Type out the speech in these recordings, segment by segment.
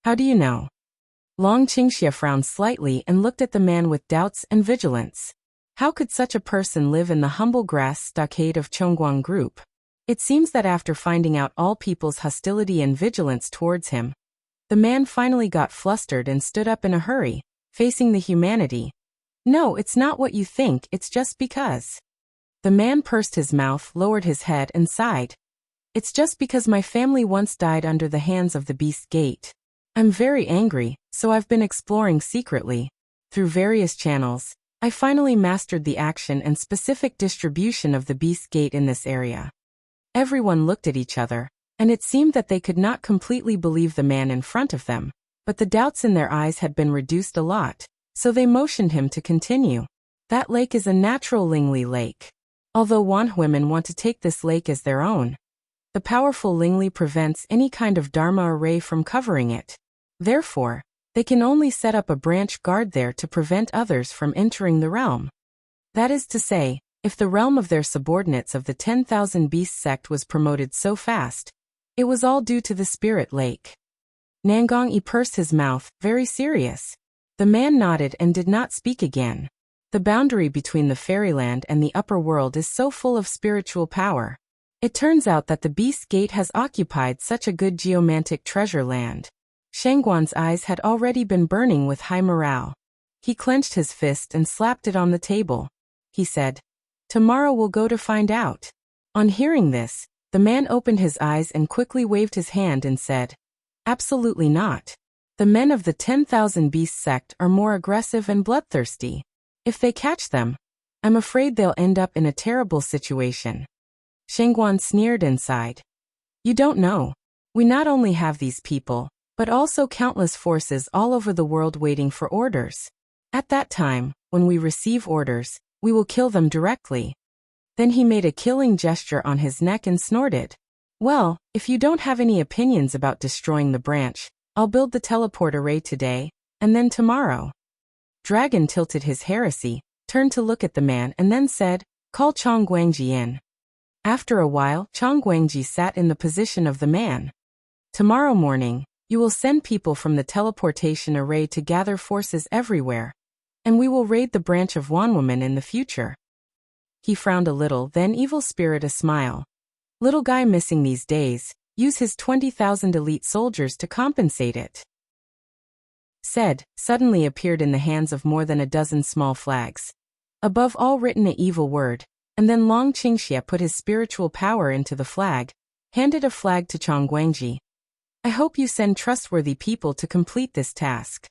How do you know? Long Qingxia frowned slightly and looked at the man with doubts and vigilance. How could such a person live in the humble grass stockade of Chongguang Group? It seems that after finding out all people's hostility and vigilance towards him, the man finally got flustered and stood up in a hurry, facing the humanity. No, it's not what you think, it's just because. The man pursed his mouth, lowered his head, and sighed. It's just because my family once died under the hands of the Beast Gate. I'm very angry, so I've been exploring secretly. Through various channels, I finally mastered the action and specific distribution of the Beast Gate in this area. Everyone looked at each other, and it seemed that they could not completely believe the man in front of them, but the doubts in their eyes had been reduced a lot, so they motioned him to continue. That lake is a natural Lingli lake. Although Wan women want to take this lake as their own, the powerful Lingli prevents any kind of Dharma array from covering it. Therefore, they can only set up a branch guard there to prevent others from entering the realm. That is to say, if the realm of their subordinates of the 10,000 Beast sect was promoted so fast, it was all due to the spirit lake. Nangong Yi pursed his mouth, very serious. The man nodded and did not speak again. The boundary between the fairyland and the upper world is so full of spiritual power. It turns out that the Beast Gate has occupied such a good geomantic treasure land. Shangguan's eyes had already been burning with high morale. He clenched his fist and slapped it on the table. He said, "Tomorrow we'll go to find out." On hearing this, the man opened his eyes and quickly waved his hand and said, "Absolutely not. The men of the 10,000 Beast sect are more aggressive and bloodthirsty. If they catch them, I'm afraid they'll end up in a terrible situation." Shangguan sneered and sighed. "You don't know. We not only have these people, but also countless forces all over the world waiting for orders. At that time, when we receive orders, we will kill them directly." Then he made a killing gesture on his neck and snorted. "Well, if you don't have any opinions about destroying the branch, I'll build the teleport array today, and then tomorrow." Dragon tilted his heresy, turned to look at the man and then said, "Call Chong Guangji in." After a while, Chong Guangji sat in the position of the man. "Tomorrow morning, you will send people from the teleportation array to gather forces everywhere, and we will raid the branch of Wanwoman in the future." He frowned a little, then Evil Spirit a smile. "Little guy missing these days, use his 20,000 elite soldiers to compensate it." Said, suddenly appeared in the hands of more than a dozen small flags. Above all written a evil word, and then Long Qingxia put his spiritual power into the flag, handed a flag to Chong Guangji. "I hope you send trustworthy people to complete this task."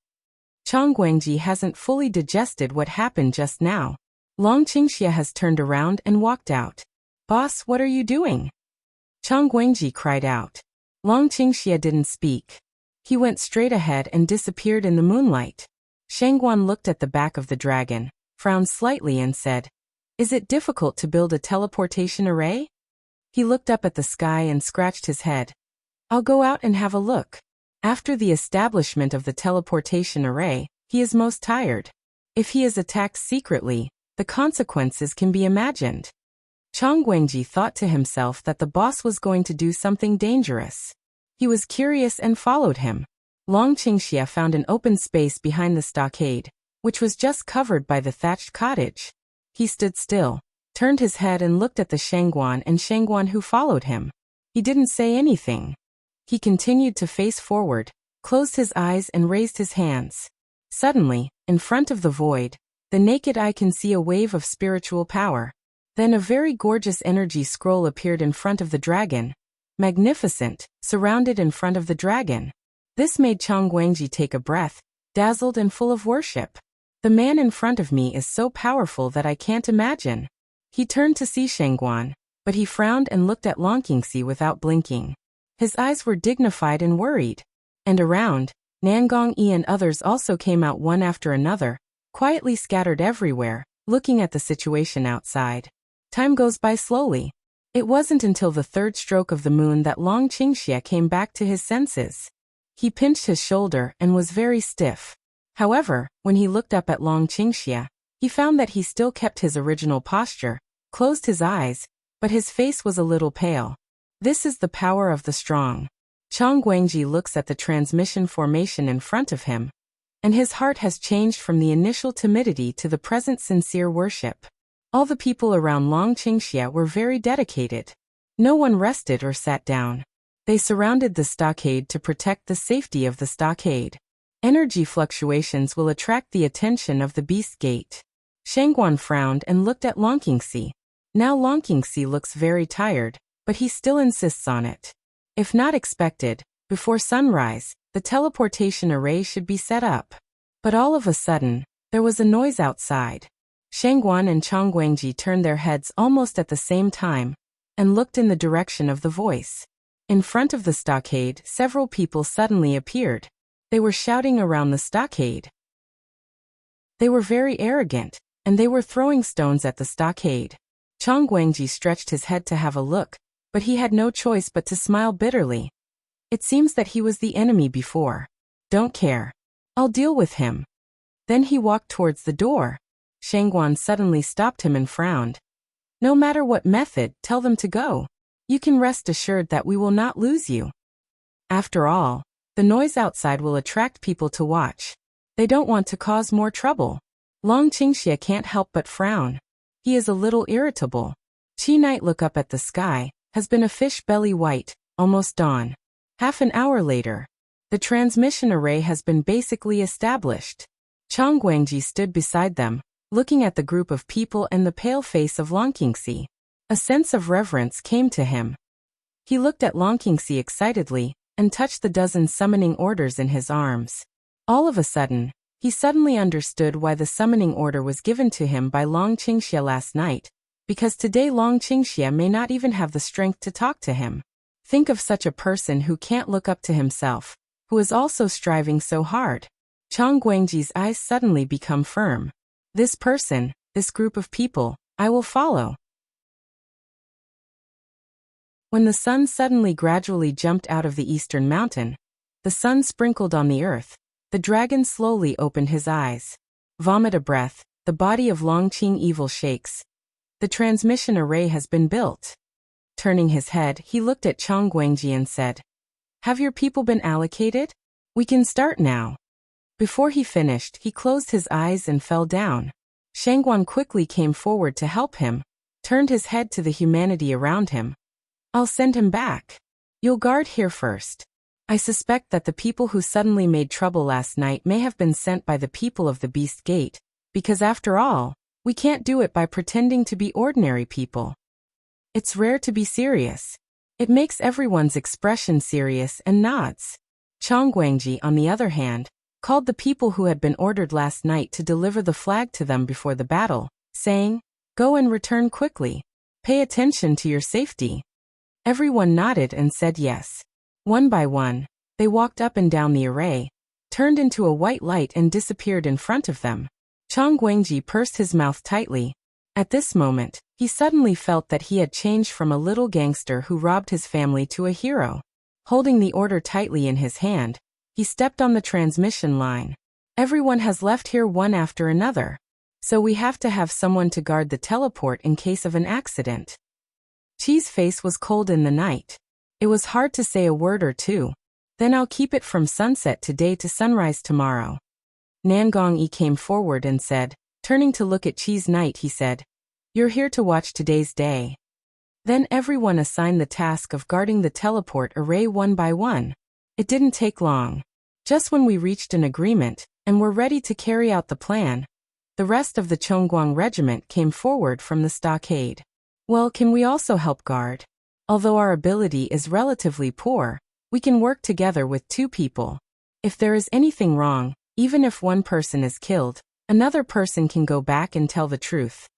Chong Guangji hasn't fully digested what happened just now. Long Qingxia has turned around and walked out. "Boss, what are you doing?" Chong Guangji cried out. Long Qingxia didn't speak. He went straight ahead and disappeared in the moonlight. Shangguan looked at the back of the dragon, frowned slightly and said, "Is it difficult to build a teleportation array?" He looked up at the sky and scratched his head. "I'll go out and have a look." After the establishment of the teleportation array, he is most tired. If he is attacked secretly, the consequences can be imagined. Chong Guangji thought to himself that the boss was going to do something dangerous. He was curious and followed him. Long Qingxia found an open space behind the stockade, which was just covered by the thatched cottage. He stood still, turned his head and looked at the Shangguan who followed him. He didn't say anything. He continued to face forward, closed his eyes and raised his hands. Suddenly, in front of the void, the naked eye can see a wave of spiritual power. Then a very gorgeous energy scroll appeared in front of the dragon. Magnificent, surrounded in front of the dragon. This made Chong Guangji take a breath, dazzled and full of worship. The man in front of me is so powerful that I can't imagine. He turned to see Shangguan, but he frowned and looked at Long Qingxi without blinking. His eyes were dignified and worried. And around, Nangong Yi and others also came out one after another, quietly scattered everywhere, looking at the situation outside. Time goes by slowly. It wasn't until the third stroke of the moon that Long Qingxia came back to his senses. He pinched his shoulder and was very stiff. However, when he looked up at Long Qingxia, he found that he still kept his original posture, closed his eyes, but his face was a little pale. This is the power of the strong. Chang Guangji looks at the transmission formation in front of him, and his heart has changed from the initial timidity to the present sincere worship. All the people around Long Qingxia were very dedicated. No one rested or sat down. They surrounded the stockade to protect the safety of the stockade. Energy fluctuations will attract the attention of the Beast Gate. Shangguan frowned and looked at Long Qingxi. Now Long Qingxi looks very tired, but he still insists on it. If not expected, before sunrise, the teleportation array should be set up. But all of a sudden, there was a noise outside. Shangguan and Chang Guangji turned their heads almost at the same time and looked in the direction of the voice. In front of the stockade, several people suddenly appeared. They were shouting around the stockade. They were very arrogant, and they were throwing stones at the stockade. Chang Guangji stretched his head to have a look, but he had no choice but to smile bitterly. It seems that he was the enemy before. Don't care. I'll deal with him. Then he walked towards the door. Shangguan suddenly stopped him and frowned. No matter what method, tell them to go. You can rest assured that we will not lose you. After all, the noise outside will attract people to watch. They don't want to cause more trouble. Long Qingxia can't help but frown. He is a little irritable. Qi Night look up at the sky, has been a fish belly white, almost dawn. Half an hour later, the transmission array has been basically established. Chang Guangji stood beside them, looking at the group of people and the pale face of Long Qingxi. A sense of reverence came to him. He looked at Long Qingxi excitedly and touched the dozen summoning orders in his arms. All of a sudden, he suddenly understood why the summoning order was given to him by Long Qingxia last night, because today Long Qingxia may not even have the strength to talk to him. Think of such a person who can't look up to himself, who is also striving so hard. Chang Guangji's eyes suddenly become firm. This person, this group of people, I will follow. When the sun suddenly gradually jumped out of the eastern mountain, the sun sprinkled on the earth, the dragon slowly opened his eyes. Vomit a breath, the body of Long Qing evil shakes. The transmission array has been built. Turning his head, he looked at Chang Guangji and said, Have your people been allocated? We can start now. Before he finished, he closed his eyes and fell down. Shangguan quickly came forward to help him, turned his head to the humanity around him. I'll send him back. You'll guard here first. I suspect that the people who suddenly made trouble last night may have been sent by the people of the Beast Gate, because after all, we can't do it by pretending to be ordinary people. It's rare to be serious. It makes everyone's expression serious and nods. Chang Guangji, on the other hand, called the people who had been ordered last night to deliver the flag to them before the battle, saying, Go and return quickly. Pay attention to your safety. Everyone nodded and said yes. One by one, they walked up and down the array, turned into a white light and disappeared in front of them. Chang Guangji pursed his mouth tightly. At this moment, he suddenly felt that he had changed from a little gangster who robbed his family to a hero. Holding the order tightly in his hand, he stepped on the transmission line. Everyone has left here one after another, so we have to have someone to guard the teleport in case of an accident. Qi's face was cold in the night. It was hard to say a word or two. Then I'll keep it from sunset today to sunrise tomorrow. Nangong Yi came forward and said, turning to look at Qi's knight, he said, You're here to watch today's day. Then everyone assigned the task of guarding the teleport array one by one. It didn't take long. Just when we reached an agreement and were ready to carry out the plan, the rest of the Chongguang regiment came forward from the stockade. Well, can we also help guard? Although our ability is relatively poor, we can work together with two people. If there is anything wrong, even if one person is killed, another person can go back and tell the truth.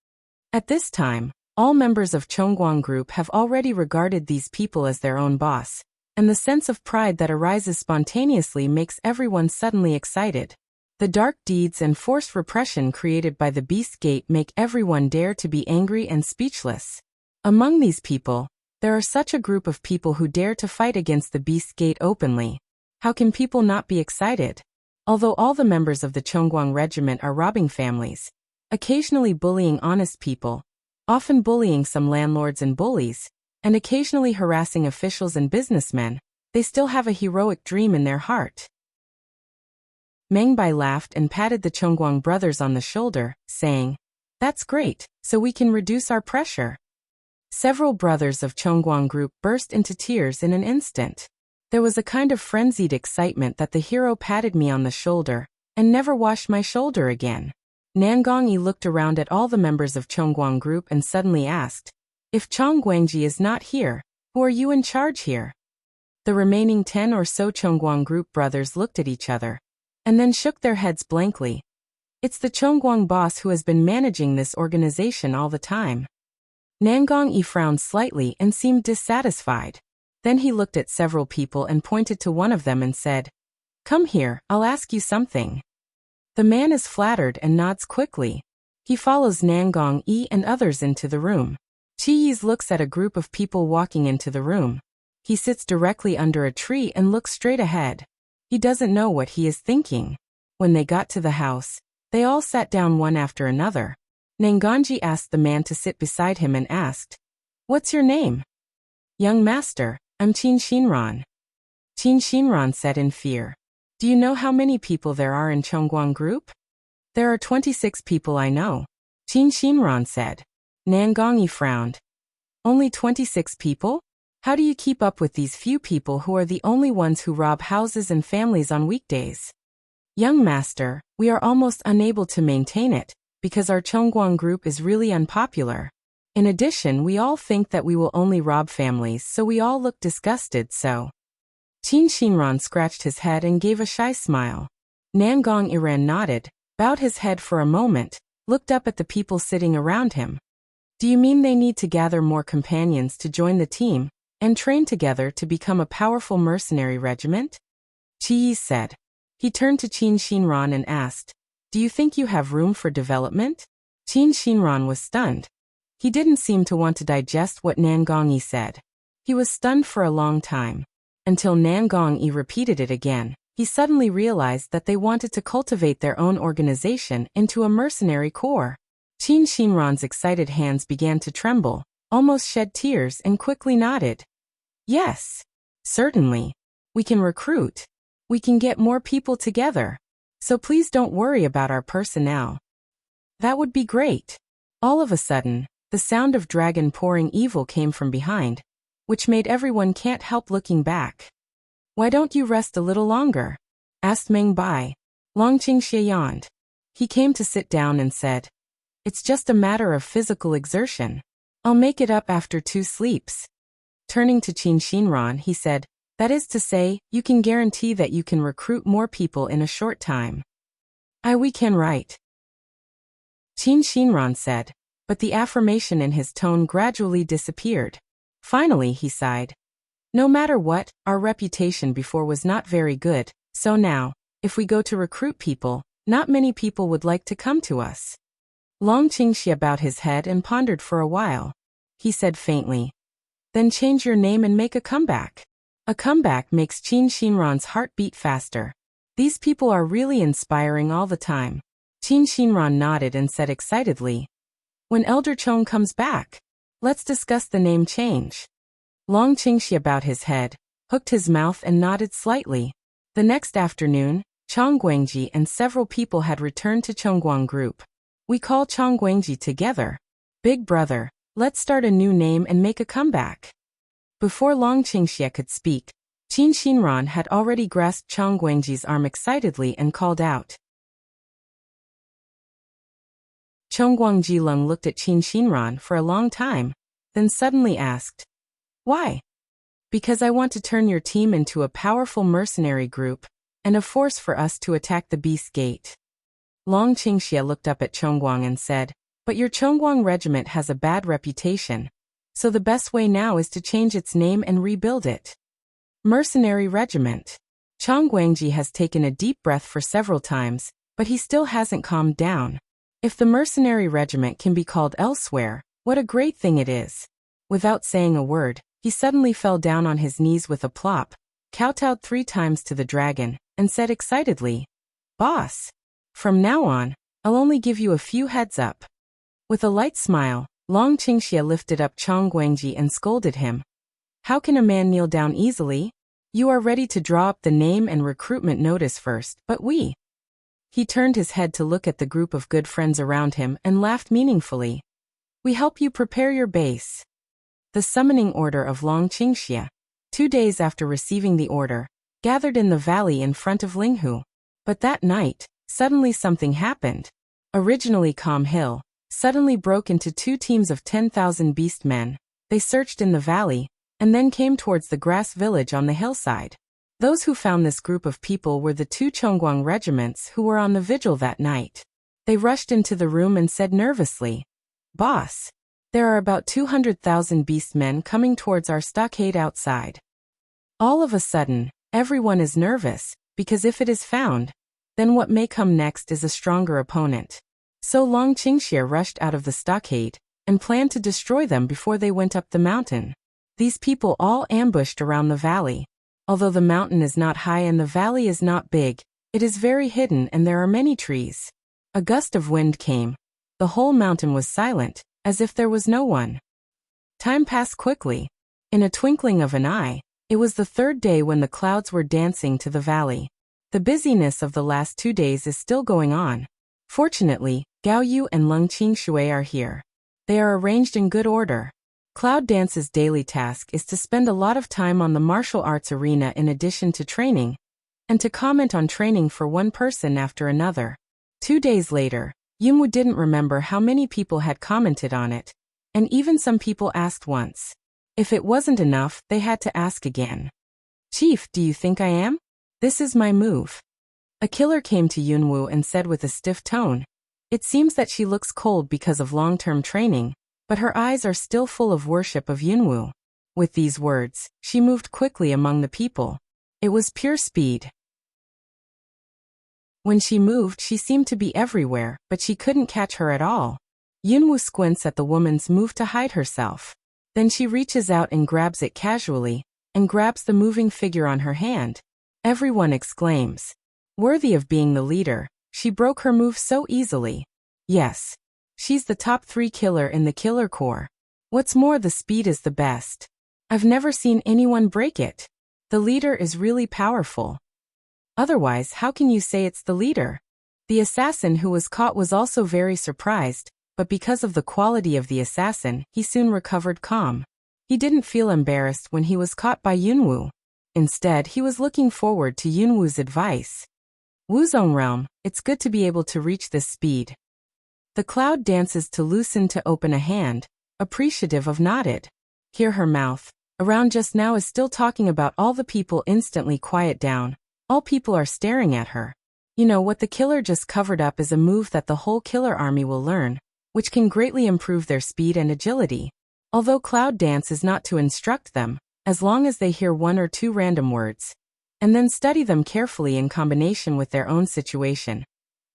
At this time, all members of Chongguang Group have already regarded these people as their own boss, and the sense of pride that arises spontaneously makes everyone suddenly excited. The dark deeds and forced repression created by the Beast Gate make everyone dare to be angry and speechless. Among these people, there are such a group of people who dare to fight against the Beast Gate openly. How can people not be excited? Although all the members of the Chongguang regiment are robbing families, occasionally bullying honest people, often bullying some landlords and bullies, and occasionally harassing officials and businessmen, They still have a heroic dream in their heart. Meng Bai laughed and patted the Chongguang brothers on the shoulder, saying, "That's great, so we can reduce our pressure." Several brothers of Chongguang group burst into tears in an instant. There was a kind of frenzied excitement that the hero patted me on the shoulder, and never washed my shoulder again. Nangongyi looked around at all the members of Chongguang group and suddenly asked, "If Chong Guangji is not here, who are you in charge here?" The remaining 10 or so Chongguang group brothers looked at each other, and then shook their heads blankly. "It's the Chongguang boss who has been managing this organization all the time." Nangongyi frowned slightly and seemed dissatisfied. Then he looked at several people and pointed to one of them and said, "Come here, I'll ask you something." The man is flattered and nods quickly. He follows Nangongyi and others into the room. Chi Yi's looks at a group of people walking into the room. He sits directly under a tree and looks straight ahead. He doesn't know what he is thinking. When they got to the house, they all sat down one after another. Nangongyi asked the man to sit beside him and asked, "What's your name?" "Young master, I'm Qin Shinran." Qin Shinran said in fear, "Do you know how many people there are in Chongguang group?" "There are 26 people I know," Qin Shinran said. Nangongyi frowned. "Only 26 people? How do you keep up with these few people who are the only ones who rob houses and families on weekdays?" "Young master, we are almost unable to maintain it, because our Chongguang group is really unpopular. In addition, we all think that we will only rob families, so we all look disgusted, so." Qin Shinran scratched his head and gave a shy smile. Nangong Iran nodded, bowed his head for a moment, looked up at the people sitting around him. "Do you mean they need to gather more companions to join the team, and train together to become a powerful mercenary regiment?" Chi Yi said. He turned to Qin Shinran and asked, "Do you think you have room for development?" Qin Shinran was stunned. He didn't seem to want to digest what Nangongyi said. He was stunned for a long time. Until Nangongyi repeated it again, he suddenly realized that they wanted to cultivate their own organization into a mercenary corps. Qin Shinran's excited hands began to tremble, almost shed tears, and quickly nodded. "Yes. Certainly. We can recruit. We can get more people together. So please don't worry about our personnel." "That would be great." All of a sudden, the sound of dragon pouring evil came from behind, which made everyone can't help looking back. "Why don't you rest a little longer?" asked Meng Bai. Long Qingxie yawned. He came to sit down and said, "It's just a matter of physical exertion. I'll make it up after 2 sleeps." Turning to Qin Shinran, he said, "That is to say, you can guarantee that you can recruit more people in a short time." We can, right?" Qin Shinran said, but the affirmation in his tone gradually disappeared. Finally, he sighed. "No matter what, our reputation before was not very good, so now, if we go to recruit people, not many people would like to come to us." Long Qingxie bowed his head and pondered for a while. He said faintly, "Then change your name and make a comeback." A comeback makes Qin Shinran's heart beat faster. These people are really inspiring all the time. Qin Shinran nodded and said excitedly, "When Elder Chong comes back, let's discuss the name change." Long Qingxie bowed his head, hooked his mouth and nodded slightly. The next afternoon, Chong Guangji and several people had returned to Chongguang group. "We call Chong Guangji together. Big brother, let's start a new name and make a comeback." Before Long Qingxie could speak, Qin Shinran had already grasped Chong Guangji's arm excitedly and called out. Chongguang Jileng looked at Qin Shinran for a long time, then suddenly asked, "Why?" "Because I want to turn your team into a powerful mercenary group, and a force for us to attack the Beast Gate." Long Qingxie looked up at Chongguang and said, "But your Chongguang regiment has a bad reputation, so the best way now is to change its name and rebuild it." Mercenary regiment. Chong Guangji has taken a deep breath for several times, but he still hasn't calmed down. If the mercenary regiment can be called elsewhere, what a great thing it is. Without saying a word, he suddenly fell down on his knees with a plop, kowtowed 3 times to the dragon, and said excitedly, "Boss, from now on, I'll only give you a few heads up." With a light smile, Long Qingxie lifted up Chong Guangji and scolded him. "How can a man kneel down easily? You are ready to draw up the name and recruitment notice first, but we. He turned his head to look at the group of good friends around him and laughed meaningfully. We help you prepare your base. The summoning order of Long Qingxia, 2 days after receiving the order, gathered in the valley in front of Linghu. But that night, suddenly something happened. Originally calm hill, suddenly broke into 2 teams of 10,000 beast men. They searched in the valley, and then came towards the grass village on the hillside. Those who found this group of people were the 2 Chongguang regiments who were on the vigil that night. They rushed into the room and said nervously, "Boss, there are about 200,000 beast men coming towards our stockade outside." All of a sudden, everyone is nervous, because if it is found, then what may come next is a stronger opponent. So Long Qingxia rushed out of the stockade, and planned to destroy them before they went up the mountain. These people all ambushed around the valley. Although the mountain is not high and the valley is not big, it is very hidden and there are many trees. A gust of wind came. The whole mountain was silent, as if there was no one. Time passed quickly. In a twinkling of an eye, it was the 3rd day when the clouds were dancing to the valley. The busyness of the last 2 days is still going on. Fortunately, Gao Yu and Leng Qingshui are here. They are arranged in good order. Cloud Dance's daily task is to spend a lot of time on the martial arts arena in addition to training, and to comment on training for one person after another. 2 days later, Yunwu didn't remember how many people had commented on it, and even some people asked once. If it wasn't enough, they had to ask again. "Chief, do you think I am? This is my move." A killer came to Yunwu and said with a stiff tone, "It seems that she looks cold because of long-term training, but her eyes are still full of worship of Yunwu." With these words, she moved quickly among the people. It was pure speed. When she moved, she seemed to be everywhere, but she couldn't catch her at all. Yunwu squints at the woman's move to hide herself. Then she reaches out and grabs it casually, and grabs the moving figure on her hand. Everyone exclaims. Worthy of being the leader, she broke her move so easily. Yes. She's the top 3 killer in the killer corps. What's more, the speed is the best. I've never seen anyone break it. The leader is really powerful. Otherwise, how can you say it's the leader? The assassin who was caught was also very surprised, but because of the quality of the assassin, he soon recovered calm. He didn't feel embarrassed when he was caught by Yunwu. Instead, he was looking forward to Yunwu's advice. Wuzong realm, it's good to be able to reach this speed. The cloud dances to loosen to open a hand, appreciative of nodded. Hear her mouth. Around just now is still talking about all the people instantly quiet down. All people are staring at her. You know what the killer just covered up is a move that the whole killer army will learn, which can greatly improve their speed and agility. Although cloud dance is not to instruct them, as long as they hear 1 or 2 random words, and then study them carefully in combination with their own situation.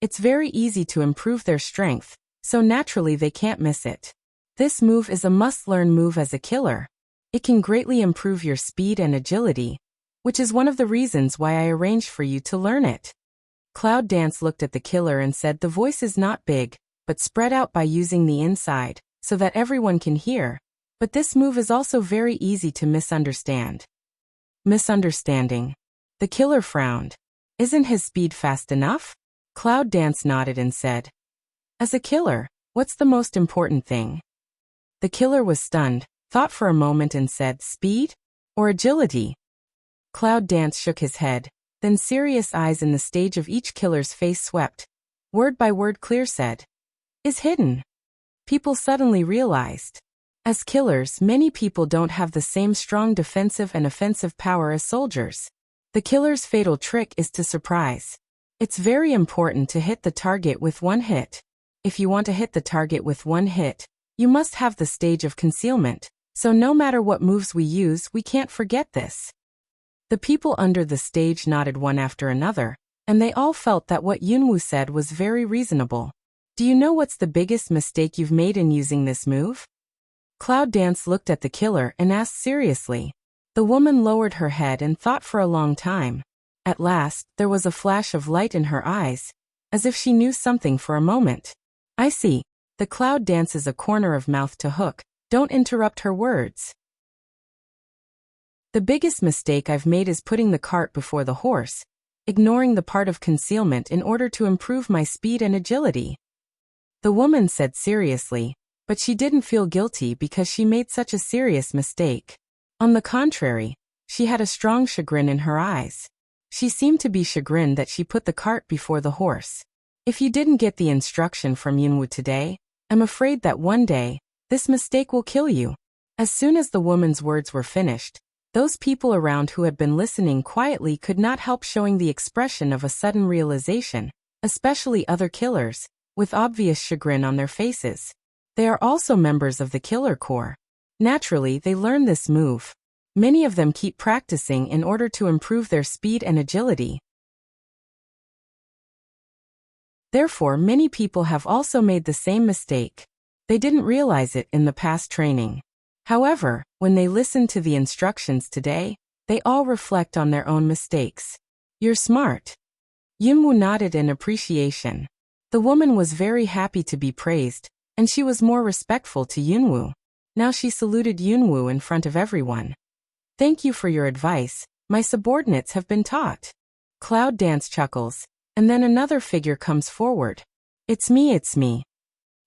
It's very easy to improve their strength, so naturally they can't miss it. This move is a must-learn move as a killer. It can greatly improve your speed and agility, which is one of the reasons why I arranged for you to learn it. Cloud Dance looked at the killer and said the voice is not big, but spread out by using the inside, so that everyone can hear. But this move is also very easy to misunderstand. Misunderstanding. The killer frowned. Isn't his speed fast enough? Cloud Dance nodded and said, as a killer, what's the most important thing? The killer was stunned, thought for a moment and said, speed? Or agility? Cloud Dance shook his head, then serious eyes in the stage of each killer's face swept. Word by word clear said, is hidden. People suddenly realized. As killers, many people don't have the same strong defensive and offensive power as soldiers. The killer's fatal trick is to surprise. It's very important to hit the target with 1 hit. If you want to hit the target with 1 hit, you must have the stage of concealment, so no matter what moves we use, we can't forget this. The people under the stage nodded one after another, and they all felt that what Yunwu said was very reasonable. Do you know what's the biggest mistake you've made in using this move? Cloud Dance looked at the killer and asked seriously. The woman lowered her head and thought for a long time. At last, there was a flash of light in her eyes, as if she knew something for a moment. I see. The Cloud Dance is a corner of mouth to hook. Don't interrupt her words. The biggest mistake I've made is putting the cart before the horse, ignoring the part of concealment in order to improve my speed and agility. The woman said seriously, but she didn't feel guilty because she made such a serious mistake. On the contrary, she had a strong chagrin in her eyes. She seemed to be chagrined that she put the cart before the horse. If you didn't get the instruction from Yunwu today, I'm afraid that one day, this mistake will kill you. As soon as the woman's words were finished, those people around who had been listening quietly could not help showing the expression of a sudden realization, especially other killers, with obvious chagrin on their faces. They are also members of the Killer Corps. Naturally, they learn this move. Many of them keep practicing in order to improve their speed and agility. Therefore, many people have also made the same mistake. They didn't realize it in the past training. However, when they listen to the instructions today, they all reflect on their own mistakes. You're smart. Yunwu nodded in appreciation. The woman was very happy to be praised, and she was more respectful to Yunwu. Now she saluted Yunwu in front of everyone. Thank you for your advice, my subordinates have been taught. Cloud Dance chuckles, and then another figure comes forward. It's me.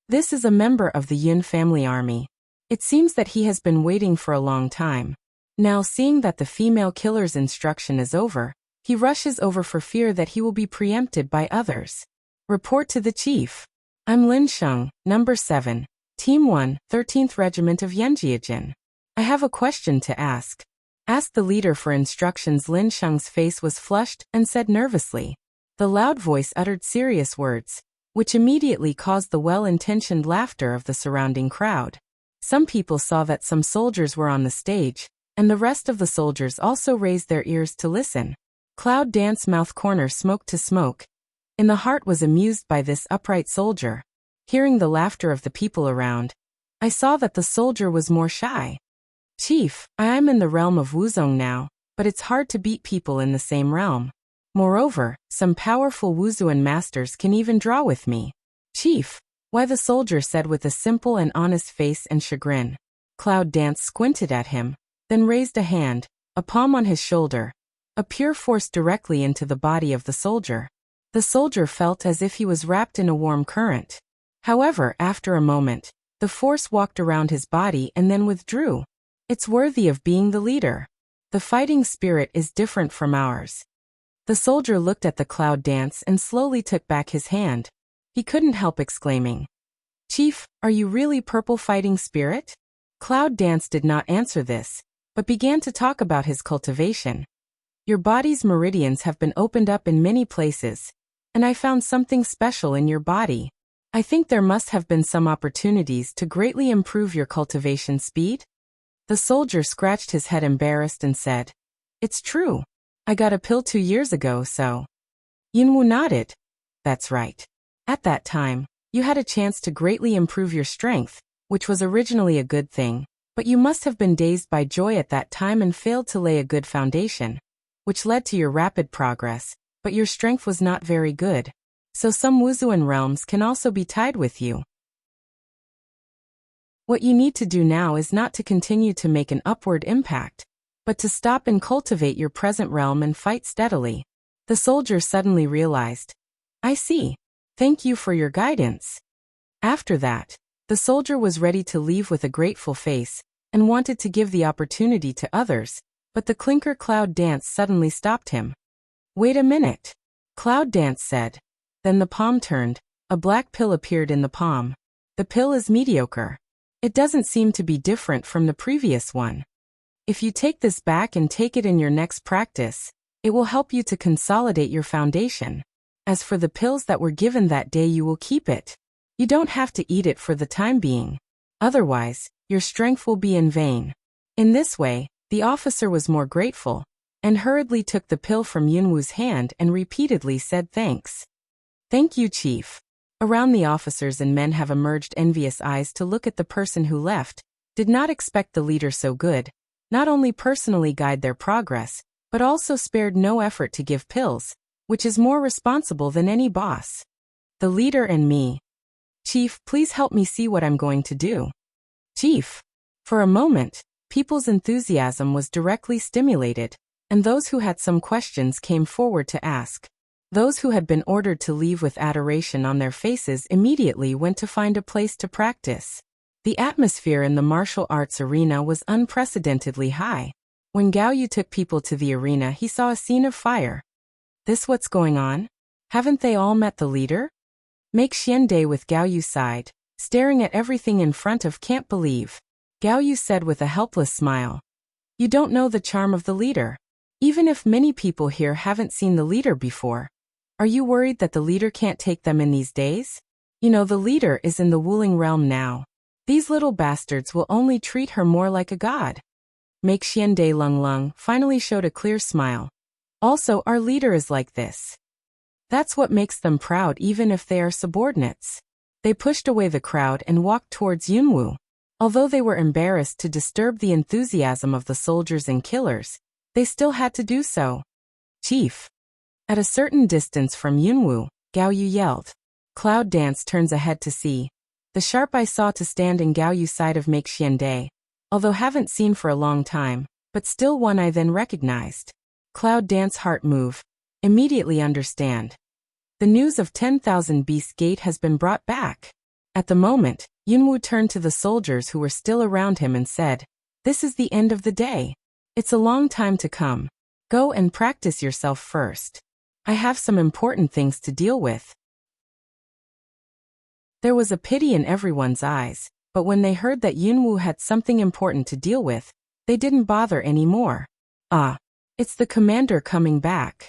This is a member of the Yun family army. It seems that he has been waiting for a long time. Now seeing that the female killer's instruction is over, he rushes over for fear that he will be preempted by others. Report to the chief. I'm Lin Sheng, number 7, Team 1, 13th Regiment of Yanjiajin. I have a question to ask. Asked the leader for instructions. Lin Sheng's face was flushed and said nervously. The loud voice uttered serious words, which immediately caused the well-intentioned laughter of the surrounding crowd. Some people saw that some soldiers were on the stage, and the rest of the soldiers also raised their ears to listen. Cloud Dance mouth corner smoked to smoke. In the heart was amused by this upright soldier. Hearing the laughter of the people around, I saw that the soldier was more shy. Chief, I am in the realm of Wuzong now, but it's hard to beat people in the same realm. Moreover, some powerful Wuzuan masters can even draw with me. Chief, why, the soldier said with a simple and honest face and chagrin. Cloud Dance squinted at him, then raised a hand, a palm on his shoulder. A pure force directly into the body of the soldier. The soldier felt as if he was wrapped in a warm current. However, after a moment, the force walked around his body and then withdrew. It's worthy of being the leader. The fighting spirit is different from ours. The soldier looked at the Cloud Dance and slowly took back his hand. He couldn't help exclaiming, Chief, are you really purple fighting spirit? Cloud Dance did not answer this, but began to talk about his cultivation. Your body's meridians have been opened up in many places, and I found something special in your body. I think there must have been some opportunities to greatly improve your cultivation speed. The soldier scratched his head embarrassed and said, It's true. I got a pill 2 years ago, so. Yunwu nodded. That's right. At that time, you had a chance to greatly improve your strength, which was originally a good thing, but you must have been dazed by joy at that time and failed to lay a good foundation, which led to your rapid progress, but your strength was not very good. So some Wuzuan realms can also be tied with you. What you need to do now is not to continue to make an upward impact, but to stop and cultivate your present realm and fight steadily. The soldier suddenly realized. I see. Thank you for your guidance. After that, the soldier was ready to leave with a grateful face, and wanted to give the opportunity to others, but the Clinker Cloud Dance suddenly stopped him. Wait a minute. Cloud Dance said. Then the palm turned, a black pill appeared in the palm. The pill is mediocre. It doesn't seem to be different from the previous one. If you take this back and take it in your next practice, it will help you to consolidate your foundation. As for the pills that were given that day, you will keep it. You don't have to eat it for the time being. Otherwise, your strength will be in vain. In this way, the officer was more grateful, and hurriedly took the pill from Yunwu's hand and repeatedly said thanks. Thank you, Chief. Around the officers and men have emerged envious eyes to look at the person who left, did not expect the leader so good, not only personally guide their progress, but also spared no effort to give pills, which is more responsible than any boss. The leader and me. Chief, please help me see what I'm going to do. Chief. For a moment, People's enthusiasm was directly stimulated, and those who had some questions came forward to ask. Those who had been ordered to leave with adoration on their faces immediately went to find a place to practice. The atmosphere in the martial arts arena was unprecedentedly high. When Gao Yu took people to the arena, he saw a scene of fire. This what's going on? Haven't they all met the leader? Make Xiande with Gao Yu sighed, staring at everything in front of can't believe. Gao Yu said with a helpless smile. You don't know the charm of the leader. Even if many people here haven't seen the leader before. Are you worried that the leader can't take them in these days? You know the leader is in the Wuling realm now. These little bastards will only treat her more like a god. Make Xiande Lung Lung finally showed a clear smile. Also, our leader is like this. That's what makes them proud even if they are subordinates. They pushed away the crowd and walked towards Yunwu. Although they were embarrassed to disturb the enthusiasm of the soldiers and killers, they still had to do so. Chief. At a certain distance from Yunwu, Gao Yu yelled. Cloud Dance turns ahead to see. The sharp eye saw to stand in Gao Yu's side of Make Xiande, although haven't seen for a long time, but still one I then recognized. Cloud Dance heart move. Immediately understand. The news of 10,000 Beast Gate has been brought back. At the moment, Yunwu turned to the soldiers who were still around him and said, This is the end of the day. It's a long time to come. Go and practice yourself first. I have some important things to deal with. There was a pity in everyone's eyes, but when they heard that Yunwu had something important to deal with, they didn't bother anymore. Ah, it's the commander coming back.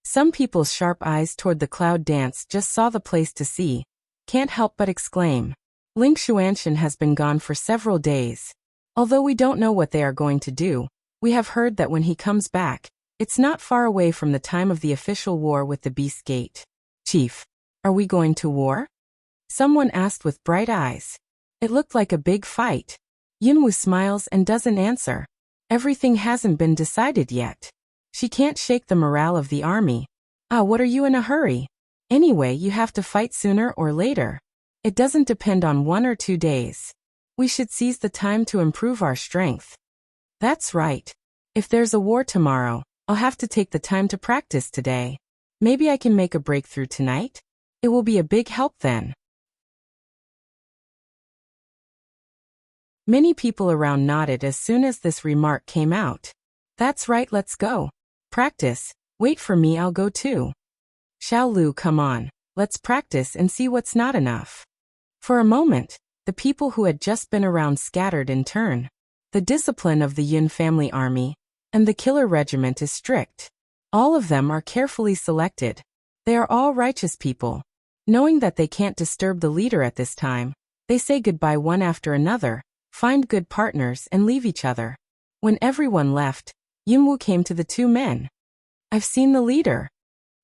Some people's sharp eyes toward the Cloud Dance just saw the place to see. Can't help but exclaim. Ling Xuanshan has been gone for several days. Although we don't know what they are going to do, we have heard that when he comes back, it's not far away from the time of the official war with the Beast Gate. Chief, are we going to war? Someone asked with bright eyes. It looked like a big fight. Yunwu smiles and doesn't answer. Everything hasn't been decided yet. She can't shake the morale of the army. Ah, what are you in a hurry? Anyway, you have to fight sooner or later. It doesn't depend on 1 or 2 days. We should seize the time to improve our strength. That's right. If there's a war tomorrow, I'll have to take the time to practice today. Maybe I can make a breakthrough tonight? It will be a big help then. Many people around nodded as soon as this remark came out. That's right, let's go. Practice. Wait for me, I'll go too. Xiao Lu, come on. Let's practice and see what's not enough. For a moment, the people who had just been around scattered in turn. The discipline of the Yun family army and the killer regiment is strict. All of them are carefully selected. They are all righteous people. Knowing that they can't disturb the leader at this time, they say goodbye one after another, find good partners and leave each other. When everyone left, Yunwu came to the 2 men. I've seen the leader.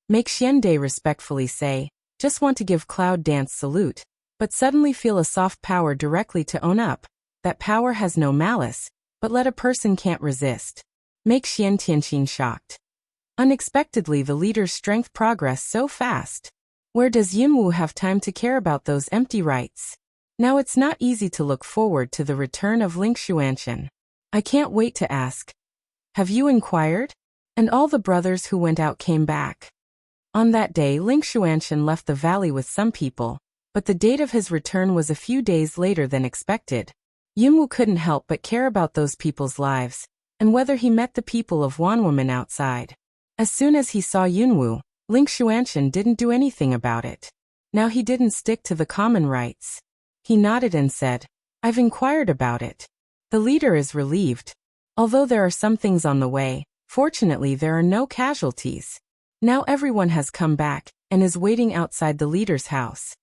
Make Xiande respectfully say, just want to give Cloud Dance salute, but suddenly feel a soft power directly to own up. That power has no malice, but let a person can't resist. Make Xian Tianxin shocked. Unexpectedly the leader's strength progressed so fast. Where does Yunwu have time to care about those empty rights? Now it's not easy to look forward to the return of Ling Xuanshan. I can't wait to ask. Have you inquired? And all the brothers who went out came back. On that day Ling Xuanshan left the valley with some people, but the date of his return was a few days later than expected. Yunwu couldn't help but care about those people's lives, and whether he met the people of Wanwoman outside. As soon as he saw Yunwu, Ling Xuanshan didn't do anything about it. Now he didn't stick to the common rights. He nodded and said, I've inquired about it. The leader is relieved. Although there are some things on the way, fortunately there are no casualties. Now everyone has come back, and is waiting outside the leader's house.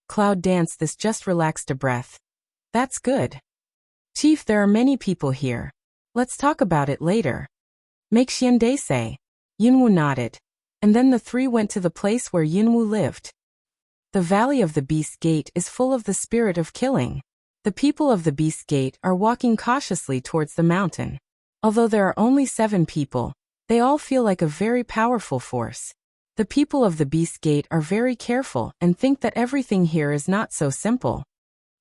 Cloud Dance this just relaxed a breath. That's good. Chief, there are many people here. Let's talk about it later. Make Xiande say. Yunwu nodded. And then the 3 went to the place where Yunwu lived. The Valley of the Beast Gate is full of the spirit of killing. The people of the Beast Gate are walking cautiously towards the mountain. Although there are only 7 people, they all feel like a very powerful force. The people of the Beast Gate are very careful and think that everything here is not so simple.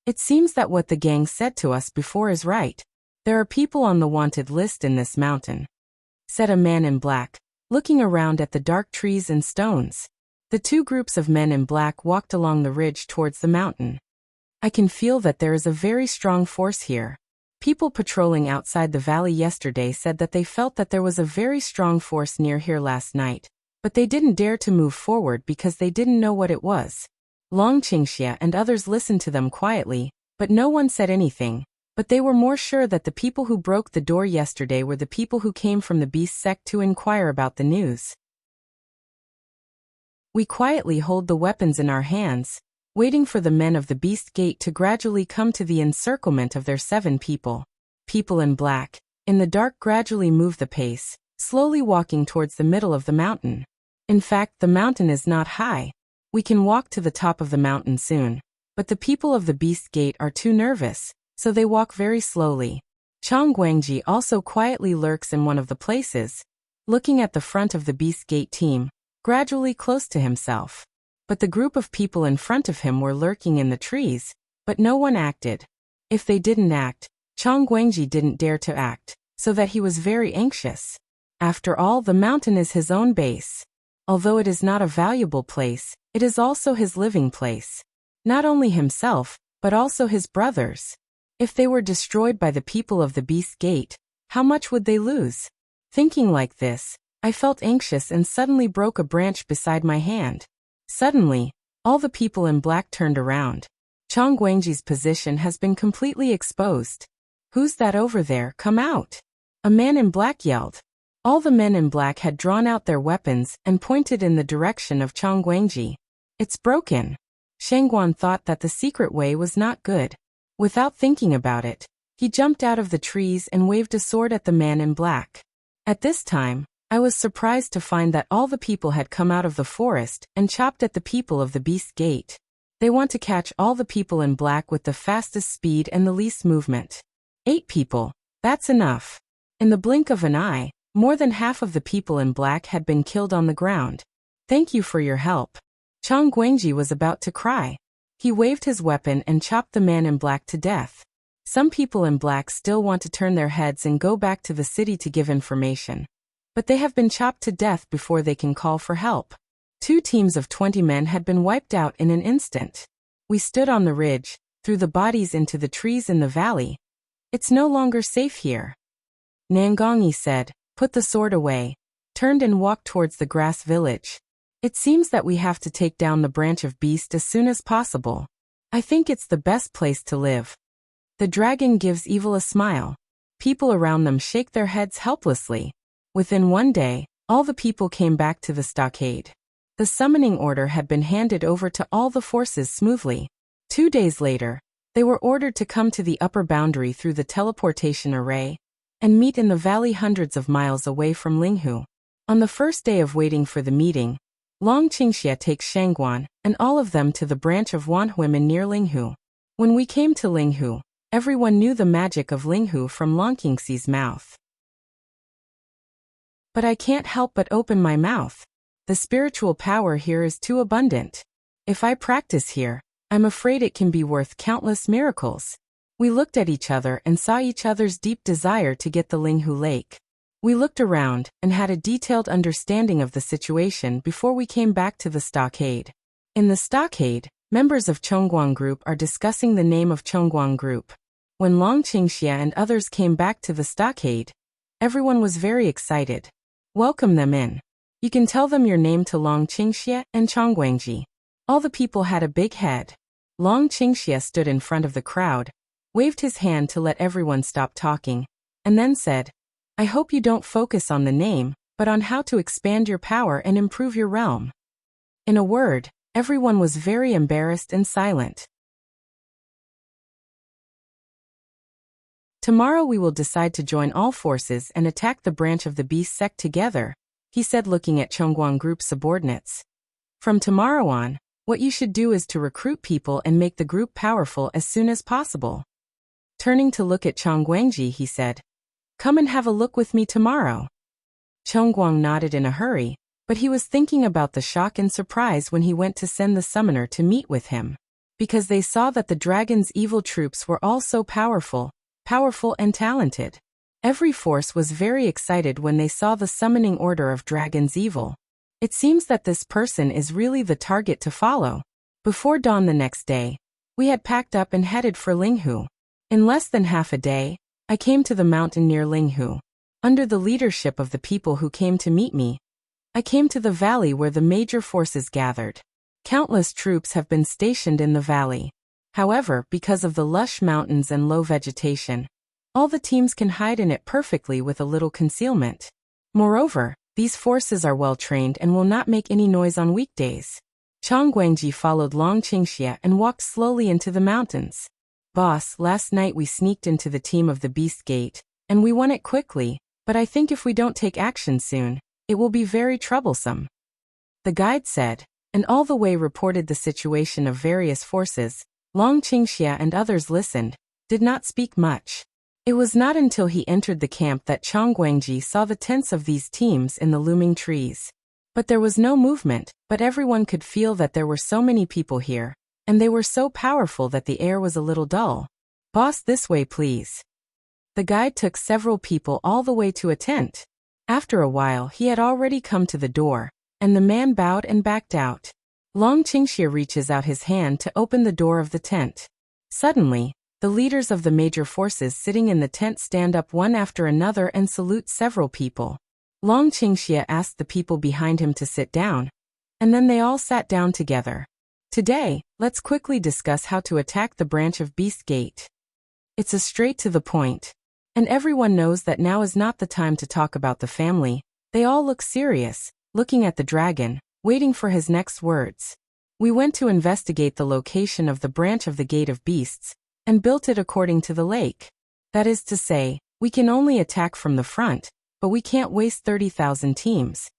It seems that what the gang said to us before is right. There are people on the wanted list in this mountain, said a man in black, looking around at the dark trees and stones. The two groups of men in black walked along the ridge towards the mountain. I can feel that there is a very strong force here. People patrolling outside the valley yesterday said that they felt that there was a very strong force near here last night, but they didn't dare to move forward because they didn't know what it was. Long Qingxia and others listened to them quietly, but no one said anything. But they were more sure that the people who broke the door yesterday were the people who came from the beast sect to inquire about the news. We quietly hold the weapons in our hands, waiting for the men of the beast gate to gradually come to the encirclement of their 7 people. People in black, in the dark, gradually move the pace, slowly walking towards the middle of the mountain. In fact, the mountain is not high. We can walk to the top of the mountain soon. But the people of the beast gate are too nervous, so they walk very slowly. Chang Guangji also quietly lurks in one of the places, looking at the front of the beast gate team, gradually close to himself. But the group of people in front of him were lurking in the trees, but no one acted. If they didn't act, Chang Guangji didn't dare to act, so that he was very anxious. After all, the mountain is his own base. Although it is not a valuable place, it is also his living place. Not only himself, but also his brothers. If they were destroyed by the people of the beast gate, how much would they lose? Thinking like this, I felt anxious and suddenly broke a branch beside my hand. Suddenly, all the people in black turned around. Chang Guangji's position has been completely exposed. Who's that over there? Come out! A man in black yelled. All the men in black had drawn out their weapons and pointed in the direction of Chang Guangji. It's broken. Shangguan thought that the secret way was not good. Without thinking about it, he jumped out of the trees and waved a sword at the man in black. At this time, I was surprised to find that all the people had come out of the forest and chopped at the people of the beast gate. They want to catch all the people in black with the fastest speed and the least movement. 8 people, that's enough. In the blink of an eye, more than half of the people in black had been killed on the ground. Thank you for your help. Chang Guangji was about to cry. He waved his weapon and chopped the man in black to death. Some people in black still want to turn their heads and go back to the city to give information. But they have been chopped to death before they can call for help. 2 teams of 20 men had been wiped out in an instant. We stood on the ridge, threw the bodies into the trees in the valley. It's no longer safe here. Nangongi said, put the sword away, turned and walked towards the grass village. It seems that we have to take down the branch of beast as soon as possible. I think it's the best place to live. The dragon gives evil a smile. People around them shake their heads helplessly. Within one day, all the people came back to the stockade. The summoning order had been handed over to all the forces smoothly. 2 days later, they were ordered to come to the upper boundary through the teleportation array and meet in the valley hundreds of miles away from Linghu. On the first day of waiting for the meeting, Long Qingxia takes Shangguan and all of them to the branch of Wanhuimen near Linghu. When we came to Linghu, everyone knew the magic of Linghu from Long Qingxi's mouth. But I can't help but open my mouth. The spiritual power here is too abundant. If I practice here, I'm afraid it can be worth countless miracles. We looked at each other and saw each other's deep desire to get the Linghu Lake. We looked around and had a detailed understanding of the situation before we came back to the stockade. In the stockade, members of Chongguang Group are discussing the name of Chongguang Group. When Long Qingxia and others came back to the stockade, everyone was very excited. Welcome them in. You can tell them your name to Long Qingxia and Chang Guangji. All the people had a big head. Long Qingxia stood in front of the crowd, waved his hand to let everyone stop talking, and then said, I hope you don't focus on the name, but on how to expand your power and improve your realm. In a word, everyone was very embarrassed and silent. Tomorrow we will decide to join all forces and attack the branch of the beast sect together, he said looking at Chongguang Group subordinates. From tomorrow on, what you should do is to recruit people and make the group powerful as soon as possible. Turning to look at Chang Guangji, he said, Come and have a look with me tomorrow. Chongguang nodded in a hurry, but he was thinking about the shock and surprise when he went to send the summoner to meet with him. Because they saw that the dragon's evil troops were all so powerful, powerful and talented. Every force was very excited when they saw the summoning order of Dragon's Evil. It seems that this person is really the target to follow. Before dawn the next day, we had packed up and headed for Linghu. In less than half a day, I came to the mountain near Linghu. Under the leadership of the people who came to meet me, I came to the valley where the major forces gathered. Countless troops have been stationed in the valley. However, because of the lush mountains and low vegetation, all the teams can hide in it perfectly with a little concealment. Moreover, these forces are well trained and will not make any noise on weekdays. Chang Guangji followed Long Qingxia and walked slowly into the mountains. Boss, last night we sneaked into the team of the Beast Gate, and we won it quickly, but I think if we don't take action soon, it will be very troublesome. The guide said, and all the way reported the situation of various forces. Long Qingxia and others listened, did not speak much. It was not until he entered the camp that Chang Guangji saw the tents of these teams in the looming trees. But there was no movement, but everyone could feel that there were so many people here, and they were so powerful that the air was a little dull. Boss, this way please. The guide took several people all the way to a tent. After a while he had already come to the door, and the man bowed and backed out. Long Qingxia reaches out his hand to open the door of the tent. Suddenly, the leaders of the major forces sitting in the tent stand up one after another and salute several people. Long Qingxia asked the people behind him to sit down, and then they all sat down together. Today, let's quickly discuss how to attack the branch of Beast Gate. It's a straight to the point. And everyone knows that now is not the time to talk about the family. They all look serious, looking at the dragon, waiting for his next words. We went to investigate the location of the branch of the Gate of Beasts, and built it according to the lake. That is to say, we can only attack from the front, but we can't waste 30,000 teams.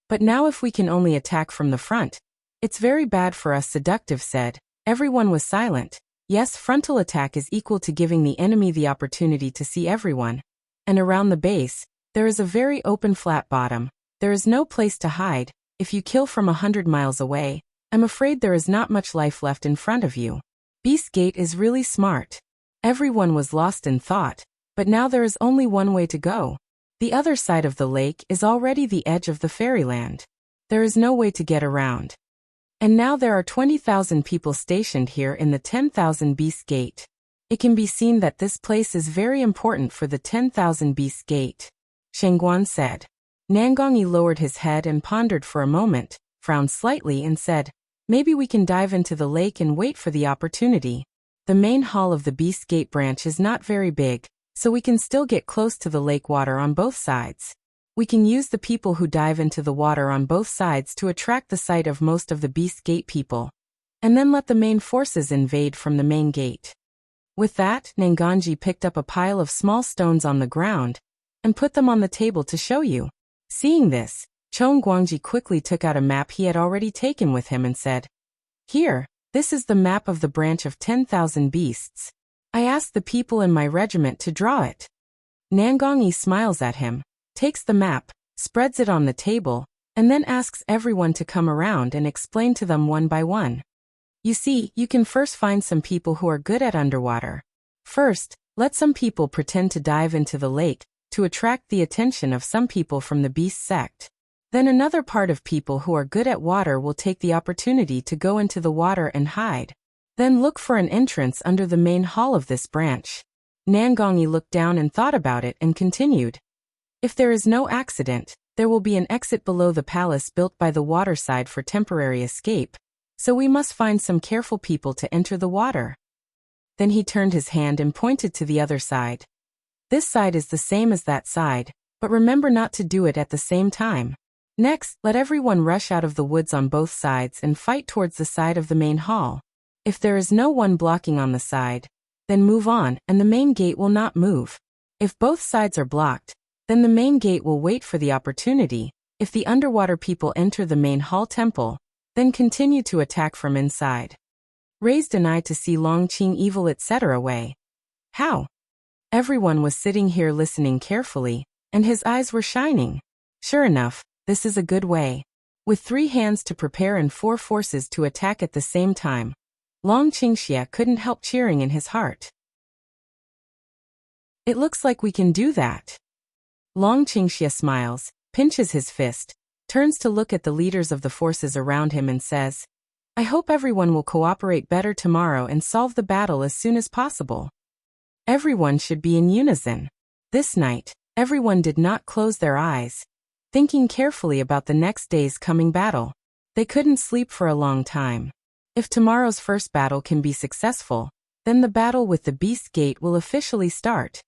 But now if we can only attack from the front, it's very bad for us, Seductive said. Everyone was silent. Yes, frontal attack is equal to giving the enemy the opportunity to see everyone. And around the base, there is a very open flat bottom. There is no place to hide. If you kill from 100 miles away, I'm afraid there is not much life left in front of you. Beast Gate is really smart. Everyone was lost in thought, but now there is only one way to go. The other side of the lake is already the edge of the fairyland. There is no way to get around. And now there are 20,000 people stationed here in the 10,000 Beast Gate. It can be seen that this place is very important for the 10,000 Beast Gate. Shengguan said. Nangongyi lowered his head and pondered for a moment, frowned slightly and said, maybe we can dive into the lake and wait for the opportunity. The main hall of the Beast Gate branch is not very big, so we can still get close to the lake water on both sides. We can use the people who dive into the water on both sides to attract the sight of most of the Beast Gate people, and then let the main forces invade from the main gate. With that, Nangongyi picked up a pile of small stones on the ground, and put them on the table to show you. Seeing this, Chong Guangji quickly took out a map he had already taken with him and said, here, this is the map of the branch of 10,000 beasts. I asked the people in my regiment to draw it. Nangongyi smiles at him, takes the map, spreads it on the table, and then asks everyone to come around and explain to them one by one. You see, you can first find some people who are good at underwater. First, let some people pretend to dive into the lake to attract the attention of some people from the beast sect. Then another part of people who are good at water will take the opportunity to go into the water and hide. Then look for an entrance under the main hall of this branch. Nangongyi looked down and thought about it and continued. If there is no accident, there will be an exit below the palace built by the waterside for temporary escape, so we must find some careful people to enter the water. Then he turned his hand and pointed to the other side. This side is the same as that side, but remember not to do it at the same time. Next, let everyone rush out of the woods on both sides and fight towards the side of the main hall. If there is no one blocking on the side, then move on and the main gate will not move. If both sides are blocked, then the main gate will wait for the opportunity. If the underwater people enter the main hall temple, then continue to attack from inside. Raised an eye to see Longqing evil etc. way. How? Everyone was sitting here listening carefully, and his eyes were shining. Sure enough, this is a good way. With 3 hands to prepare and 4 forces to attack at the same time, Long Qingxia couldn't help cheering in his heart. It looks like we can do that. Long Qingxia smiles, pinches his fist, turns to look at the leaders of the forces around him and says, I hope everyone will cooperate better tomorrow and solve the battle as soon as possible. Everyone should be in unison. This night, everyone did not close their eyes, thinking carefully about the next day's coming battle. They couldn't sleep for a long time. If tomorrow's first battle can be successful, then the battle with the Beast Gate will officially start.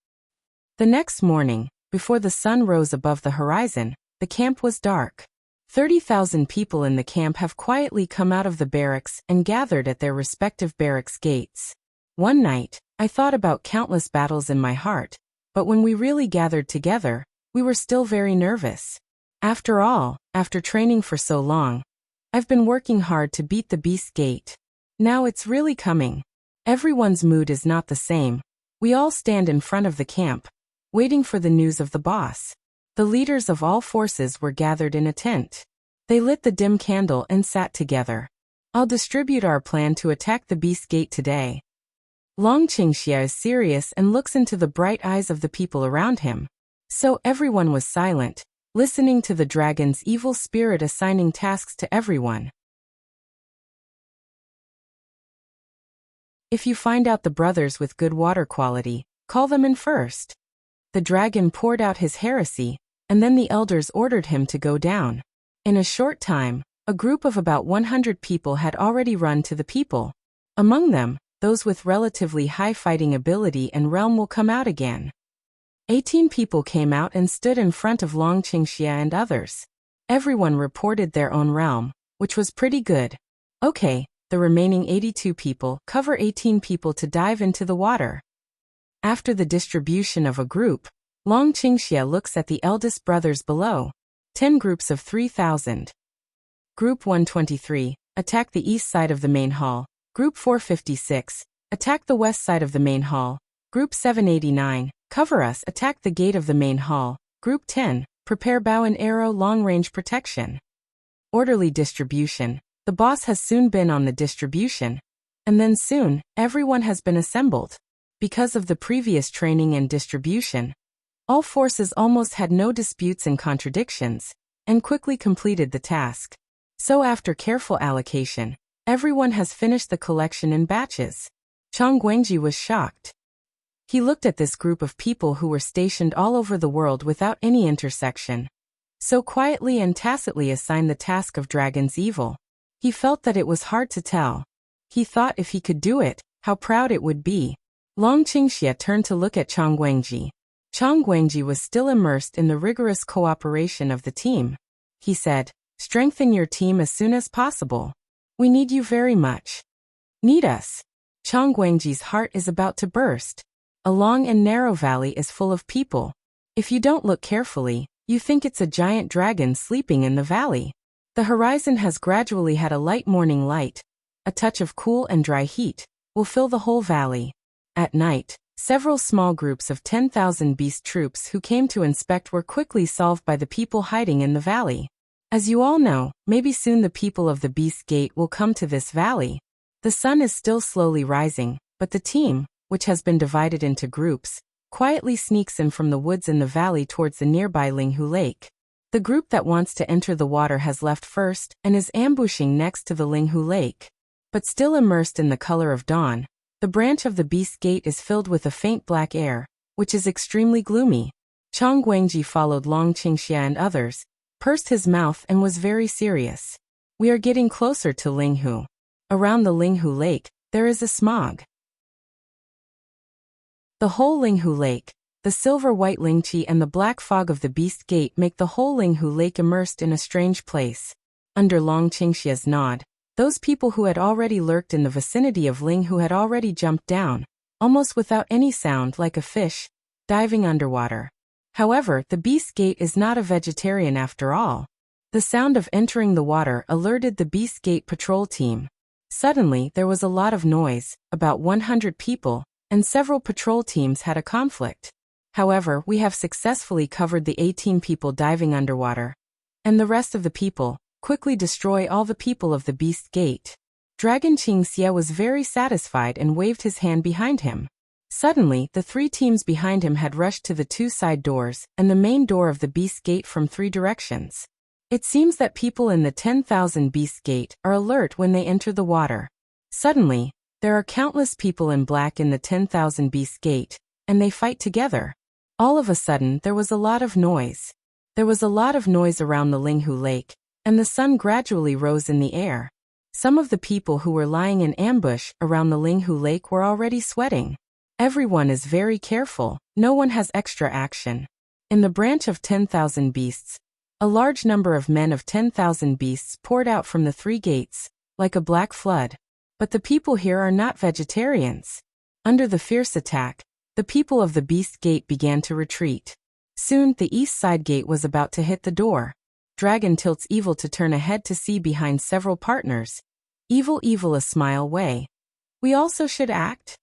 The next morning, before the sun rose above the horizon, the camp was dark. 30,000 people in the camp have quietly come out of the barracks and gathered at their respective barracks gates. One night, I thought about countless battles in my heart, but when we really gathered together, we were still very nervous. After all, after training for so long, I've been working hard to beat the Beast Gate. Now it's really coming. Everyone's mood is not the same. We all stand in front of the camp, waiting for the news of the boss. The leaders of all forces were gathered in a tent. They lit the dim candle and sat together. I'll distribute our plan to attack the Beast Gate today. Long Qingxia is serious and looks into the bright eyes of the people around him. So everyone was silent, listening to the dragon's evil spirit assigning tasks to everyone. If you find out the brothers with good water quality, call them in first. The dragon poured out his heresy, and then the elders ordered him to go down. In a short time, a group of about 100 people had already run to the people. Among them, those with relatively high fighting ability and realm will come out again. 18 people came out and stood in front of Long Qingxia and others. Everyone reported their own realm, which was pretty good. Okay, the remaining 82 people cover 18 people to dive into the water. After the distribution of a group, Long Qingxia looks at the eldest brothers below. 10 groups of 3,000. Group 123, attack the east side of the main hall. Group 456, attack the west side of the main hall. Group 789, cover us, attack the gate of the main hall. Group 10, prepare bow and arrow long-range protection. Orderly distribution. The boss has soon been on the distribution. And then soon, everyone has been assembled. Because of the previous training and distribution, all forces almost had no disputes and contradictions, and quickly completed the task. So after careful allocation, everyone has finished the collection in batches. Chang Guangji was shocked. He looked at this group of people who were stationed all over the world without any intersection. So quietly and tacitly assigned the task of Dragon's Evil. He felt that it was hard to tell. He thought if he could do it, how proud it would be. Long Qingxia turned to look at Chang Guangji. Chang Guangji was still immersed in the rigorous cooperation of the team. He said, strengthen your team as soon as possible. We need you very much. Need us? Chang Guangji's heart is about to burst. A long and narrow valley is full of people. If you don't look carefully, you think it's a giant dragon sleeping in the valley. The horizon has gradually had a light morning light. A touch of cool and dry heat will fill the whole valley. At night, several small groups of 10,000 beast troops who came to inspect were quickly solved by the people hiding in the valley. As you all know, maybe soon the people of the Beast Gate will come to this valley. The sun is still slowly rising, but the team, which has been divided into groups, quietly sneaks in from the woods in the valley towards the nearby Linghu Lake. The group that wants to enter the water has left first and is ambushing next to the Linghu Lake. But still immersed in the color of dawn, the branch of the Beast Gate is filled with a faint black air, which is extremely gloomy. Chang Guangji followed Long Qingxia and others, pursed his mouth and was very serious. We are getting closer to Linghu. Around the Linghu Lake, there is a smog. The whole Linghu Lake, the silver-white Lingqi and the black fog of the Beast Gate make the whole Linghu Lake immersed in a strange place. Under Long Qingxia's nod, those people who had already lurked in the vicinity of Linghu had already jumped down, almost without any sound like a fish, diving underwater. However, the Beast Gate is not a vegetarian after all. The sound of entering the water alerted the Beast Gate patrol team. Suddenly, there was a lot of noise, about 100 people, and several patrol teams had a conflict. However, we have successfully covered the 18 people diving underwater. And the rest of the people, quickly destroy all the people of the Beast Gate. Dragon Qingxia was very satisfied and waved his hand behind him. Suddenly, the three teams behind him had rushed to the two side doors and the main door of the Beast Gate from three directions. It seems that people in the 10,000 Beast Gate are alert when they enter the water. Suddenly, there are countless people in black in the 10,000 Beast Gate, and they fight together. All of a sudden, there was a lot of noise. There was a lot of noise around the Linghu Lake, and the sun gradually rose in the air. Some of the people who were lying in ambush around the Linghu Lake were already sweating. Everyone is very careful, no one has extra action. In the branch of 10,000 beasts, a large number of men of 10,000 beasts poured out from the three gates, like a black flood. But the people here are not vegetarians. Under the fierce attack, the people of the Beast Gate began to retreat. Soon, the east side gate was about to hit the door. Dragon tilts evil to turn ahead to see behind several partners. Evil a smile way. We also should act?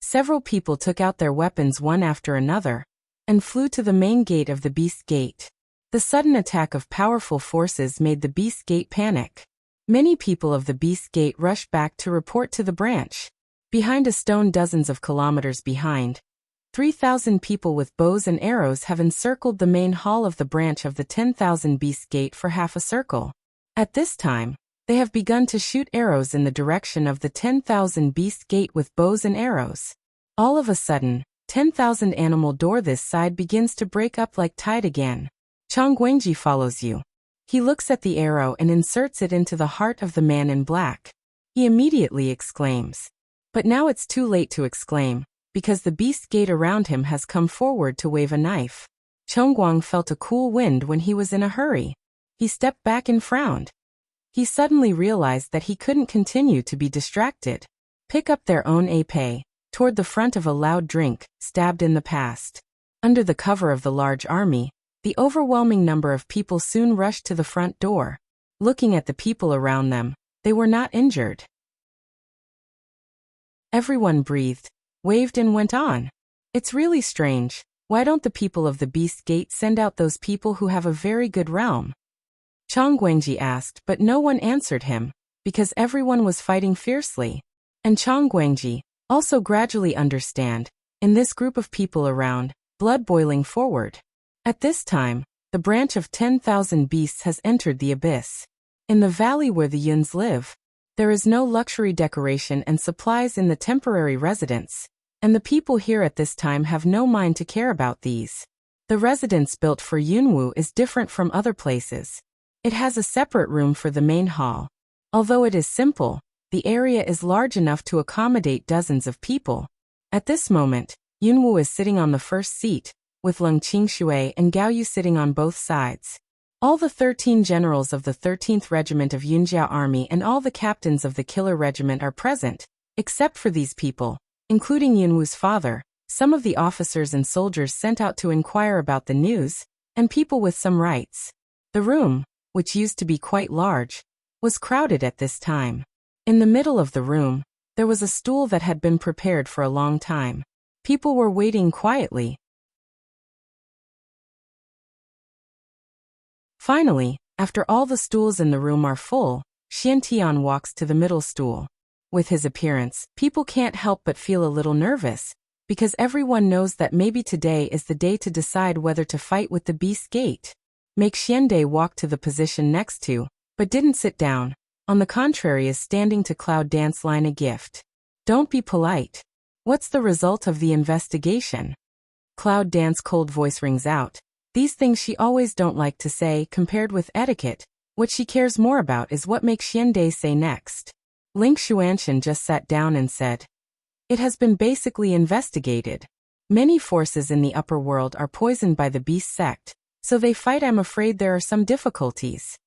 Several people took out their weapons one after another, and flew to the main gate of the Beast Gate. The sudden attack of powerful forces made the Beast Gate panic. Many people of the Beast Gate rushed back to report to the branch. Behind a stone dozens of kilometers behind, 3,000 people with bows and arrows have encircled the main hall of the branch of the 10,000 Beast Gate for half a circle. At this time, they have begun to shoot arrows in the direction of the 10,000 Beast Gate with bows and arrows. All of a sudden, 10,000 animal door this side begins to break up like tide again. Chang Guangji follows you. He looks at the arrow and inserts it into the heart of the man in black. He immediately exclaims. But now it's too late to exclaim, because the Beast Gate around him has come forward to wave a knife. Chongguang felt a cool wind when he was in a hurry. He stepped back and frowned. He suddenly realized that he couldn't continue to be distracted. Pick up their own épée, toward the front of a loud drink, stabbed in the past. Under the cover of the large army, the overwhelming number of people soon rushed to the front door. Looking at the people around them, they were not injured. Everyone breathed, waved and went on. It's really strange. Why don't the people of the Beast Gate send out those people who have a very good realm? Chang Guangji asked, but no one answered him, because everyone was fighting fiercely. And Chang Guangji also gradually understand, in this group of people around, blood boiling forward. At this time, the branch of 10,000 beasts has entered the abyss. In the valley where the Yuns live, there is no luxury decoration and supplies in the temporary residence, and the people here at this time have no mind to care about these. The residence built for Yunwu is different from other places. It has a separate room for the main hall. Although it is simple, the area is large enough to accommodate dozens of people. At this moment, Yunwu is sitting on the first seat, with Leng Qingshui and Gao Yu sitting on both sides. All the 13 generals of the 13th Regiment of Yunjiao Army and all the captains of the Killer Regiment are present, except for these people, including Yunwu's father, some of the officers and soldiers sent out to inquire about the news, and people with some rights. The room, which used to be quite large, was crowded at this time. In the middle of the room, there was a stool that had been prepared for a long time. People were waiting quietly. Finally, after all the stools in the room are full, Xiantian walks to the middle stool. With his appearance, people can't help but feel a little nervous, because everyone knows that maybe today is the day to decide whether to fight with the Beast Gate. Make Xiande walk to the position next to, but didn't sit down. On the contrary, is standing to Cloud Dance line a gift. Don't be polite. What's the result of the investigation? Cloud Dance cold voice rings out. These things she always don't like to say compared with etiquette. What she cares more about is what makes Xiande say next. Ling Xuanshan just sat down and said, it has been basically investigated. Many forces in the upper world are poisoned by the beast sect, so they fight. I'm afraid there are some difficulties.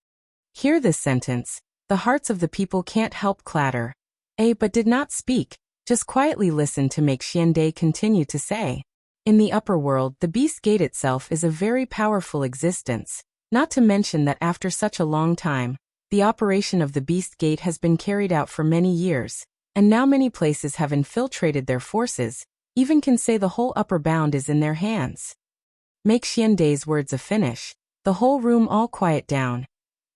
Hear this sentence. The hearts of the people can't help clatter. But did not speak, just quietly listened to make Xiande continue to say. In the upper world, the Beast Gate itself is a very powerful existence, not to mention that after such a long time, the operation of the Beast Gate has been carried out for many years, and now many places have infiltrated their forces, even can say the whole upper bound is in their hands. Make Xiande's words a finish, the whole room all quiet down.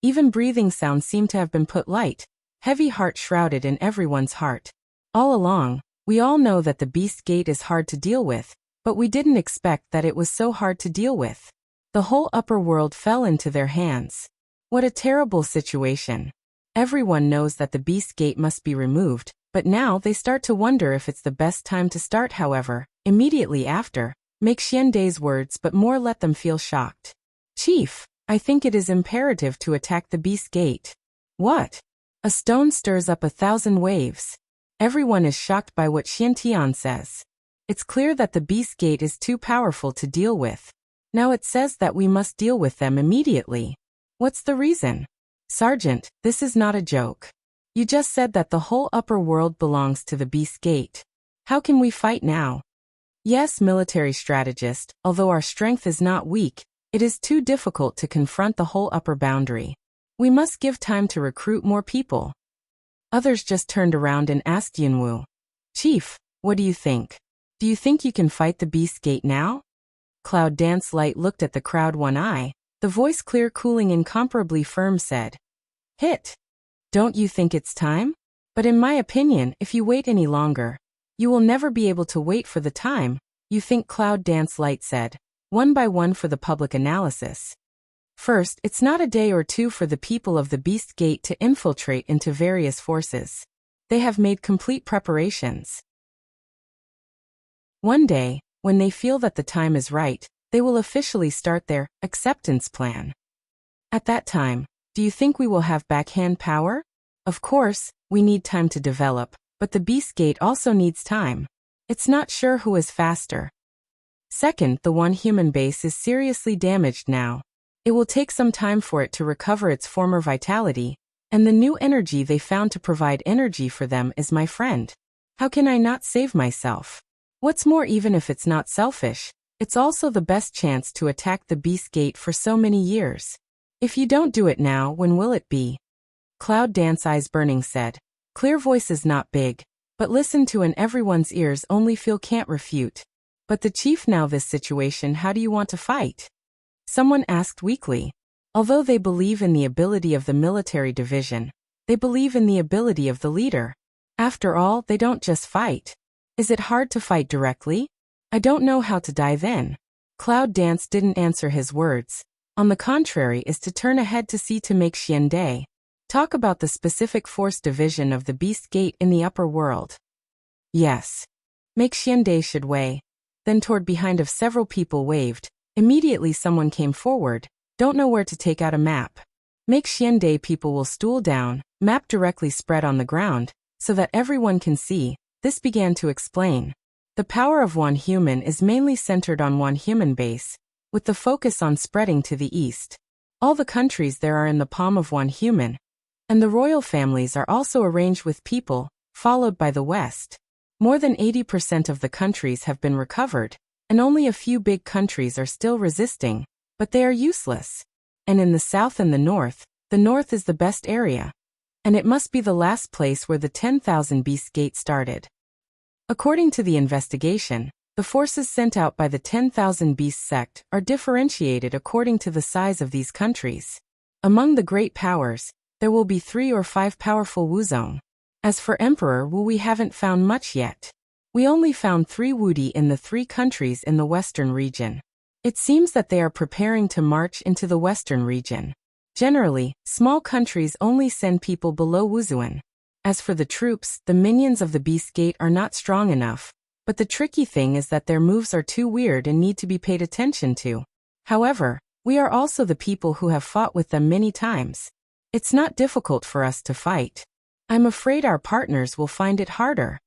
Even breathing sounds seem to have been put light, heavy heart shrouded in everyone's heart. All along, We all know that the Beast Gate is hard to deal with, but we didn't expect that it was so hard to deal with. The whole upper world fell into their hands. What a terrible situation. Everyone knows that the Beast Gate must be removed, but now they start to wonder if it's the best time to start. However, immediately after, make Xianday's words but more let them feel shocked. Chief, I think it is imperative to attack the Beast Gate. What? A stone stirs up 1,000 waves. Everyone is shocked by what Xiantian says. It's clear that the Beast Gate is too powerful to deal with. Now it says that we must deal with them immediately. What's the reason? Sergeant, this is not a joke. You just said that the whole upper world belongs to the Beast Gate. How can we fight now? Yes, military strategist, although our strength is not weak, it is too difficult to confront the whole upper boundary. We must give time to recruit more people. Others just turned around and asked Yunwu. Chief, what do you think? Do you think you can fight the Beast Gate now? Cloud Dance Light looked at the crowd one eye. The voice clear, cooling, incomparably firm said, Hit. Don't you think it's time? But in my opinion, if you wait any longer, you will never be able to wait for the time, you think, Cloud Dance Light said, one by one for the public analysis. First, it's not a day or two for the people of the Beast Gate to infiltrate into various forces. They have made complete preparations. One day, when they feel that the time is right, they will officially start their acceptance plan. At that time, do you think we will have backhand power? Of course, we need time to develop, but the Beast Gate also needs time. It's not sure who is faster. Second, the one human base is seriously damaged now. It will take some time for it to recover its former vitality, and the new energy they found to provide energy for them is my friend. How can I not save myself? What's more, even if it's not selfish, it's also the best chance to attack the Beast Gate for so many years. If you don't do it now, when will it be? Cloud Dance Eyes Burning said. Clear voice is not big, but listen to and everyone's ears only feel can't refute. But the chief, now this situation, how do you want to fight? Someone asked weakly. Although they believe in the ability of the military division, they believe in the ability of the leader. After all, they don't just fight. Is it hard to fight directly? I don't know how to dive in. Cloud Dance didn't answer his words. On the contrary, is to turn ahead to see to make Xiandai talk about the specific force division of the Beast Gate in the upper world. Yes. Make Xiandai should weigh. Then toward behind of several people waved. Immediately someone came forward. Don't know where to take out a map. Make Xiandai people will stool down, map directly spread on the ground, so that everyone can see. This began to explain. The power of one human is mainly centered on one human base, with the focus on spreading to the east. All the countries there are in the palm of one human, and the royal families are also arranged with people, followed by the west. More than 80% of the countries have been recovered, and only a few big countries are still resisting, but they are useless. And in the south and the north is the best area. And it must be the last place where the 10,000 Beast Gate started. According to the investigation, the forces sent out by the 10,000 Beast sect are differentiated according to the size of these countries. Among the great powers, there will be 3 or 5 powerful Wuzong. As for Emperor Wu, we haven't found much yet. We only found 3 Wudi in the 3 countries in the western region. It seems that they are preparing to march into the western region. Generally, small countries only send people below Wuzuan. As for the troops, the minions of the Beast Gate are not strong enough, but the tricky thing is that their moves are too weird and need to be paid attention to. However, we are also the people who have fought with them many times. It's not difficult for us to fight. I'm afraid our partners will find it harder.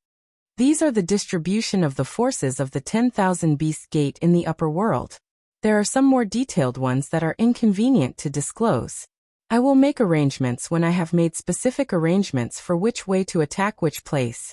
These are the distribution of the forces of the 10,000 Beast Gate in the upper world. There are some more detailed ones that are inconvenient to disclose. I will make arrangements when I have made specific arrangements for which way to attack which place.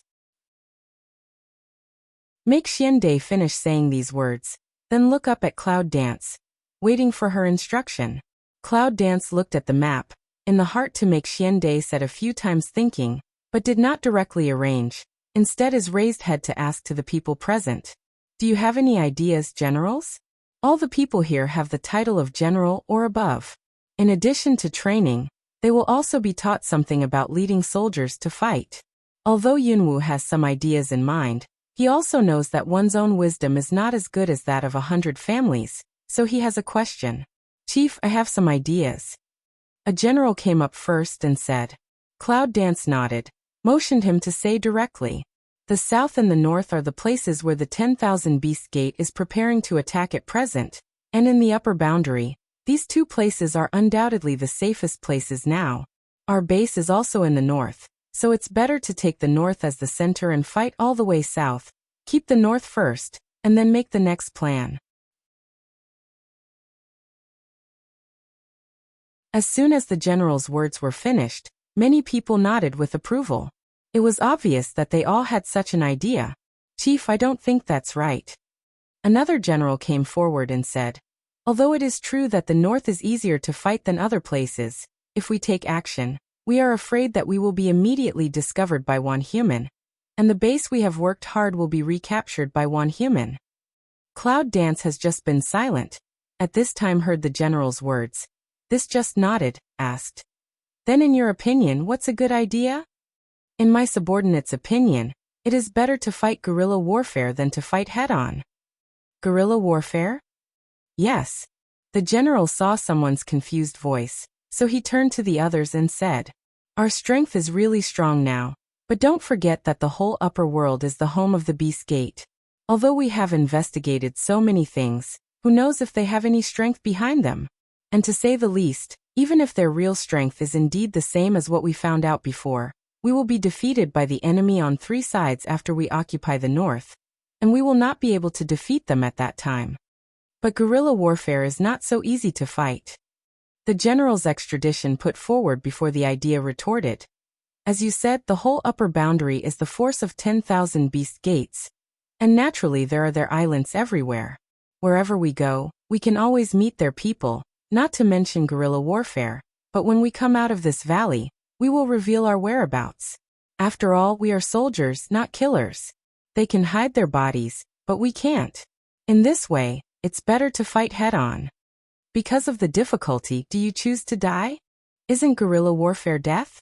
Make Xiandai finish saying these words, then look up at Cloud Dance, waiting for her instruction. Cloud Dance looked at the map, in the heart to make Xiandai said a few times thinking, but did not directly arrange, instead his raised head to ask to the people present. Do you have any ideas, generals? All the people here have the title of general or above. In addition to training, they will also be taught something about leading soldiers to fight. Although Yunwu has some ideas in mind, he also knows that one's own wisdom is not as good as that of 100 families, so he has a question. Chief, I have some ideas. A general came up first and said. Cloud Dance nodded, motioned him to say directly. The south and the north are the places where the 10,000 Beast Gate is preparing to attack at present, and in the upper boundary, these two places are undoubtedly the safest places now. Our base is also in the north, so it's better to take the north as the center and fight all the way south, keep the north first, and then make the next plan. As soon as the general's words were finished, many people nodded with approval. It was obvious that they all had such an idea. Chief, I don't think that's right. Another general came forward and said, although it is true that the north is easier to fight than other places, if we take action, we are afraid that we will be immediately discovered by one human, and the base we have worked hard will be recaptured by one human. Cloud Dance has just been silent. At this time heard the general's words. This just nodded, asked. Then in your opinion, what's a good idea? In my subordinate's opinion, it is better to fight guerrilla warfare than to fight head-on. Guerrilla warfare? Yes. The general saw someone's confused voice, so he turned to the others and said, our strength is really strong now, but don't forget that the whole upper world is the home of the Beast Gate. Although we have investigated so many things, who knows if they have any strength behind them? And to say the least, even if their real strength is indeed the same as what we found out before, we will be defeated by the enemy on 3 sides after we occupy the north, and we will not be able to defeat them at that time. But guerrilla warfare is not so easy to fight. The general's extradition put forward before the idea retorted. As you said, the whole upper boundary is the force of 10,000 Beast Gates, and naturally there are their islands everywhere. Wherever we go, we can always meet their people, not to mention guerrilla warfare, but when we come out of this valley, we will reveal our whereabouts. After all, we are soldiers, not killers. They can hide their bodies, but we can't. In this way, it's better to fight head-on. Because of the difficulty, do you choose to die? Isn't guerrilla warfare death?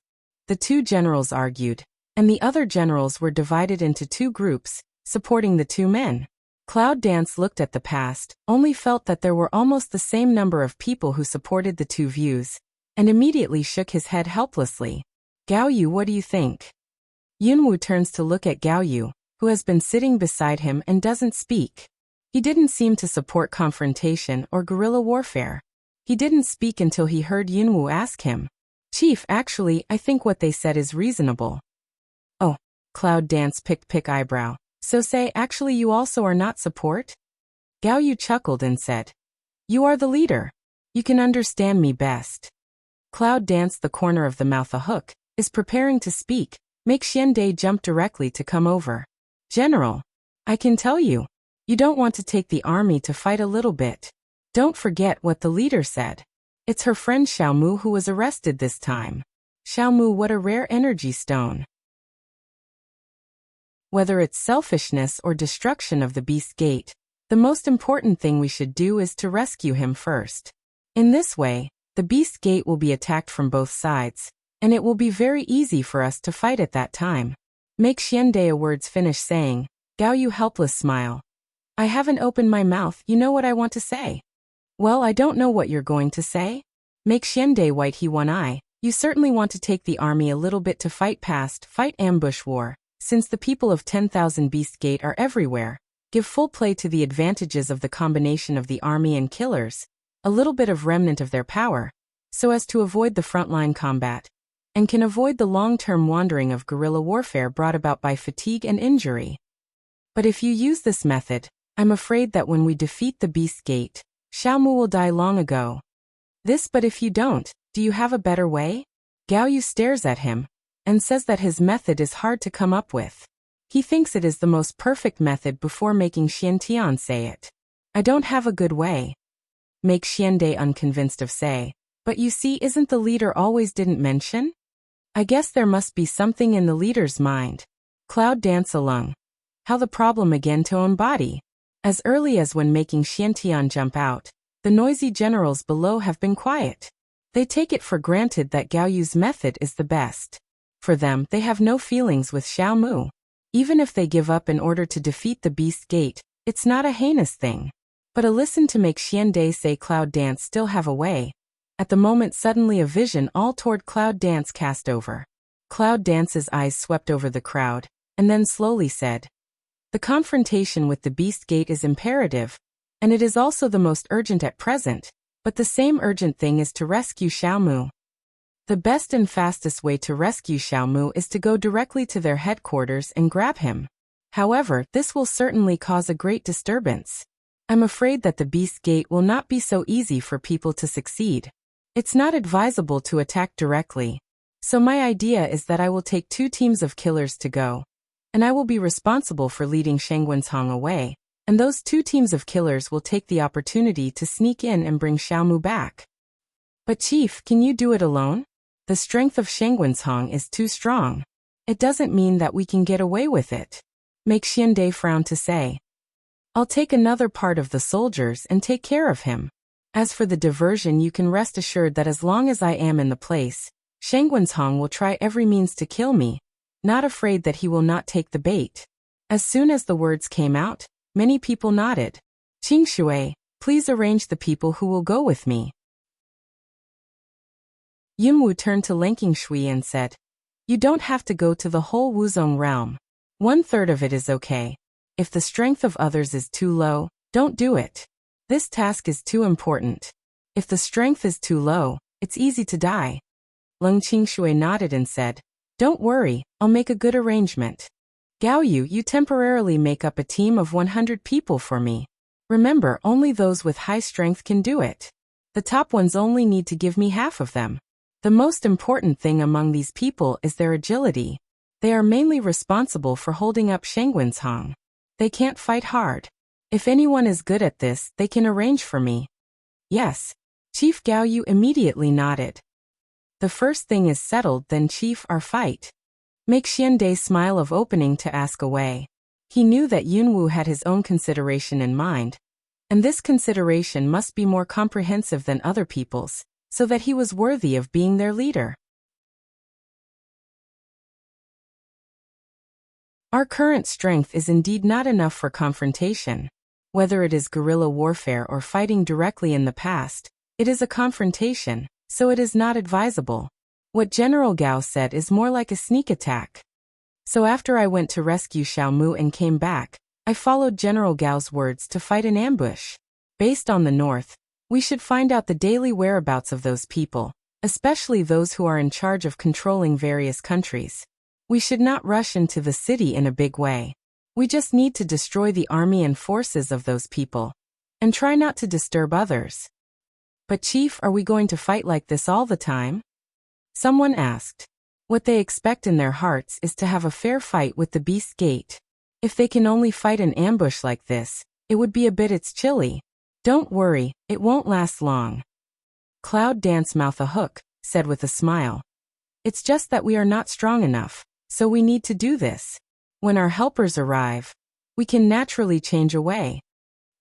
The two generals argued, and the other generals were divided into 2 groups, supporting the 2 men. Cloud Dance looked at the past, only felt that there were almost the same number of people who supported the 2 views, and immediately shook his head helplessly. Gao Yu, what do you think? Yunwu turns to look at Gao Yu, who has been sitting beside him and doesn't speak. He didn't seem to support confrontation or guerrilla warfare. He didn't speak until he heard Yunwu ask him. Chief, actually, I think what they said is reasonable. Oh, Cloud Dance picked eyebrow. So say, actually you also are not support? Gao Yu chuckled and said, you are the leader. You can understand me best. Cloud Dance, the corner of the mouth a hook, is preparing to speak. Make Xiande jump directly to come over. General, I can tell you, you don't want to take the army to fight a little bit. Don't forget what the leader said. It's her friend Xiaomu who was arrested this time. Xiaomu, what a rare energy stone. Whether it's selfishness or destruction of the Beast Gate, the most important thing we should do is to rescue him first. In this way, the Beast Gate will be attacked from both sides, and it will be very easy for us to fight at that time. Make Xiande a words finish saying, Gao Yu helpless smile. I haven't opened my mouth, you know what I want to say. Well, I don't know what you're going to say. Make Xiande white he one eye. You certainly want to take the army a little bit to fight ambush war, since the people of 10,000 Beast Gate are everywhere. Give full play to the advantages of the combination of the army and killers, a little bit of remnant of their power, so as to avoid the frontline combat, and can avoid the long-term wandering of guerrilla warfare brought about by fatigue and injury. But if you use this method, I'm afraid that when we defeat the Beast Gate, Xiaomu will die long ago. But if you don't, do you have a better way? Gao Yu stares at him, and says that his method is hard to come up with. He thinks it is the most perfect method before making Xiantian say it. I don't have a good way. Make Xiande unconvinced of say, but you see, isn't the leader always didn't mention? I guess there must be something in the leader's mind. Cloud Dance along. How the problem again to embody. As early as when making Xiantian jump out, the noisy generals below have been quiet. They take it for granted that Gao Yu's method is the best. For them, they have no feelings with Xiao Mu. Even if they give up in order to defeat the Beast Gate, it's not a heinous thing. But a listen to make Xian Dai say Cloud Dance still have a way. At the moment suddenly a vision all toward Cloud Dance cast over. Cloud Dance's eyes swept over the crowd, and then slowly said, "The confrontation with the Beast Gate is imperative, and it is also the most urgent at present, but the same urgent thing is to rescue Xiao Mu. The best and fastest way to rescue Xiao Mu is to go directly to their headquarters and grab him. However, this will certainly cause a great disturbance. I'm afraid that the Beast Gate will not be so easy for people to succeed. It's not advisable to attack directly. So my idea is that I will take 2 teams of killers to go, and I will be responsible for leading Shangguancong away, and those 2 teams of killers will take the opportunity to sneak in and bring Xiao Mu back." "But Chief, can you do it alone? The strength of Shangguancong is too strong. It doesn't mean that we can get away with it," Make Xian Dai frown to say. "I'll take another part of the soldiers and take care of him. As for the diversion, you can rest assured that as long as I am in the place, Shangguancong will try every means to kill me, not afraid that he will not take the bait." As soon as the words came out, many people nodded. "Qing Shui, please arrange the people who will go with me." Yunwu turned to Lanking Shui and said, "You don't have to go to the whole Wuzong realm. 1/3 of it is okay. If the strength of others is too low, don't do it. This task is too important. If the strength is too low, it's easy to die." Leng Qingshui nodded and said, "Don't worry, I'll make a good arrangement. Gao Yu, you temporarily make up a team of 100 people for me. Remember, only those with high strength can do it. The top ones only need to give me half of them. The most important thing among these people is their agility. They are mainly responsible for holding up Shangguancong. They can't fight hard. If anyone is good at this, they can arrange for me." "Yes." Chief Gao Yu immediately nodded. "The first thing is settled, then Chief, our fight." Make Xian Dai smile of opening to ask away. He knew that Yunwu had his own consideration in mind, and this consideration must be more comprehensive than other people's, so that he was worthy of being their leader. Our current strength is indeed not enough for confrontation. Whether it is guerrilla warfare or fighting directly in the past, it is a confrontation, so it is not advisable. What General Gao said is more like a sneak attack. So after I went to rescue Xiao Mu and came back, I followed General Gao's words to fight an ambush. Based on the north, we should find out the daily whereabouts of those people, especially those who are in charge of controlling various countries. We should not rush into the city in a big way. We just need to destroy the army and forces of those people, and try not to disturb others. "But Chief, are we going to fight like this all the time?" Someone asked. What they expect in their hearts is to have a fair fight with the Beast Gate. If they can only fight an ambush like this, it would be a bit it's chilly. "Don't worry, it won't last long." Cloud Dance Mouth a Hook said with a smile. "It's just that we are not strong enough, so we need to do this. When our helpers arrive, we can naturally change away."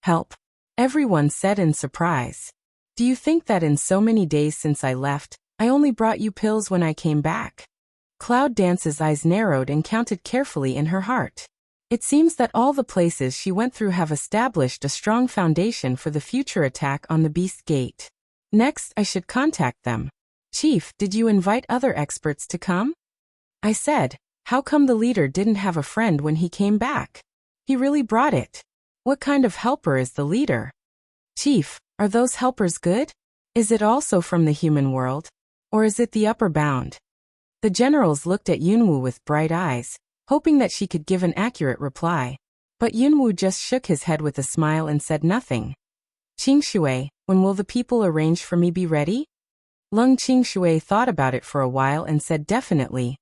"Help?" everyone said in surprise. "Do you think that in so many days since I left, I only brought you pills when I came back?" Cloud Dance's eyes narrowed and counted carefully in her heart. It seems that all the places she went through have established a strong foundation for the future attack on the Beast Gate. Next, I should contact them. "Chief, did you invite other experts to come?" I said. "How come the leader didn't have a friend when he came back? He really brought it. What kind of helper is the leader?" "Chief, are those helpers good? Is it also from the human world? Or is it the upper bound?" The generals looked at Yunwu with bright eyes, hoping that she could give an accurate reply. But Yunwu just shook his head with a smile and said nothing. "Qing Shui, when will the people arrange for me be ready?" Leng Qing Shui thought about it for a while and said definitely.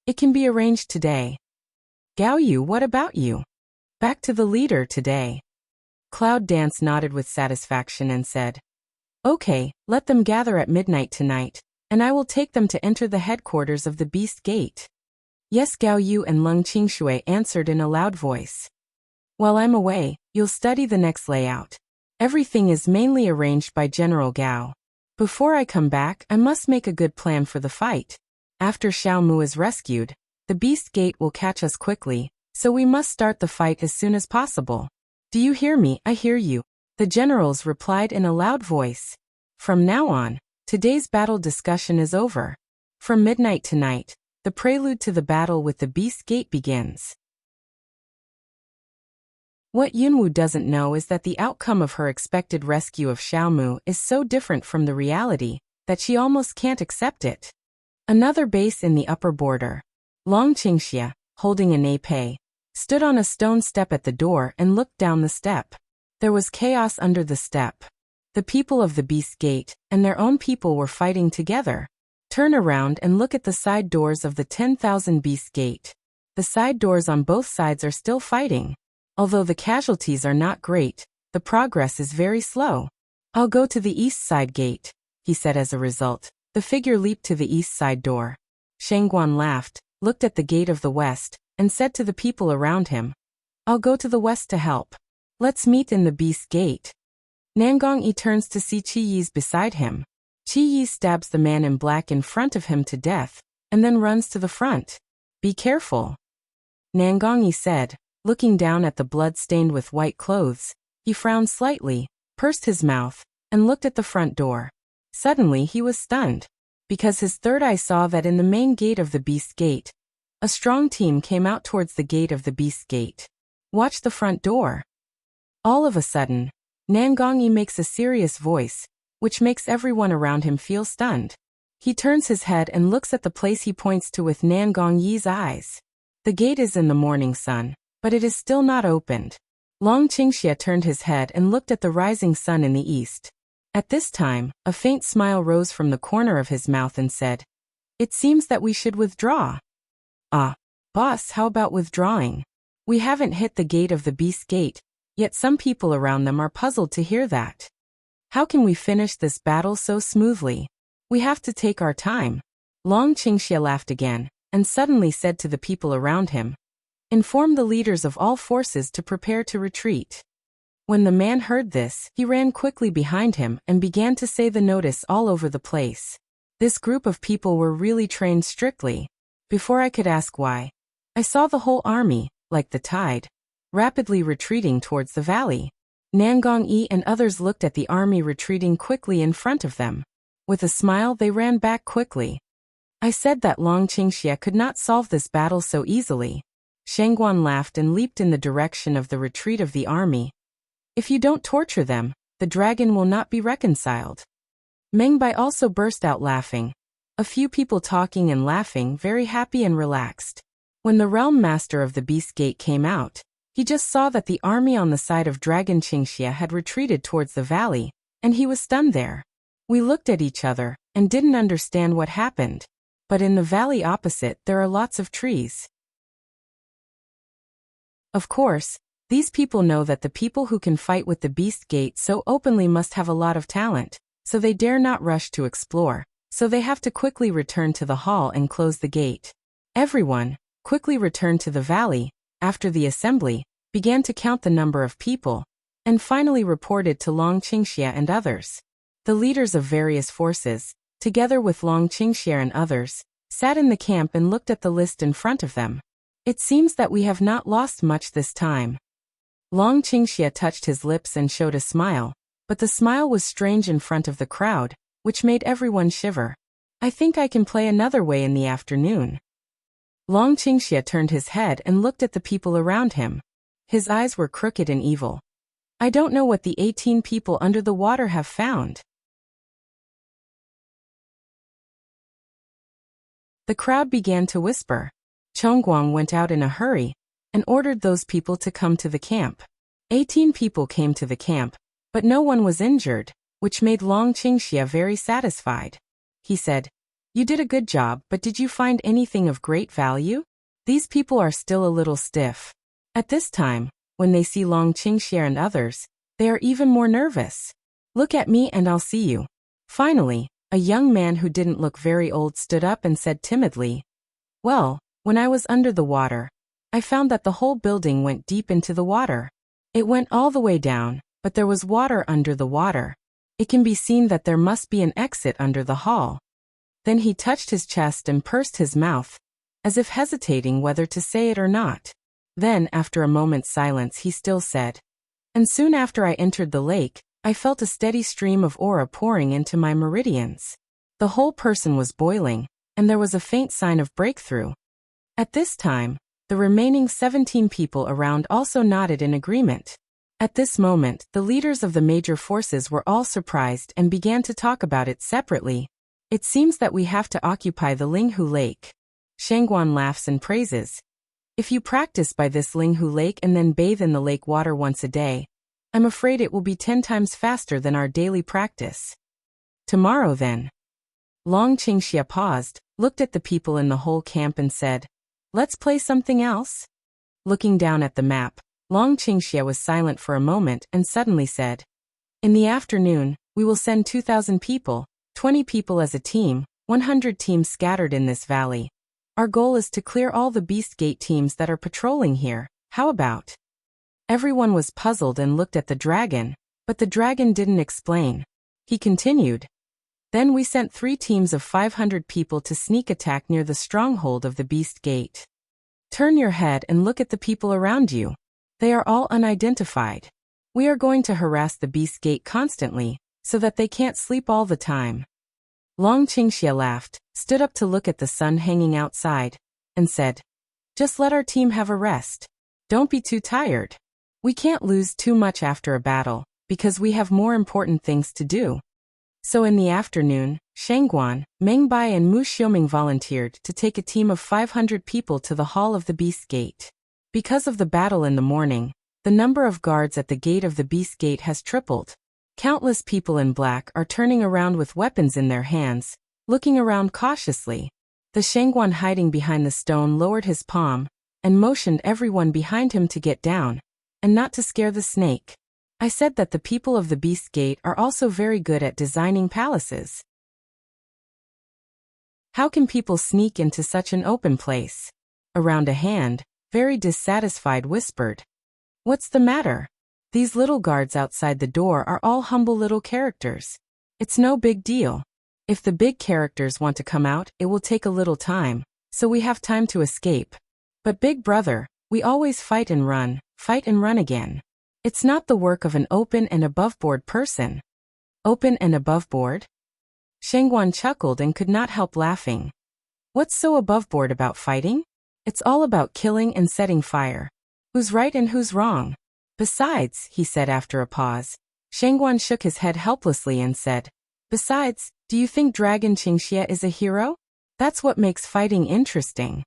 "It can be arranged today." "Gao Yu, what about you?" "Back to the leader today." Cloud Dance nodded with satisfaction and said, "Okay, let them gather at midnight tonight, and I will take them to enter the headquarters of the Beast Gate." "Yes," Gao Yu and Leng Qingshui answered in a loud voice. "While I'm away, you'll study the next layout. Everything is mainly arranged by General Gao. Before I come back, I must make a good plan for the fight. After Xiao Mu is rescued, the beast gate will catch us quickly, so we must start the fight as soon as possible. Do you hear me? I hear you. The generals replied in a loud voice. From now on, today's battle discussion is over. From midnight tonight, the prelude to the battle with the beast gate begins. What Yunwu doesn't know is that the outcome of her expected rescue of Xiaomu is so different from the reality that she almost can't accept it. Another base in the upper border. Long Qingxia, holding a nape, stood on a stone step at the door and looked down the step. There was chaos under the step. The people of the beast gate and their own people were fighting together. Turn around and look at the side doors of the 10,000 beast gate. The side doors on both sides are still fighting. Although the casualties are not great, the progress is very slow. I'll go to the east side gate, he said. As a result, the figure leaped to the east side door. Shengguan laughed, looked at the gate of the west, and said to the people around him, I'll go to the west to help. Let's meet in the beast gate. Nangong Yi turns to see Qi Yi's beside him. Qi Yi stabs the man in black in front of him to death, and then runs to the front. Be careful, Nangong Yi said. Looking down at the blood stained with white clothes, he frowned slightly, pursed his mouth, and looked at the front door. Suddenly he was stunned, because his third eye saw that in the main gate of the beast gate, a strong team came out towards the gate of the beast gate. Watch the front door. All of a sudden, Nangong Yi makes a serious voice, which makes everyone around him feel stunned. He turns his head and looks at the place he points to with Nangong Yi's eyes. The gate is in the morning sun, but it is still not opened. Long Qingxia turned his head and looked at the rising sun in the east. At this time, a faint smile rose from the corner of his mouth and said, It seems that we should withdraw. Ah, boss, how about withdrawing? We haven't hit the gate of the beast gate, yet some people around them are puzzled to hear that. How can we finish this battle so smoothly? We have to take our time. Long Qingxia laughed again, and suddenly said to the people around him, Inform the leaders of all forces to prepare to retreat. When the man heard this, he ran quickly behind him and began to say the notice all over the place. This group of people were really trained strictly. Before I could ask why, I saw the whole army, like the tide, rapidly retreating towards the valley. Nangong Yi and others looked at the army retreating quickly in front of them. With a smile, they ran back quickly. I said that Long Qingxia could not solve this battle so easily. Shengguan laughed and leaped in the direction of the retreat of the army. If you don't torture them, the dragon will not be reconciled. Meng Bai also burst out laughing. A few people talking and laughing, very happy and relaxed. When the realm master of the beast gate came out, he just saw that the army on the side of Dragon Qingxia had retreated towards the valley, and he was stunned there. We looked at each other and didn't understand what happened. But in the valley opposite there are lots of trees. Of course, these people know that the people who can fight with the beast gate so openly must have a lot of talent, so they dare not rush to explore, so they have to quickly return to the hall and close the gate. Everyone quickly returned to the valley, after the assembly, began to count the number of people, and finally reported to Long Qingxia and others. The leaders of various forces, together with Long Qingxia and others, sat in the camp and looked at the list in front of them. It seems that we have not lost much this time. Long Qingxia touched his lips and showed a smile, but the smile was strange in front of the crowd, which made everyone shiver. I think I can play another way in the afternoon. Long Qingxia turned his head and looked at the people around him. His eyes were crooked and evil. I don't know what the 18 people under the water have found. The crowd began to whisper. Chongguang went out in a hurry and ordered those people to come to the camp. 18 people came to the camp, but no one was injured, which made Long Qingxia very satisfied. He said, You did a good job, but did you find anything of great value? These people are still a little stiff. At this time, when they see Long Qingxia and others, they are even more nervous. Look at me and I'll see you. Finally, a young man who didn't look very old stood up and said timidly, Well, when I was under the water, I found that the whole building went deep into the water. It went all the way down, but there was water under the water. It can be seen that there must be an exit under the hall. Then he touched his chest and pursed his mouth, as if hesitating whether to say it or not. Then, after a moment's silence, he still said, "And soon after I entered the lake, I felt a steady stream of aura pouring into my meridians. The whole person was boiling, and there was a faint sign of breakthrough." At this time, the remaining 17 people around also nodded in agreement. At this moment, the leaders of the major forces were all surprised and began to talk about it separately. "It seems that we have to occupy the Linghu Lake." Shangguan laughs and praises. "If you practice by this Linghu Lake and then bathe in the lake water once a day, I'm afraid it will be 10 times faster than our daily practice." "Tomorrow then." Long Qingxia paused, looked at the people in the whole camp and said, "Let's play something else?" Looking down at the map, Long Qingxia was silent for a moment and suddenly said, "In the afternoon, we will send 2,000 people, 20 people as a team, 100 teams scattered in this valley. Our goal is to clear all the Beast Gate teams that are patrolling here. How about?" Everyone was puzzled and looked at the dragon, but the dragon didn't explain. He continued, "Then we sent 3 teams of 500 people to sneak attack near the stronghold of the Beast Gate. Turn your head and look at the people around you. They are all unidentified. We are going to harass the Beast Gate constantly, so that they can't sleep all the time." Long Qingxia laughed, stood up to look at the sun hanging outside, and said, "Just let our team have a rest. Don't be too tired. We can't lose too much after a battle, because we have more important things to do." So in the afternoon, Shangguan, Mengbai and Mu Xiuming volunteered to take a team of 500 people to the hall of the Beast Gate. Because of the battle in the morning, the number of guards at the gate of the Beast Gate has tripled. Countless people in black are turning around with weapons in their hands, looking around cautiously. The Shangguan hiding behind the stone lowered his palm, and motioned everyone behind him to get down, and not to scare the snake. I said that the people of the Beast Gate are also very good at designing palaces. How can people sneak into such an open place? Around a hand, very dissatisfied, whispered, "What's the matter? These little guards outside the door are all humble little characters. It's no big deal. If the big characters want to come out, it will take a little time, so we have time to escape. But big brother, we always fight and run again. It's not the work of an open and above-board person." "Open and above-board?" Shangguan chuckled and could not help laughing. "What's so above-board about fighting? It's all about killing and setting fire. Who's right and who's wrong? Besides," he said after a pause. Shangguan shook his head helplessly and said, "Besides, do you think Dragon Qingxia is a hero? That's what makes fighting interesting."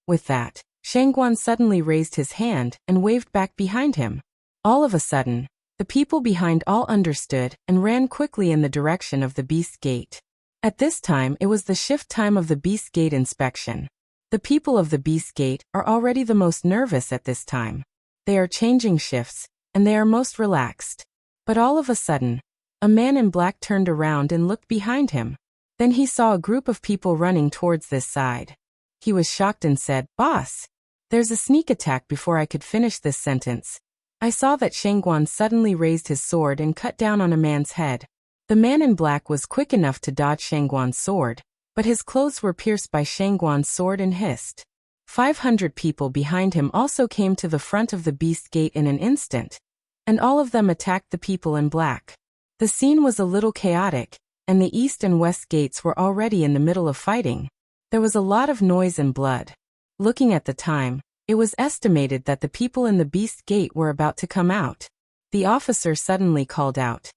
With that, Shangguan suddenly raised his hand and waved back behind him. All of a sudden, the people behind all understood and ran quickly in the direction of the Beast Gate. At this time it was the shift time of the Beast Gate inspection. The people of the Beast Gate are already the most nervous at this time. They are changing shifts, and they are most relaxed. But all of a sudden, a man in black turned around and looked behind him. Then he saw a group of people running towards this side. He was shocked and said, "Boss, there's a sneak attack." Before I could finish this sentence, I saw that Shangguan suddenly raised his sword and cut down on a man's head. The man in black was quick enough to dodge Shangguan's sword, but his clothes were pierced by Shangguan's sword and hissed. 500 people behind him also came to the front of the Beast Gate in an instant, and all of them attacked the people in black. The scene was a little chaotic, and the east and west gates were already in the middle of fighting. There was a lot of noise and blood. Looking at the time, it was estimated that the people in the Beast Gate were about to come out. The officer suddenly called out,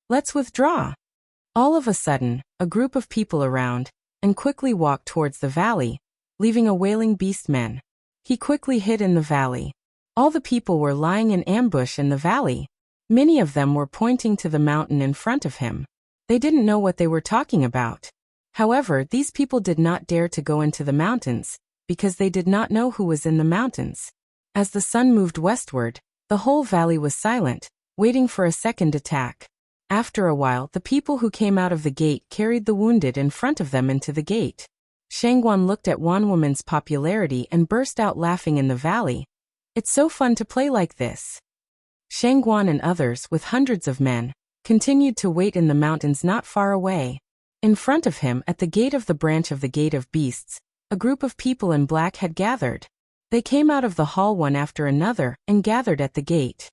"Let's withdraw." All of a sudden, a group of people around, and quickly walked towards the valley, leaving a wailing beastman. He quickly hid in the valley. All the people were lying in ambush in the valley. Many of them were pointing to the mountain in front of him. They didn't know what they were talking about. However, these people did not dare to go into the mountains, because they did not know who was in the mountains. As the sun moved westward, the whole valley was silent, waiting for a second attack. After a while, the people who came out of the gate carried the wounded in front of them into the gate. Shangguan looked at one woman's popularity and burst out laughing in the valley. "It's so fun to play like this." Shangguan and others, with hundreds of men, continued to wait in the mountains not far away. In front of him, at the gate of the branch of the Gate of Beasts, a group of people in black had gathered. They came out of the hall one after another and gathered at the gate.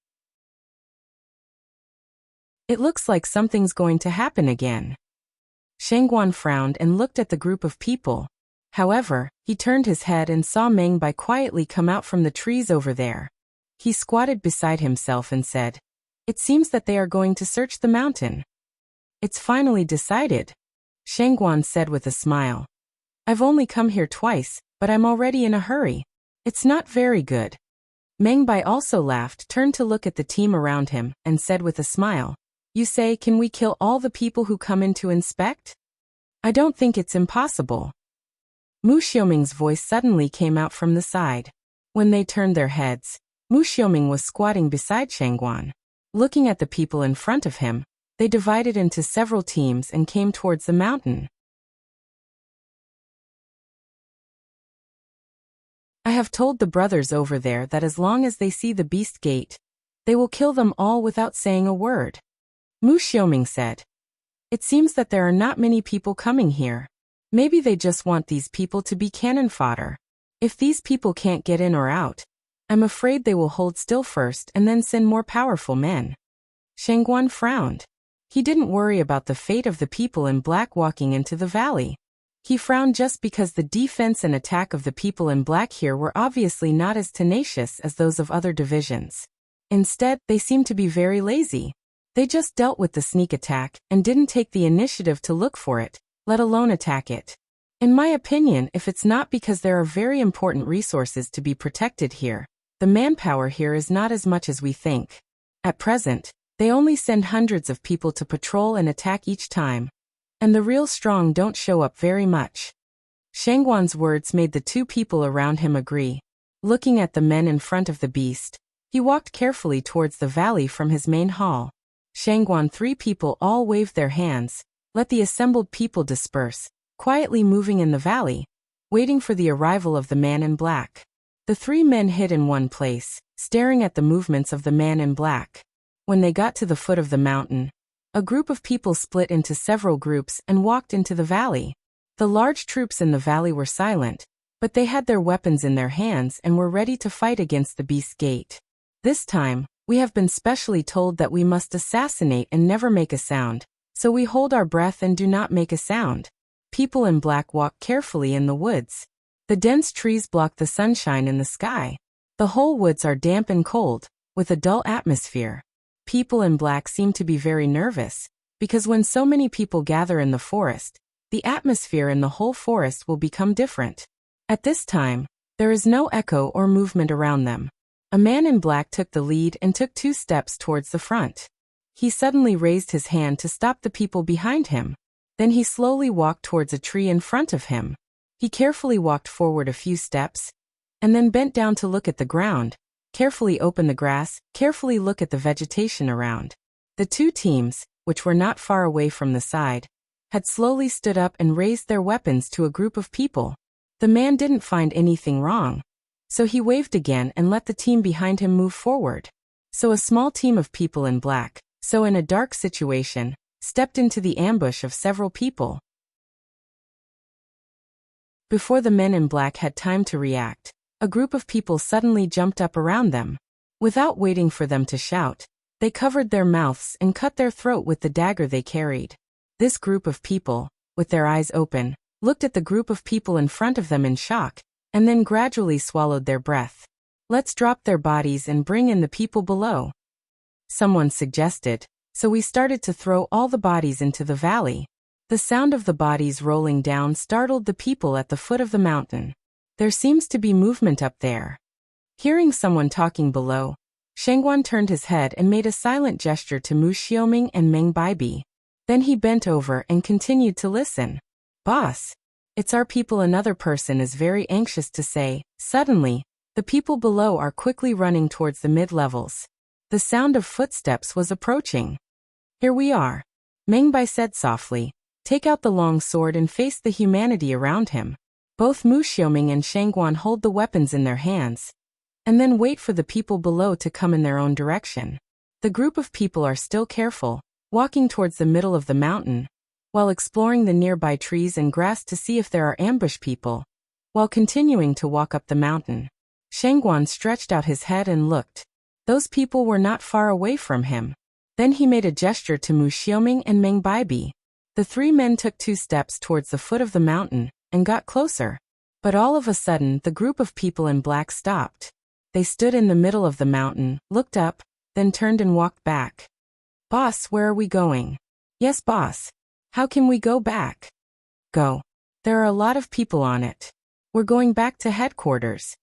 It looks like something's going to happen again. Shangguan frowned and looked at the group of people. However, he turned his head and saw Meng Bai quietly come out from the trees over there. He squatted beside himself and said, "It seems that they are going to search the mountain." "It's finally decided," Shangguan said with a smile. "I've only come here twice, but I'm already in a hurry. It's not very good." Meng Bai also laughed, turned to look at the team around him, and said with a smile, "You say, can we kill all the people who come in to inspect? I don't think it's impossible." Mu Xiaoming's voice suddenly came out from the side. When they turned their heads, Mu Xiaoming was squatting beside Shangguan. Looking at the people in front of him, they divided into several teams and came towards the mountain. "I have told the brothers over there that as long as they see the beast gate, they will kill them all without saying a word," Mu Xiaoming said. "It seems that there are not many people coming here. Maybe they just want these people to be cannon fodder. If these people can't get in or out, I'm afraid they will hold still first and then send more powerful men." Shangguan frowned. He didn't worry about the fate of the people in black walking into the valley. He frowned just because the defense and attack of the people in black here were obviously not as tenacious as those of other divisions. Instead, they seemed to be very lazy. They just dealt with the sneak attack and didn't take the initiative to look for it, let alone attack it. In my opinion, if it's not because there are very important resources to be protected here, the manpower here is not as much as we think. At present, they only send hundreds of people to patrol and attack each time, and the real strong don't show up very much. Shangguan's words made the two people around him agree. Looking at the men in front of the beast, he walked carefully towards the valley from his main hall. Shangguan, three people all waved their hands, let the assembled people disperse, quietly moving in the valley, waiting for the arrival of the man in black. The three men hid in one place, staring at the movements of the man in black. When they got to the foot of the mountain, a group of people split into several groups and walked into the valley. The large troops in the valley were silent, but they had their weapons in their hands and were ready to fight against the beast gate. This time, we have been specially told that we must assassinate and never make a sound, so we hold our breath and do not make a sound. People in black walk carefully in the woods. The dense trees block the sunshine in the sky. The whole woods are damp and cold, with a dull atmosphere. People in black seem to be very nervous, because when so many people gather in the forest, the atmosphere in the whole forest will become different. At this time, there is no echo or movement around them. A man in black took the lead and took 2 steps towards the front. He suddenly raised his hand to stop the people behind him. Then he slowly walked towards a tree in front of him. He carefully walked forward a few steps, and then bent down to look at the ground, carefully open the grass, carefully look at the vegetation around. The two teams, which were not far away from the side, had slowly stood up and raised their weapons to a group of people. The man didn't find anything wrong, so he waved again and let the team behind him move forward. So a small team of people in black, so in a dark situation, stepped into the ambush of several people. Before the men in black had time to react, a group of people suddenly jumped up around them. Without waiting for them to shout, they covered their mouths and cut their throat with the dagger they carried. This group of people, with their eyes open, looked at the group of people in front of them in shock, and then gradually swallowed their breath. "Let's drop their bodies and bring in the people below," someone suggested, so we started to throw all the bodies into the valley. The sound of the bodies rolling down startled the people at the foot of the mountain. "There seems to be movement up there." Hearing someone talking below, Shangguan turned his head and made a silent gesture to Mu Xiaoming and Meng Baibi. Then he bent over and continued to listen. "Boss, it's our people," another person is very anxious to say. Suddenly, the people below are quickly running towards the mid-levels. The sound of footsteps was approaching. "Here we are," Meng Bai said softly. "Take out the long sword and face the humanity around him." Both Mu Xiaoming and Shangguan hold the weapons in their hands, and then wait for the people below to come in their own direction. The group of people are still careful, walking towards the middle of the mountain. while exploring the nearby trees and grass to see if there are ambush people. While continuing to walk up the mountain, Shangguan stretched out his head and looked. Those people were not far away from him. Then he made a gesture to Mu Xiaoming and Meng Baibi. The three men took 2 steps towards the foot of the mountain and got closer. But all of a sudden, the group of people in black stopped. They stood in the middle of the mountain, looked up, then turned and walked back. "Boss, where are we going?" "Yes, boss. How can we go back?" "Go. There are a lot of people on it. We're going back to headquarters."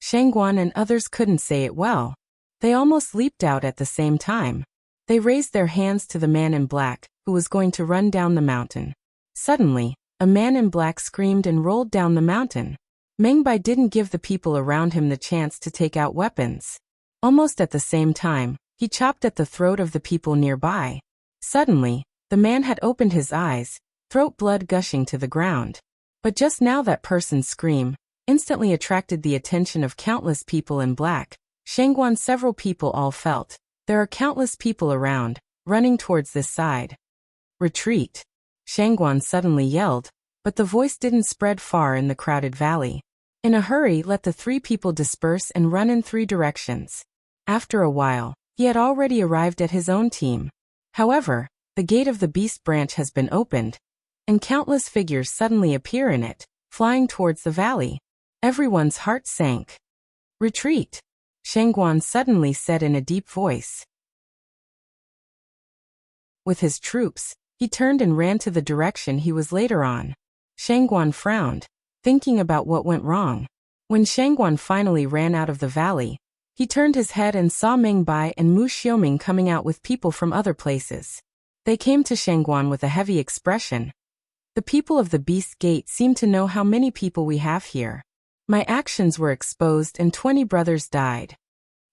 Shangguan and others couldn't say it well. They almost leaped out at the same time. They raised their hands to the man in black, who was going to run down the mountain. Suddenly, a man in black screamed and rolled down the mountain. Meng Bai didn't give the people around him the chance to take out weapons. Almost at the same time, he chopped at the throat of the people nearby. Suddenly, the man had opened his eyes, throat blood gushing to the ground. But just now that person's scream instantly attracted the attention of countless people in black. Shangguan, several people all felt. There are countless people around, running towards this side. "Retreat!" Shangguan suddenly yelled, but the voice didn't spread far in the crowded valley. In a hurry, let the 3 people disperse and run in 3 directions. After a while, he had already arrived at his own team. However, the gate of the beast branch has been opened, and countless figures suddenly appear in it, flying towards the valley. Everyone's heart sank. "Retreat!" Shangguan suddenly said in a deep voice. With his troops, he turned and ran to the direction he was later on. Shangguan frowned, thinking about what went wrong. When Shangguan finally ran out of the valley, he turned his head and saw Meng Bai and Mu Xiaoming coming out with people from other places. They came to Shangguan with a heavy expression. "The people of the Beast Gate seem to know how many people we have here. My actions were exposed and 20 brothers died."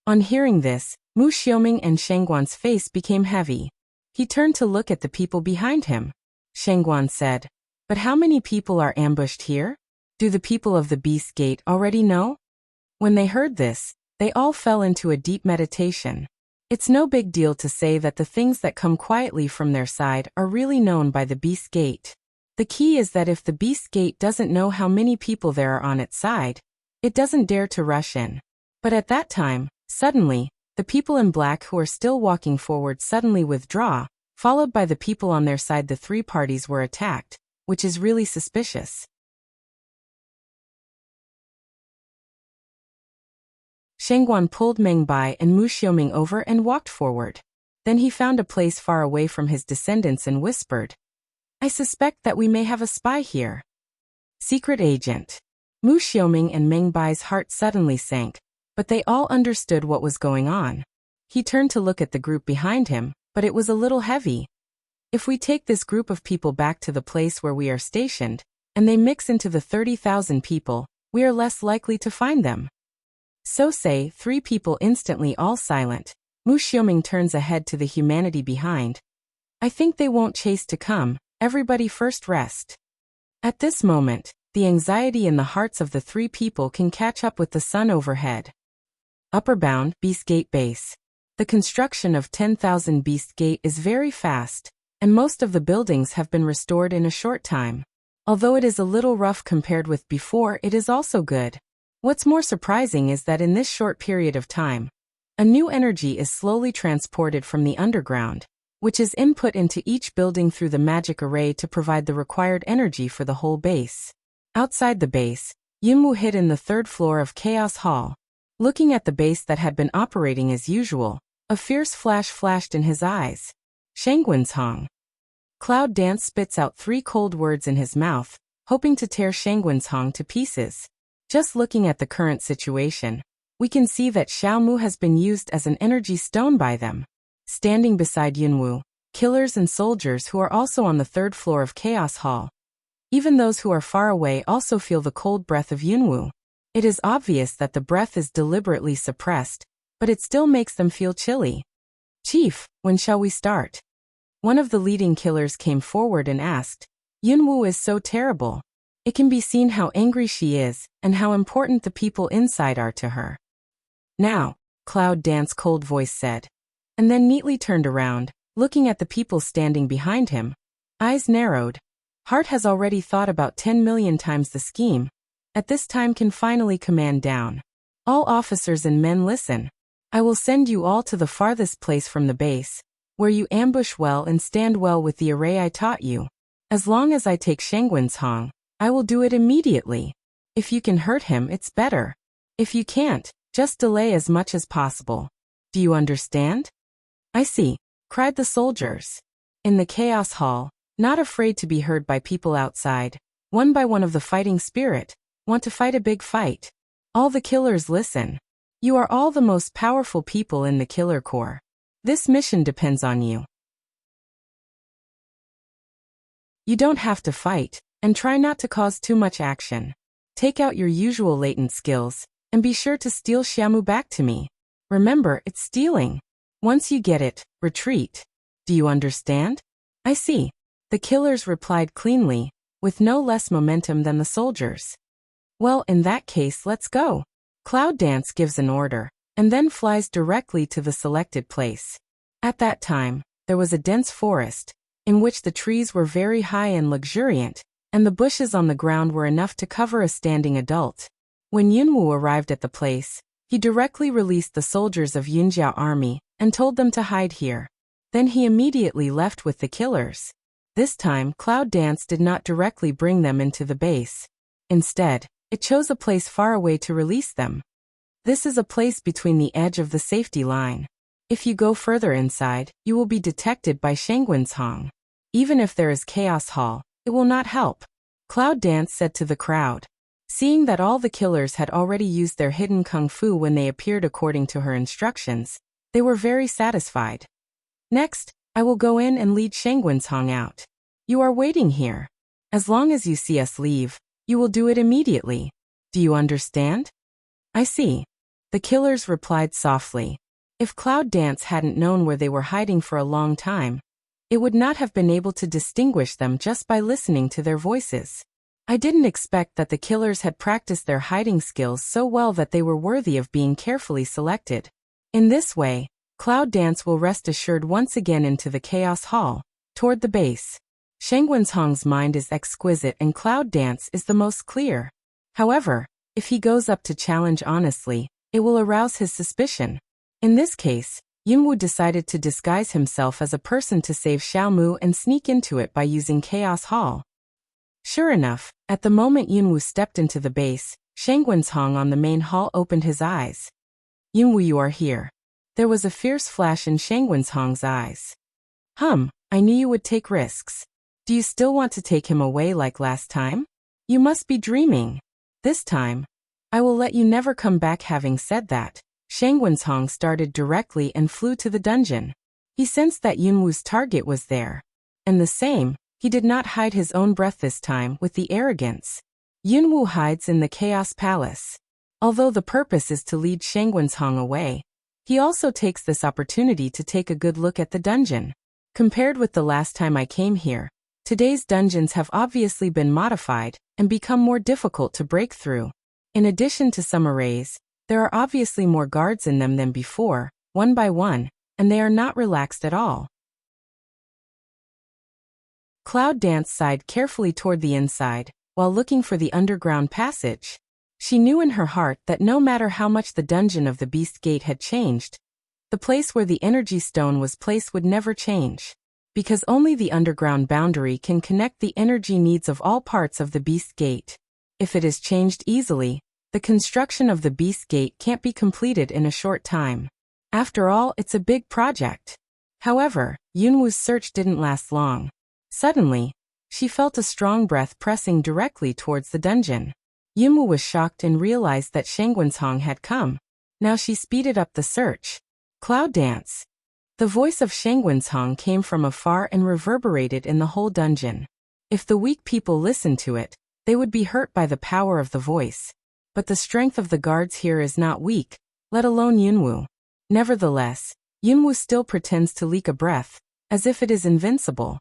On hearing this, Mu Xiaoming and Shangguan's face became heavy. He turned to look at the people behind him. Shangguan said, "But how many people are ambushed here? Do the people of the Beast Gate already know?" When they heard this, they all fell into a deep meditation. It's no big deal to say that the things that come quietly from their side are really known by the Beast Gate. The key is that if the Beast Gate doesn't know how many people there are on its side, it doesn't dare to rush in. But at that time, suddenly, the people in black who are still walking forward suddenly withdraw, followed by the people on their side. The 3 parties were attacked, which is really suspicious. Shangguan pulled Meng Bai and Mu Xiaoming over and walked forward. Then he found a place far away from his descendants and whispered, "I suspect that we may have a spy here." Secret agent. Mu Xiaoming and Meng Bai's heart suddenly sank, but they all understood what was going on. He turned to look at the group behind him, but it was a little heavy. If we take this group of people back to the place where we are stationed, and they mix into the 30,000 people, we are less likely to find them. So say 3 people instantly all silent. Mu Xiaoming turns ahead to the humanity behind. "I think they won't chase to come, everybody first rest." At this moment, the anxiety in the hearts of the 3 people can catch up with the sun overhead. Upper bound, Beast Gate base. The construction of 10,000 Beast Gate is very fast, and most of the buildings have been restored in a short time. Although it is a little rough compared with before, it is also good. What's more surprising is that in this short period of time, a new energy is slowly transported from the underground, which is input into each building through the magic array to provide the required energy for the whole base. Outside the base, Yunwu hid in the 3rd floor of Chaos Hall. Looking at the base that had been operating as usual, a fierce flash flashed in his eyes. Shangguan's Hong. Cloud Dance spits out 3 cold words in his mouth, hoping to tear Shangguan's Hong to pieces. Just looking at the current situation, we can see that Xiaomu has been used as an energy stone by them. Standing beside Yunwu, killers and soldiers who are also on the 3rd floor of Chaos Hall. Even those who are far away also feel the cold breath of Yunwu. It is obvious that the breath is deliberately suppressed, but it still makes them feel chilly. "Chief, when shall we start?" One of the leading killers came forward and asked. Yunwu is so terrible. It can be seen how angry she is, and how important the people inside are to her. "Now," Cloud Dance's cold voice said, and then neatly turned around, looking at the people standing behind him. Eyes narrowed. Heart has already thought about 10 million times the scheme. At this time can finally command down. All officers and men listen. I will send you all to the farthest place from the base, where you ambush well and stand well with the array I taught you. As long as I take Shangguancong, I will do it immediately. If you can hurt him, it's better. If you can't, just delay as much as possible. Do you understand? I see, cried the soldiers. In the chaos hall, not afraid to be heard by people outside, one by one of the fighting spirit, want to fight a big fight. All the killers listen. You are all the most powerful people in the killer corps. This mission depends on you. You don't have to fight, and try not to cause too much action. Take out your usual latent skills, and be sure to steal Xiaomu back to me. Remember, it's stealing. Once you get it, retreat. Do you understand? I see. The killers replied cleanly, with no less momentum than the soldiers. Well, in that case, let's go. Cloud Dance gives an order, and then flies directly to the selected place. At that time, there was a dense forest, in which the trees were very high and luxuriant, and the bushes on the ground were enough to cover a standing adult. When Yunwu arrived at the place, he directly released the soldiers of Yunjiao army, and told them to hide here. Then he immediately left with the killers. This time, Cloud Dance did not directly bring them into the base. Instead, it chose a place far away to release them. This is a place between the edge of the safety line. If you go further inside, you will be detected by Shangguancong. Even if there is Chaos Hall, it will not help. Cloud Dance said to the crowd. Seeing that all the killers had already used their hidden kung fu when they appeared according to her instructions, they were very satisfied. Next, I will go in and lead Shangguancong out. You are waiting here. As long as you see us leave, you will do it immediately. Do you understand? I see. The killers replied softly. If Cloud Dance hadn't known where they were hiding for a long time, it would not have been able to distinguish them just by listening to their voices. I didn't expect that the killers had practiced their hiding skills so well that they were worthy of being carefully selected. In this way, Cloud Dance will rest assured once again into the Chaos Hall, toward the base. Shangguancong's mind is exquisite and Cloud Dance is the most clear. However, if he goes up to challenge honestly, it will arouse his suspicion. In this case, Yunwu decided to disguise himself as a person to save Xiaomu and sneak into it by using Chaos Hall. Sure enough, at the moment Yunwu stepped into the base, Shangguancong on the main hall opened his eyes. Yunwu, you are here. There was a fierce flash in Shangguancong's eyes. I knew you would take risks. Do you still want to take him away like last time? You must be dreaming. This time, I will let you never come back. Having said that, Shangguancong started directly and flew to the dungeon. He sensed that Yunwu's target was there. And the same, he did not hide his own breath this time with the arrogance. Yunwu hides in the Chaos Palace. Although the purpose is to lead Shangguancong away, he also takes this opportunity to take a good look at the dungeon. Compared with the last time I came here, today's dungeons have obviously been modified and become more difficult to break through. In addition to some arrays, there are obviously more guards in them than before, one by one, and they are not relaxed at all. Cloud Dance sighed carefully toward the inside, while looking for the underground passage. She knew in her heart that no matter how much the dungeon of the Beast Gate had changed, the place where the energy stone was placed would never change. Because only the underground boundary can connect the energy needs of all parts of the Beast Gate. If it is changed easily, the construction of the Beast Gate can't be completed in a short time. After all, it's a big project. However, Yunwu's search didn't last long. Suddenly, she felt a strong breath pressing directly towards the dungeon. Yunwu was shocked and realized that Shangguancong had come. Now she speeded up the search. Cloud Dance. The voice of Shangguancong came from afar and reverberated in the whole dungeon. If the weak people listened to it, they would be hurt by the power of the voice. But the strength of the guards here is not weak, let alone Yunwu. Nevertheless, Yunwu still pretends to leak a breath, as if it is invincible.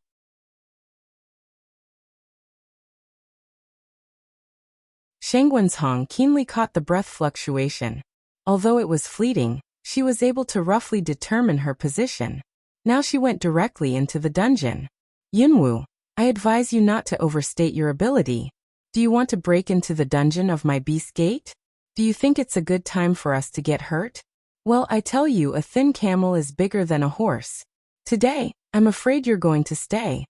Shangguancong keenly caught the breath fluctuation. Although it was fleeting, she was able to roughly determine her position. Now she went directly into the dungeon. Yunwu, I advise you not to overstate your ability. Do you want to break into the dungeon of my beast gate? Do you think it's a good time for us to get hurt? Well, I tell you, a thin camel is bigger than a horse. Today, I'm afraid you're going to stay.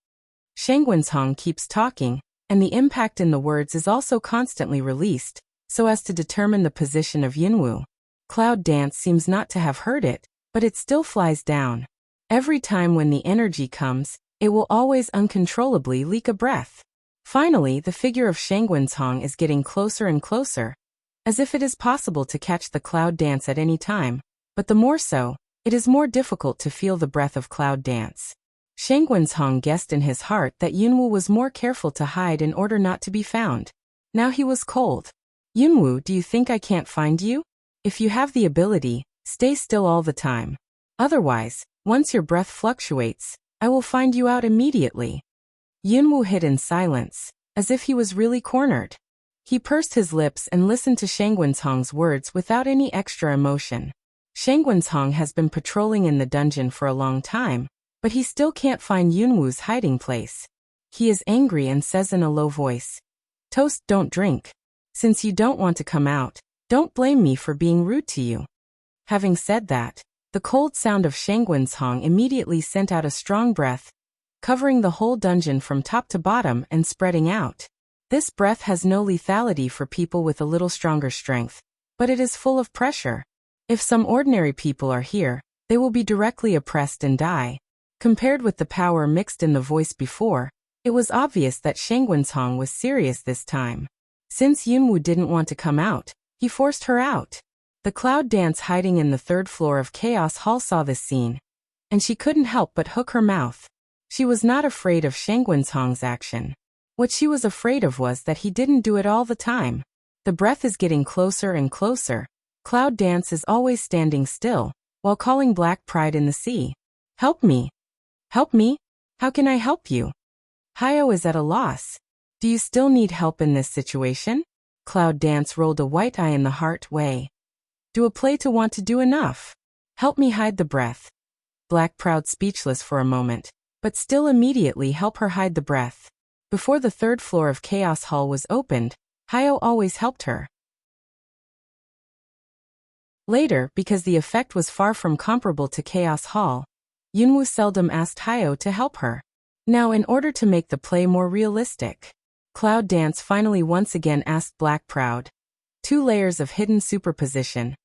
Shangwenzhong keeps talking, and the impact in the words is also constantly released, so as to determine the position of Yunwu. Cloud Dance seems not to have heard it, but it still flies down. Every time when the energy comes, it will always uncontrollably leak a breath. Finally, the figure of Shangwenzhong is getting closer and closer, as if it is possible to catch the Cloud Dance at any time, but the more so, it is more difficult to feel the breath of Cloud Dance. Shangwenzhong guessed in his heart that Yunwu was more careful to hide in order not to be found. Now he was cold. Yunwu, do you think I can't find you? If you have the ability, stay still all the time. Otherwise, once your breath fluctuates, I will find you out immediately. Yunwu hid in silence, as if he was really cornered. He pursed his lips and listened to Shangwenzhong's words without any extra emotion. Shangwenzhong has been patrolling in the dungeon for a long time, but he still can't find Yunwu's hiding place. He is angry and says in a low voice, "Toast, don't drink. Since you don't want to come out, don't blame me for being rude to you." Having said that, the cold sound of Shangwenzhong immediately sent out a strong breath, covering the whole dungeon from top to bottom and spreading out. This breath has no lethality for people with a little stronger strength, but it is full of pressure. If some ordinary people are here, they will be directly oppressed and die. Compared with the power mixed in the voice before, it was obvious that Shangwenzhong was serious this time. Since Yunwu didn't want to come out, he forced her out. The Cloud Dance hiding in the third floor of Chaos Hall saw this scene, and she couldn't help but hook her mouth. She was not afraid of Shangwenzhong's action. What she was afraid of was that he didn't do it all the time. The breath is getting closer and closer. Cloud Dance is always standing still, while calling Black Pride in the sea. "Help me! Help me! How can I help you?" Hyo is at a loss. "Do you still need help in this situation?" Cloud Dance rolled a white eye in the heart way. "Do a play to want to do enough. Help me hide the breath." Black Proud speechless for a moment, but still immediately help her hide the breath. Before the third floor of Chaos Hall was opened, Hyo always helped her. Later, because the effect was far from comparable to Chaos Hall, Yunwu seldom asked Hyo to help her. Now, in order to make the play more realistic, Cloud Dance finally once again asked Black Proud. 2 layers of hidden superposition.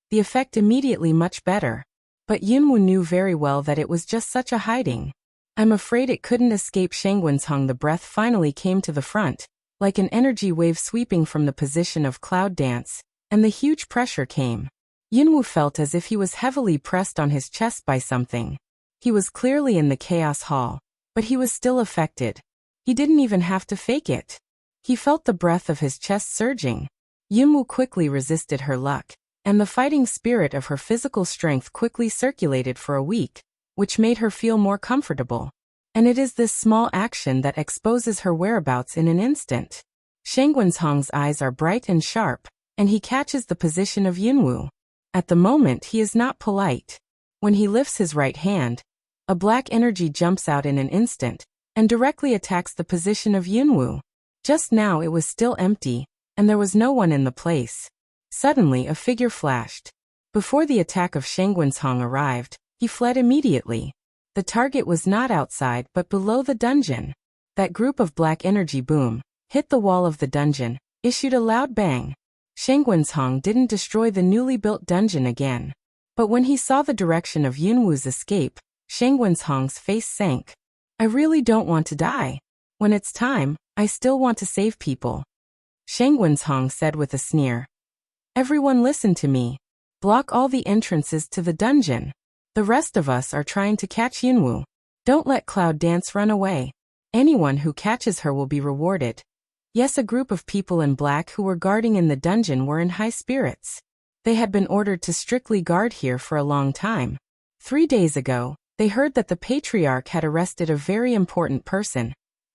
The effect immediately much better. But Yunwu knew very well that it was just such a hiding. "I'm afraid it couldn't escape Shangwenzhong." The breath finally came to the front, like an energy wave sweeping from the position of Cloud Dance, and the huge pressure came. Yunwu felt as if he was heavily pressed on his chest by something. He was clearly in the Chaos Hall, but he was still affected. He didn't even have to fake it. He felt the breath of his chest surging. Yunwu quickly resisted her luck, and the fighting spirit of her physical strength quickly circulated for a week, which made her feel more comfortable. And it is this small action that exposes her whereabouts in an instant. Shangwenzhong's eyes are bright and sharp, and he catches the position of Yunwu. At the moment he is not polite. When he lifts his right hand, a black energy jumps out in an instant, and directly attacks the position of Yunwu. Just now it was still empty, and there was no one in the place. Suddenly a figure flashed. Before the attack of Shangwenzhong arrived, he fled immediately. The target was not outside but below the dungeon. That group of black energy boom hit the wall of the dungeon, issued a loud bang. Shangwenzhong didn't destroy the newly built dungeon again. But when he saw the direction of Yunwu's escape, Shangwenzhong's face sank. "I really don't want to die. When it's time, I still want to save people," Shangwenzhong said with a sneer. "Everyone listen to me. Block all the entrances to the dungeon. The rest of us are trying to catch Yunwu. Don't let Cloud Dance run away. Anyone who catches her will be rewarded." Yes, a group of people in black who were guarding in the dungeon were in high spirits. They had been ordered to strictly guard here for a long time. 3 days ago, they heard that the Patriarch had arrested a very important person,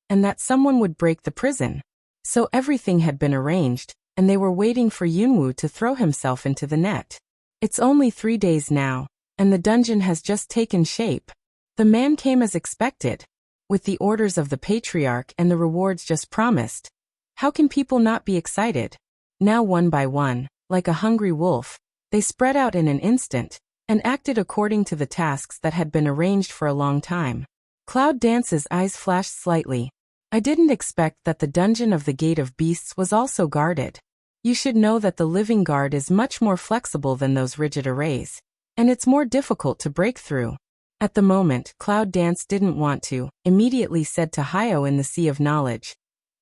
and that someone would break the prison. So everything had been arranged, and they were waiting for Yunwu to throw himself into the net. It's only 3 days now, and the dungeon has just taken shape. The man came as expected. With the orders of the patriarch and the rewards just promised, how can people not be excited? Now one by one, like a hungry wolf, they spread out in an instant, and acted according to the tasks that had been arranged for a long time. Cloud Dance's eyes flashed slightly. I didn't expect that the dungeon of the Gate of Beasts was also guarded. You should know that the living guard is much more flexible than those rigid arrays, and it's more difficult to break through. At the moment, Cloud Dance didn't want to, immediately said to Hyo in the Sea of Knowledge,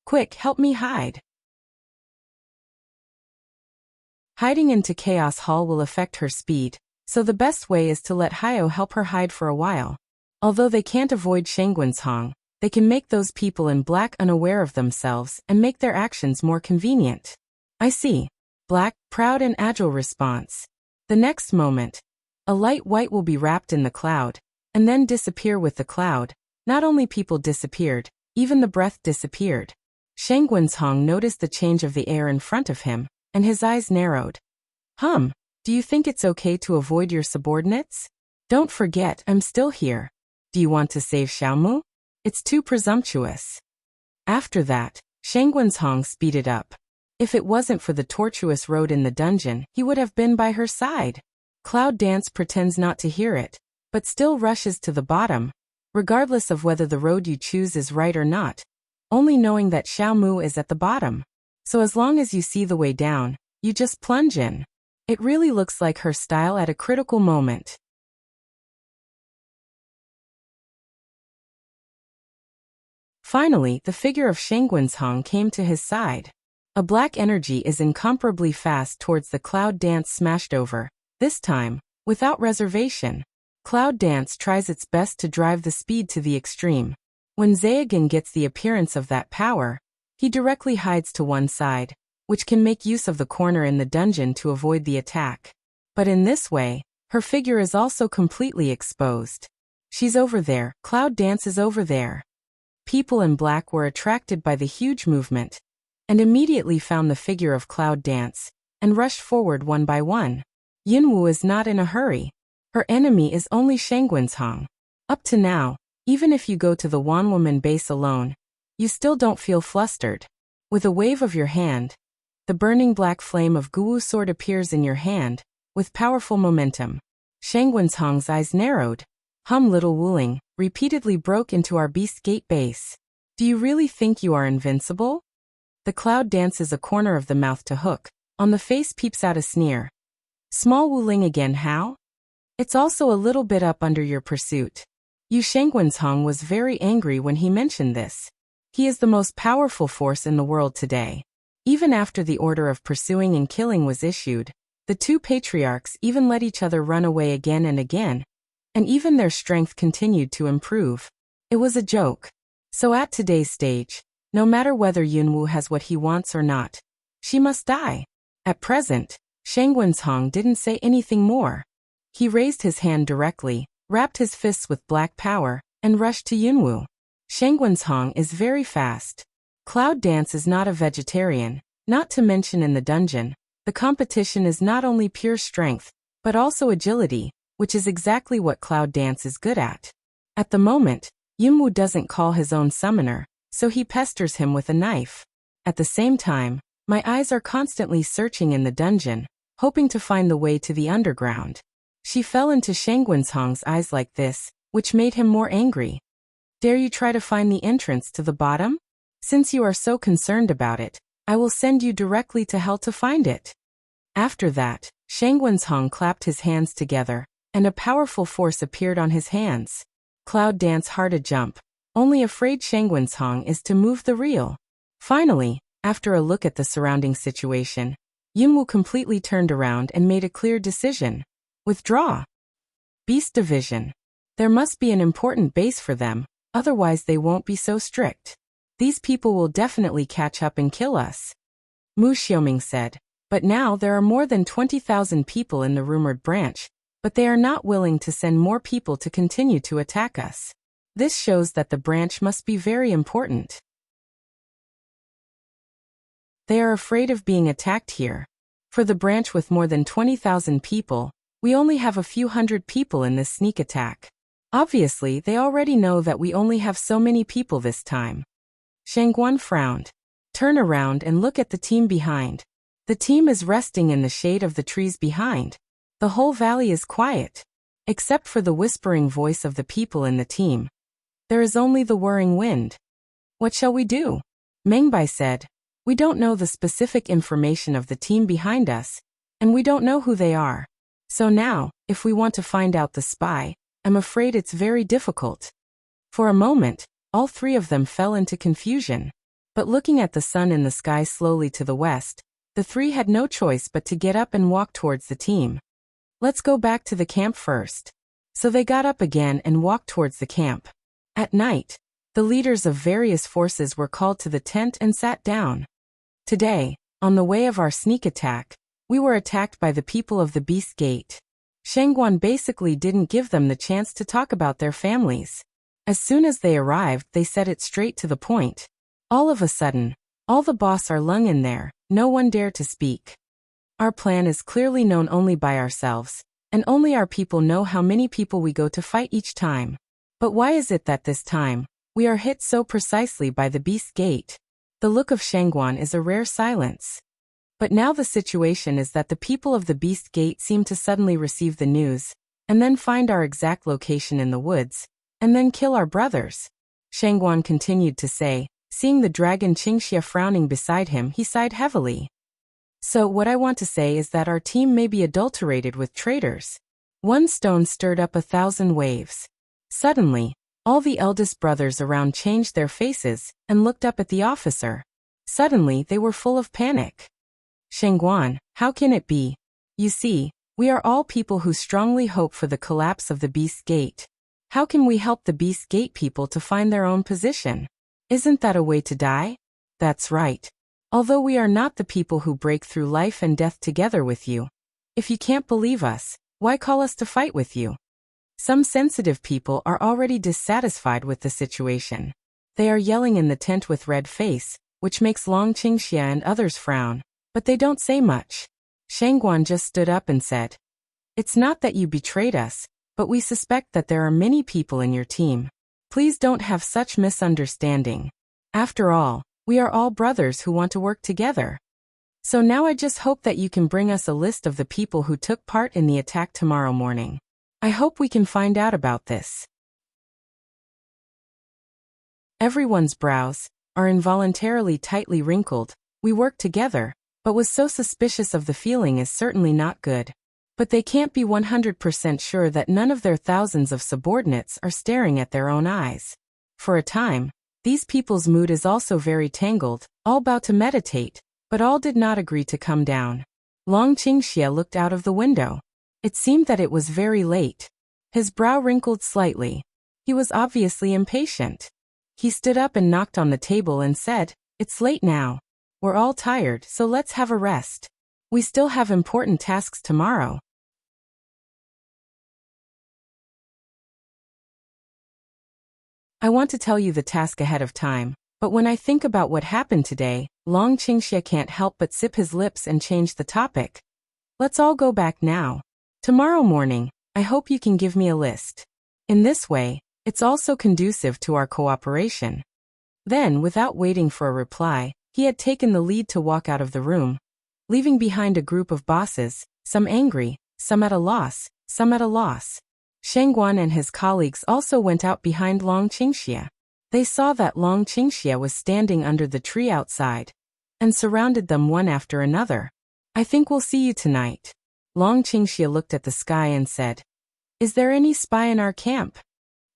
"Quick, help me hide." Hiding into Chaos Hall will affect her speed, so the best way is to let Hyo help her hide for a while. Although they can't avoid Shanggunsong, they can make those people in black unaware of themselves and make their actions more convenient. I see. Black, proud and agile response. The next moment, a light white will be wrapped in the cloud, and then disappear with the cloud. Not only people disappeared, even the breath disappeared. Shanggunsong noticed the change of the air in front of him, and his eyes narrowed. Do you think it's okay to avoid your subordinates? Don't forget, I'm still here. Do you want to save Xiaomu? It's too presumptuous. After that, Shanggunsong speeded up. If it wasn't for the tortuous road in the dungeon, he would have been by her side. Cloud Dance pretends not to hear it, but still rushes to the bottom, regardless of whether the road you choose is right or not, only knowing that Xiaomu is at the bottom. So as long as you see the way down, you just plunge in. It really looks like her style at a critical moment. Finally, the figure of Shanggunsong came to his side. A black energy is incomparably fast towards the Cloud Dance smashed over. This time, without reservation, Cloud Dance tries its best to drive the speed to the extreme. When Zaogan gets the appearance of that power, he directly hides to one side, which can make use of the corner in the dungeon to avoid the attack. But in this way, her figure is also completely exposed. She's over there, Cloud Dance is over there. People in black were attracted by the huge movement, and immediately found the figure of Cloud Dance, and rushed forward one by one. Yunwu is not in a hurry. Her enemy is only Shanggunsong. Up to now, even if you go to the Wanwoman base alone, you still don't feel flustered. With a wave of your hand, the burning black flame of Guwu sword appears in your hand, with powerful momentum. Shanggunsong's eyes narrowed. Little Wuling, repeatedly broke into our Beast Gate base. Do you really think you are invincible? The Cloud dances a corner of the mouth to hook. On the face peeps out a sneer. Small Wuling again, how? It's also a little bit up under your pursuit. Yu Shanggunsong was very angry when he mentioned this. He is the most powerful force in the world today. Even after the order of pursuing and killing was issued, the two patriarchs even let each other run away again, and even their strength continued to improve. It was a joke. So at today's stage, no matter whether Yunwu has what he wants or not, she must die. At present, Shanggunsong didn't say anything more. He raised his hand directly, wrapped his fists with black power, and rushed to Yunwu. Shanggunsong is very fast. Cloud Dance is not a vegetarian, not to mention in the dungeon. The competition is not only pure strength, but also agility, which is exactly what Cloud Dance is good at. At the moment, Yunwu doesn't call his own summoner, so he pesters him with a knife. At the same time, my eyes are constantly searching in the dungeon, hoping to find the way to the underground. She fell into Shanggunsong's eyes like this, which made him more angry. Dare you try to find the entrance to the bottom? Since you are so concerned about it, I will send you directly to hell to find it. After that, Shanggunsong clapped his hands together, and a powerful force appeared on his hands. Cloud Dance heart a jump. Only afraid Shanggunsong is to move the reel. Finally, after a look at the surrounding situation, Yunwu completely turned around and made a clear decision. Withdraw. Beast Division. There must be an important base for them, otherwise they won't be so strict. These people will definitely catch up and kill us. Mu Xiaoming said, but now there are more than 20,000 people in the rumored branch, but they are not willing to send more people to continue to attack us. This shows that the branch must be very important. They are afraid of being attacked here. For the branch with more than 20,000 people, we only have a few hundred people in this sneak attack. Obviously, they already know that we only have so many people this time. Shangguan frowned. Turn around and look at the team behind. The team is resting in the shade of the trees behind. The whole valley is quiet, except for the whispering voice of the people in the team. There is only the whirring wind. What shall we do? Mengbai said. We don't know the specific information of the team behind us, and we don't know who they are. So now, if we want to find out the spy, I'm afraid it's very difficult. For a moment, all three of them fell into confusion. But looking at the sun in the sky slowly to the west, the three had no choice but to get up and walk towards the team. Let's go back to the camp first. So they got up again and walked towards the camp. At night, the leaders of various forces were called to the tent and sat down. Today, on the way of our sneak attack, we were attacked by the people of the Beast Gate. Shangguan basically didn't give them the chance to talk about their families. As soon as they arrived, they said it straight to the point. All of a sudden, all the boss are lung in there, no one dared to speak. Our plan is clearly known only by ourselves, and only our people know how many people we go to fight each time. But why is it that this time, we are hit so precisely by the Beast Gate? The look of Shangguan is a rare silence. But now the situation is that the people of the Beast Gate seem to suddenly receive the news, and then find our exact location in the woods, and then kill our brothers. Shangguan continued to say. Seeing the dragon Qingxia frowning beside him, he sighed heavily. So what I want to say is that our team may be adulterated with traitors. One stone stirred up 1,000 waves. Suddenly, all the eldest brothers around changed their faces and looked up at the officer. Suddenly, they were full of panic. Shangguan, how can it be? You see, we are all people who strongly hope for the collapse of the Beast Gate. How can we help the Beast Gate people to find their own position? Isn't that a way to die? That's right. Although we are not the people who break through life and death together with you. If you can't believe us, why call us to fight with you? Some sensitive people are already dissatisfied with the situation. They are yelling in the tent with red face, which makes Long Qingxia and others frown, but they don't say much. Shangguan just stood up and said, It's not that you betrayed us, but we suspect that there are many people in your team. Please don't have such misunderstanding. After all, we are all brothers who want to work together. So now I just hope that you can bring us a list of the people who took part in the attack tomorrow morning. I hope we can find out about this. Everyone's brows are involuntarily tightly wrinkled. We work together, but was so suspicious of the feeling is certainly not good. But they can't be 100% sure that none of their thousands of subordinates are staring at their own eyes. For a time, these people's mood is also very tangled, all about to meditate, but all did not agree to come down. Long Qingxia looked out of the window. It seemed that it was very late. His brow wrinkled slightly. He was obviously impatient. He stood up and knocked on the table and said, It's late now. We're all tired, so let's have a rest. We still have important tasks tomorrow. I want to tell you the task ahead of time, but when I think about what happened today, Long Qingxia can't help but sip his lips and change the topic. Let's all go back now. Tomorrow morning, I hope you can give me a list. In this way, it's also conducive to our cooperation. Then, without waiting for a reply, he had taken the lead to walk out of the room, leaving behind a group of bosses, some angry, some at a loss, some at a loss. Shangguan and his colleagues also went out behind Long Qingxia. They saw that Long Qingxia was standing under the tree outside, and surrounded them one after another. I think we'll see you tonight. Long Qingxia looked at the sky and said, Is there any spy in our camp?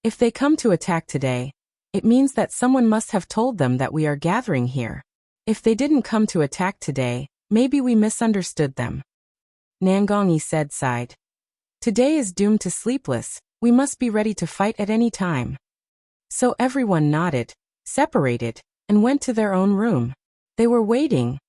If they come to attack today, it means that someone must have told them that we are gathering here. If they didn't come to attack today, maybe we misunderstood them. Nangongyi said sighed. Today is doomed to sleepless, we must be ready to fight at any time. So everyone nodded, separated, and went to their own room. They were waiting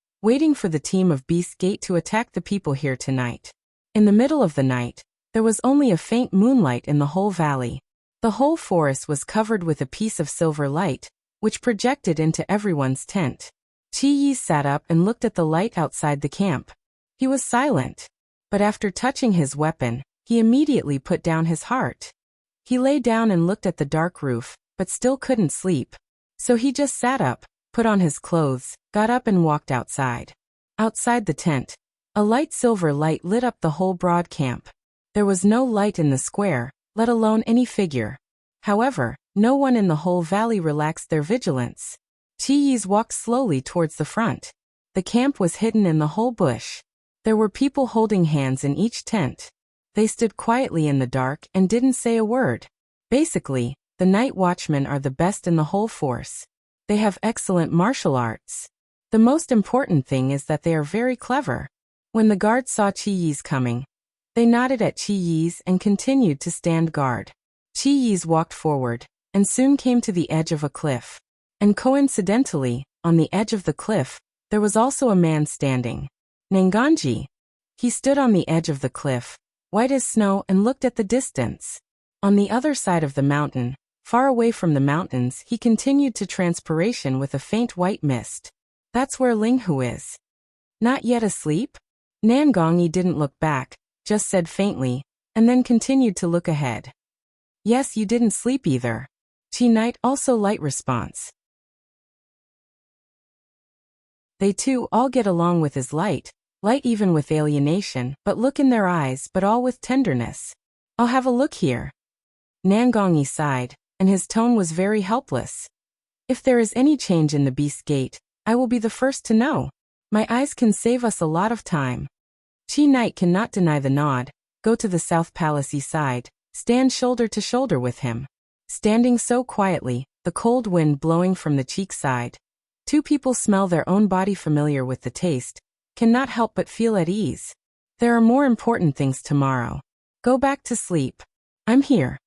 for the team of Beast Gate to attack the people here tonight. In the middle of the night, there was only a faint moonlight in the whole valley. The whole forest was covered with a piece of silver light, which projected into everyone's tent. Qi Yi sat up and looked at the light outside the camp. He was silent, but after touching his weapon, he immediately put down his heart. He lay down and looked at the dark roof, but still couldn't sleep. So he just sat up, put on his clothes, got up and walked outside. Outside the tent, a light silver light lit up the whole broad camp. There was no light in the square, let alone any figure. However, no one in the whole valley relaxed their vigilance. Chiyi's walked slowly towards the front. The camp was hidden in the whole bush. There were people holding hands in each tent. They stood quietly in the dark and didn't say a word. Basically, the night watchmen are the best in the whole force. They have excellent martial arts. The most important thing is that they are very clever. When the guards saw Chiyi's coming, they nodded at Chiyi's and continued to stand guard. Chiyi's walked forward, and soon came to the edge of a cliff. And coincidentally, on the edge of the cliff, there was also a man standing. Nanganji. He stood on the edge of the cliff, white as snow, and looked at the distance. On the other side of the mountain, far away from the mountains, he continued to transpiration with a faint white mist. That's where Linghu is. Not yet asleep? Nanganji didn't look back, just said faintly, and then continued to look ahead. Yes, you didn't sleep either. Chi Knight also light response. They too all get along with his light even with alienation, but look in their eyes, but all with tenderness. I'll have a look here. Nanganji sighed, and his tone was very helpless. If there is any change in the Beast Gate, I will be the first to know. My eyes can save us a lot of time. Chi Knight cannot deny the nod, go to the South Palace side, stand shoulder to shoulder with him. Standing so quietly, the cold wind blowing from the cheek side. Two people smell their own body familiar with the taste, cannot help but feel at ease. There are more important things tomorrow. Go back to sleep. I'm here.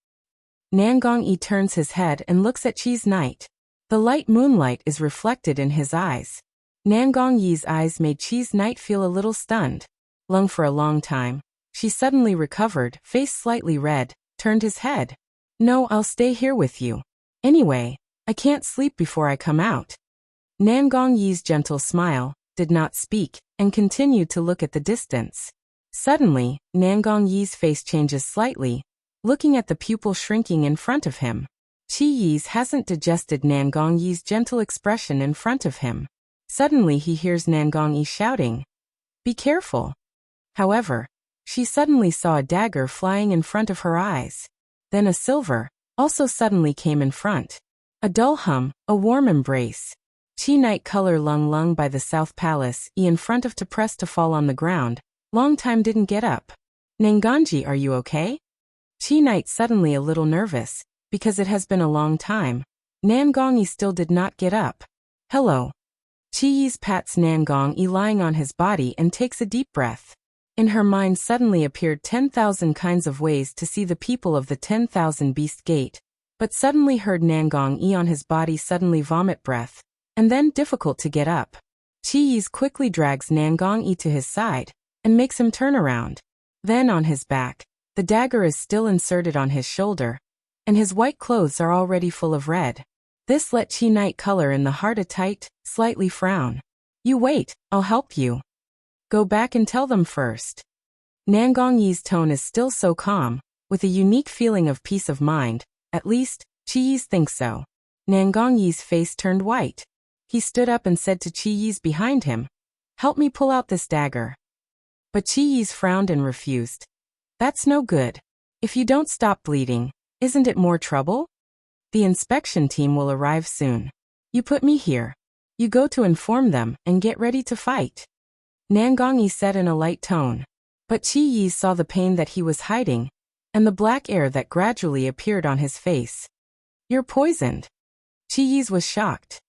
Nanganji turns his head and looks at Chi Knight. The light moonlight is reflected in his eyes. Nanganji's eyes made Chi Knight feel a little stunned. Lung for a long time. She suddenly recovered, face slightly red, turned his head. No, I'll stay here with you. Anyway, I can't sleep before I come out. Nanganji's gentle smile, did not speak, and continued to look at the distance. Suddenly, Nanganji's face changes slightly, looking at the pupil shrinking in front of him. Chiyi's hasn't digested Nanganji's gentle expression in front of him. Suddenly he hears Nanganji shouting, "Be careful." However, she suddenly saw a dagger flying in front of her eyes. Then a silver, also suddenly came in front. A dull hum, a warm embrace. Chi Knight color lung by the South Palace, in front of to press to fall on the ground, long time didn't get up. Nanganji, are you okay? Chi Knight suddenly a little nervous, because it has been a long time. Nanganji still did not get up. Hello. Chiyi's pats Nanganji lying on his body and takes a deep breath. In her mind suddenly appeared 10,000 kinds of ways to see the people of the 10,000 Beast Gate, but suddenly heard Nanganji on his body suddenly vomit breath, and then difficult to get up. Chiyi's quickly drags Nanganji to his side, and makes him turn around. Then on his back, the dagger is still inserted on his shoulder, and his white clothes are already full of red. This let Chi Knight color in the heart a tight, slightly frown. You wait, I'll help you. Go back and tell them first. Nanganji's tone is still so calm, with a unique feeling of peace of mind, at least, Chiyi's thinks so. Nanganji's face turned white. He stood up and said to Chiyi's behind him, "Help me pull out this dagger." But Chiyi's frowned and refused. "That's no good. If you don't stop bleeding, isn't it more trouble? The inspection team will arrive soon. You put me here. You go to inform them and get ready to fight." Nanganji said in a light tone. But Chiyi saw the pain that he was hiding, and the black air that gradually appeared on his face. "You're poisoned." Chiyi was shocked.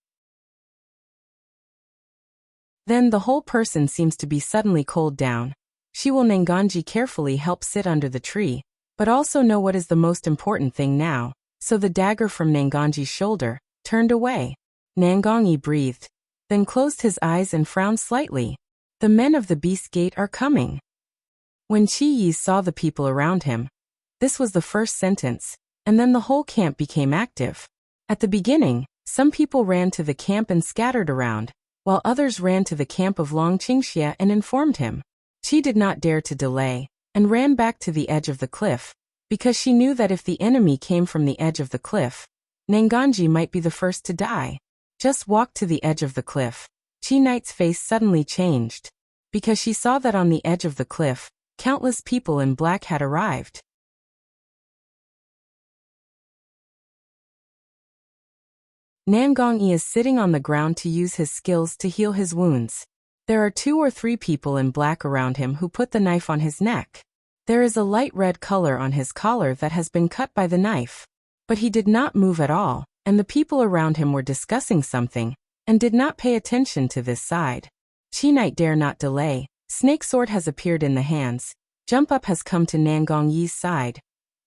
Then the whole person seems to be suddenly cooled down. She will Nanganji carefully help sit under the tree, but also know what is the most important thing now, so the dagger from Nanganji's shoulder, turned away. Nanganji breathed, then closed his eyes and frowned slightly. The men of the Beast Gate are coming. When Chiyi saw the people around him, this was the first sentence, and then the whole camp became active. At the beginning, some people ran to the camp and scattered around, while others ran to the camp of Long Qingxia and informed him. Chi did not dare to delay, and ran back to the edge of the cliff, because she knew that if the enemy came from the edge of the cliff, Nanganji might be the first to die. Just walk to the edge of the cliff. Chi Knight's face suddenly changed, because she saw that on the edge of the cliff, countless people in black had arrived. Nangongyi is sitting on the ground to use his skills to heal his wounds. There are 2 or 3 people in black around him who put the knife on his neck. There is a light red color on his collar that has been cut by the knife. But he did not move at all, and the people around him were discussing something, and did not pay attention to this side. Chi Knight dare not delay. Snake sword has appeared in the hands. Jump Up has come to Nangongyi's side,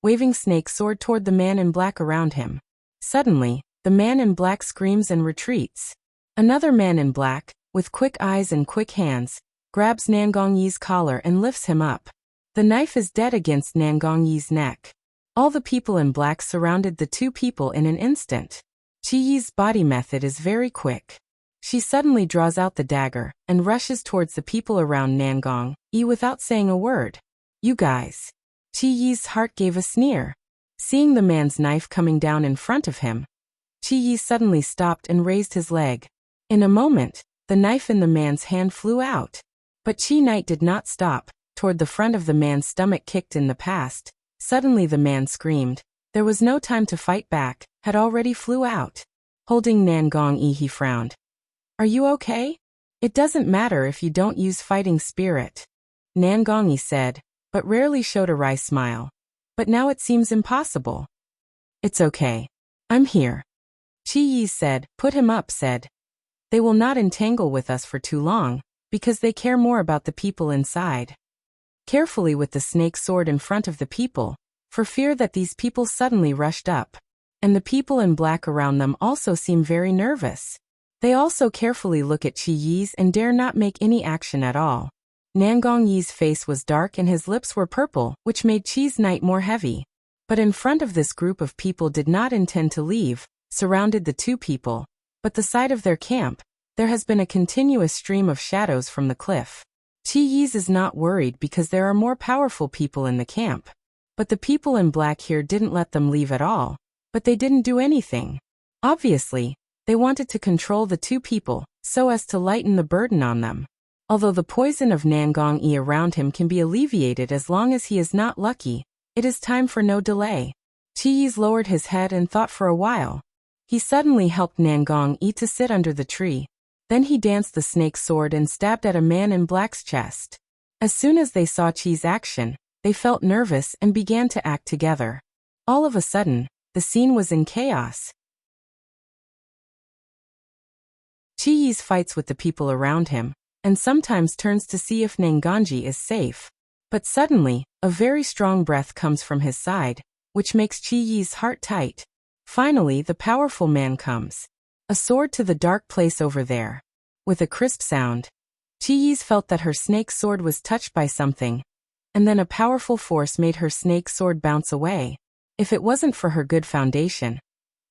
waving snake sword toward the man in black around him. Suddenly, the man in black screams and retreats. Another man in black, with quick eyes and quick hands, grabs Nangongyi's collar and lifts him up. The knife is dead against Nangongyi's neck. All the people in black surrounded the 2 people in an instant. Chi Yi's body method is very quick. She suddenly draws out the dagger and rushes towards the people around Nangongyi without saying a word. You guys. Chi Yi's heart gave a sneer. Seeing the man's knife coming down in front of him, Chi Yi suddenly stopped and raised his leg. In a moment, the knife in the man's hand flew out. But Chi Knight did not stop. Toward the front of the man's stomach kicked in the past. Suddenly the man screamed. There was no time to fight back, had already flew out. Holding Nangongyi, he frowned. Are you okay? It doesn't matter if you don't use fighting spirit, Nangongyi said, but rarely showed a wry smile. But now it seems impossible. It's okay. I'm here. Chi Yi said. Put him up, said. They will not entangle with us for too long, because they care more about the people inside. Carefully with the snake sword in front of the people, for fear that these people suddenly rushed up. And the people in black around them also seem very nervous. They also carefully look at Chi Yi's and dare not make any action at all. Nangongyi's face was dark and his lips were purple, which made Chi's night more heavy. But in front of this group of people did not intend to leave, surrounded the 2 people, but the side of their camp, there has been a continuous stream of shadows from the cliff. Chi Yi's is not worried because there are more powerful people in the camp. But the people in black here didn't let them leave at all. But they didn't do anything. Obviously, they wanted to control the 2 people, so as to lighten the burden on them. Although the poison of Nangongyi around him can be alleviated as long as he is not lucky, it is time for no delay. Chi Yi's lowered his head and thought for a while. He suddenly helped Nangongyi to sit under the tree. Then he danced the snake sword and stabbed at a man in black's chest. As soon as they saw Chi's action, they felt nervous and began to act together. All of a sudden, the scene was in chaos. Chi Yi's fights with the people around him, and sometimes turns to see if Nangongyi is safe. But suddenly, a very strong breath comes from his side, which makes Chi Yi's heart tight. Finally, the powerful man comes. A sword to the dark place over there. With a crisp sound, Chi Yi's felt that her snake sword was touched by something, and then a powerful force made her snake sword bounce away. If it wasn't for her good foundation,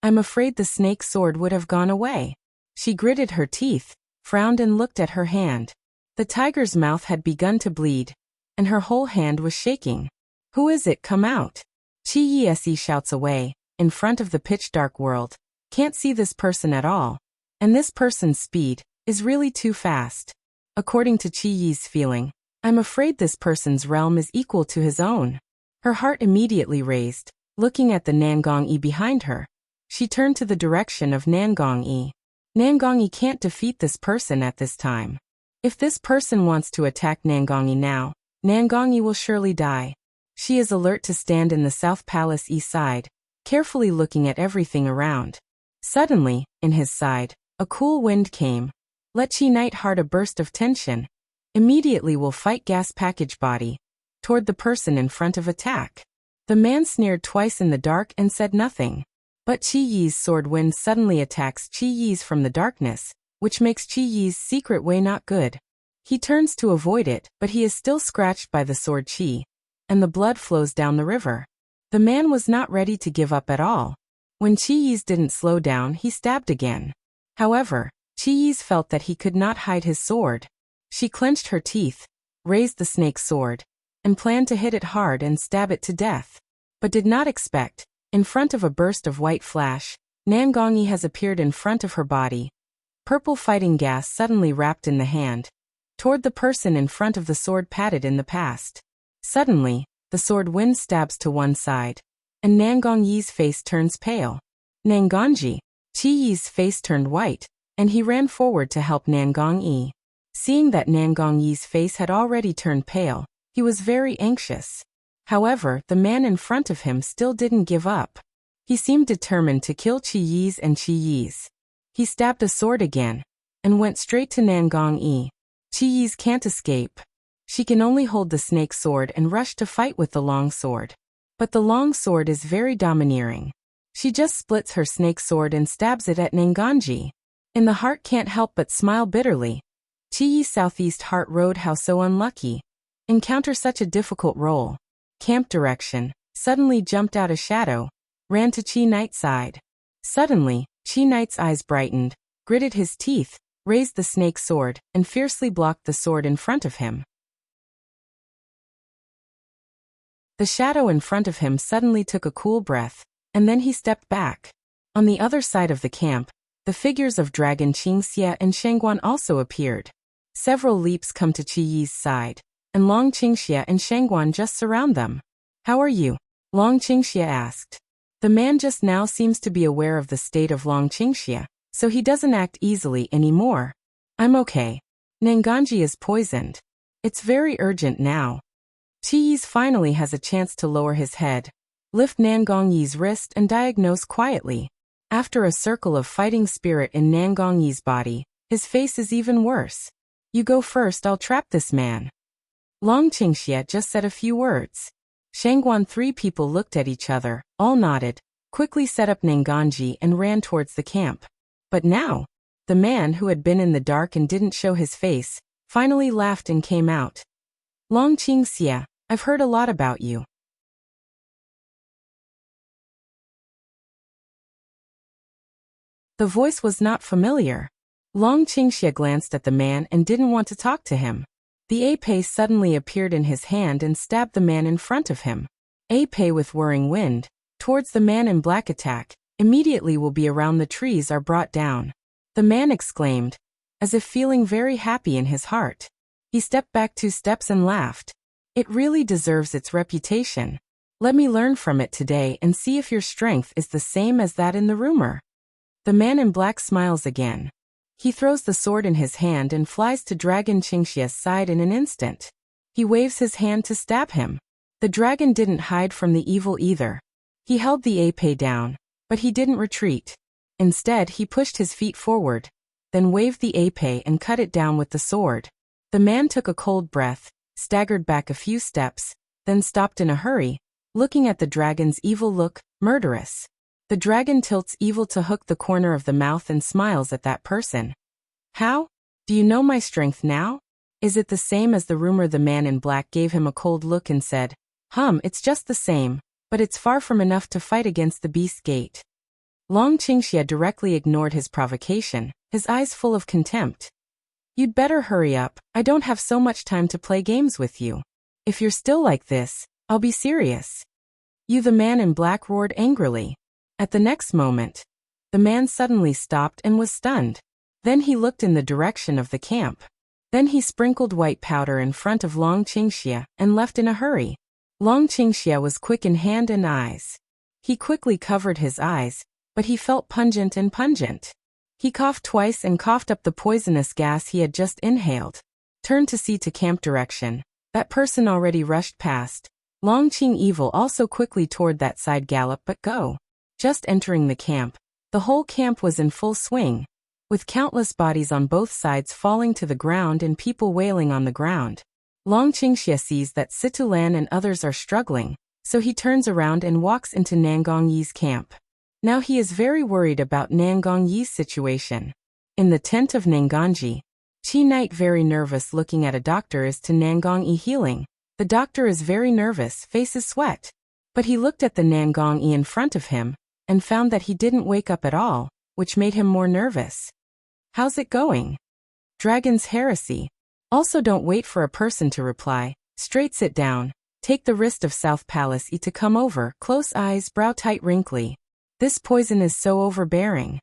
I'm afraid the snake sword would have gone away. She gritted her teeth, frowned and looked at her hand. The tiger's mouth had begun to bleed, and her whole hand was shaking. Who is it? Come out. Chi Yi shouts away, in front of the pitch-dark world. Can't see this person at all. And this person's speed is really too fast. According to Chi Yi's feeling, I'm afraid this person's realm is equal to his own. Her heart immediately raised, looking at the Nangongyi behind her. She turned to the direction of Nangongyi. Nangongyi can't defeat this person at this time. If this person wants to attack Nangongyi now, Nangongyi will surely die. She is alert to stand in the South Palace east side, carefully looking at everything around. Suddenly, in his side, a cool wind came. Let Chi Knight heart a burst of tension. Immediately will fight gas package body. Toward the person in front of attack. The man sneered twice in the dark and said nothing. But Chi Yi's sword wind suddenly attacks Chi Yi's from the darkness, which makes Chi Yi's secret way not good. He turns to avoid it, but he is still scratched by the sword Chi, and the blood flows down the river. The man was not ready to give up at all. When Chi Yi's didn't slow down, he stabbed again. However, Chi Yi's felt that he could not hide his sword. She clenched her teeth, raised the snake sword, and planned to hit it hard and stab it to death. but did not expect. In front of a burst of white flash, Nangongyi has appeared in front of her body. Purple fighting gas suddenly wrapped in the hand. Toward the person in front of the sword padded in the past. Suddenly, the sword wind stabs to one side, and Nangongyi's face turns pale. Nangongyi, Qi Yi's face turned white, and he ran forward to help Nangongyi. Seeing that Nangongyi's face had already turned pale, he was very anxious. However, the man in front of him still didn't give up. He seemed determined to kill Qi Yi's and Qi Yi's. He stabbed a sword again, and went straight to Nangongyi. Qi Yi's can't escape. She can only hold the snake sword and rush to fight with the long sword. But the long sword is very domineering. She just splits her snake sword and stabs it at Nangongyi. In the heart can't help but smile bitterly. Qi Yi Southeast Heart Road, how so unlucky. Encounter such a difficult role. Camp direction. Suddenly jumped out a shadow. Ran to Qi Knight's side. Suddenly, Qi Knight's eyes brightened, gritted his teeth, raised the snake sword, and fiercely blocked the sword in front of him. The shadow in front of him suddenly took a cool breath, and then he stepped back. On the other side of the camp, the figures of Dragon Qingxia and Shangguan also appeared. Several leaps come to Qi Yi's side, and Long Qingxia and Shangguan just surround them. "How are you?" Long Qingxia asked. The man just now seems to be aware of the state of Long Qingxia, so he doesn't act easily anymore. "I'm okay. Nangongyi is poisoned. It's very urgent now." Qi Yi's finally has a chance to lower his head, lift Nangongyi's wrist and diagnose quietly. After a circle of fighting spirit in Nangongyi's body, his face is even worse. "You go first, I'll trap this man." Long Qingxia just said a few words. Shangguan, three people looked at each other, all nodded, quickly set up Nangongyi and ran towards the camp. But now, the man who had been in the dark and didn't show his face, finally laughed and came out. "Long Qingxia, I've heard a lot about you." The voice was not familiar. Long Qingxia glanced at the man and didn't want to talk to him. The épée suddenly appeared in his hand and stabbed the man in front of him. Épée with whirring wind, towards the man in black attack, immediately will be around the trees are brought down. The man exclaimed, as if feeling very happy in his heart. He stepped back 2 steps and laughed. "It really deserves its reputation. Let me learn from it today and see if your strength is the same as that in the rumor." The man in black smiles again. He throws the sword in his hand and flies to Dragon Qingxia's side in an instant. He waves his hand to stab him. The dragon didn't hide from the evil either. He held the épée down, but he didn't retreat. Instead, he pushed his feet forward, then waved the épée and cut it down with the sword. The man took a cold breath, staggered back a few steps, then stopped in a hurry, looking at the dragon's evil look, murderous. The dragon tilts evil to hook the corner of the mouth and smiles at that person. "How? Do you know my strength now? Is it the same as the rumor?" The man in black gave him a cold look and said, It's just the same, but it's far from enough to fight against the beast gate." Long Qingxia directly ignored his provocation, his eyes full of contempt. "You'd better hurry up, I don't have so much time to play games with you. If you're still like this, I'll be serious." "You," the man in black roared angrily. At the next moment, the man suddenly stopped and was stunned. Then he looked in the direction of the camp. Then he sprinkled white powder in front of Long Qingxia and left in a hurry. Long Qingxia was quick in hand and eyes. He quickly covered his eyes, but he felt pungent and pungent. He coughed twice and coughed up the poisonous gas he had just inhaled. Turned to see to camp direction. That person already rushed past. Long Qing evil also quickly toward that side gallop but go. Just entering the camp, the whole camp was in full swing, with countless bodies on both sides falling to the ground and people wailing on the ground. Long Qingxia sees that Situlan and others are struggling, so he turns around and walks into Nangongyi's camp. Now he is very worried about Nangongyi's situation. In the tent of Nangongyi, Qi Knight, very nervous looking at a doctor, is to Nangongyi healing. The doctor is very nervous, faces sweat. But he looked at the Nangongyi in front of him, and found that he didn't wake up at all, which made him more nervous. "How's it going?" "Dragon's heresy." Also, don't wait for a person to reply, straight sit down, Take the wrist of South Palace E to come over, close eyes, brow tight wrinkly. This poison is so overbearing.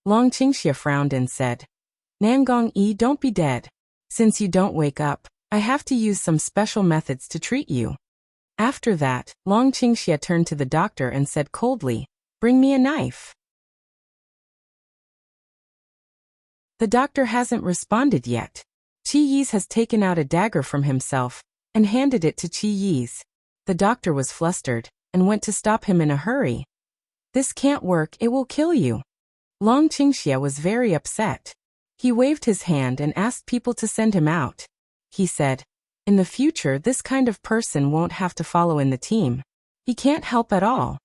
Long Qingxia frowned and said, Nangong E, don't be dead. Since you don't wake up, I have to use some special methods to treat you. After that, Long Qingxia turned to the doctor and said coldly, bring me a knife. The doctor hasn't responded yet. Qi Yi's has taken out a dagger from himself and handed it to Qi Yi's. The doctor was flustered and went to stop him in a hurry. This can't work, it will kill you. Long Qingxia was very upset. He waved his hand and asked people to send him out. He said, in the future this kind of person won't have to follow in the team. He can't help at all.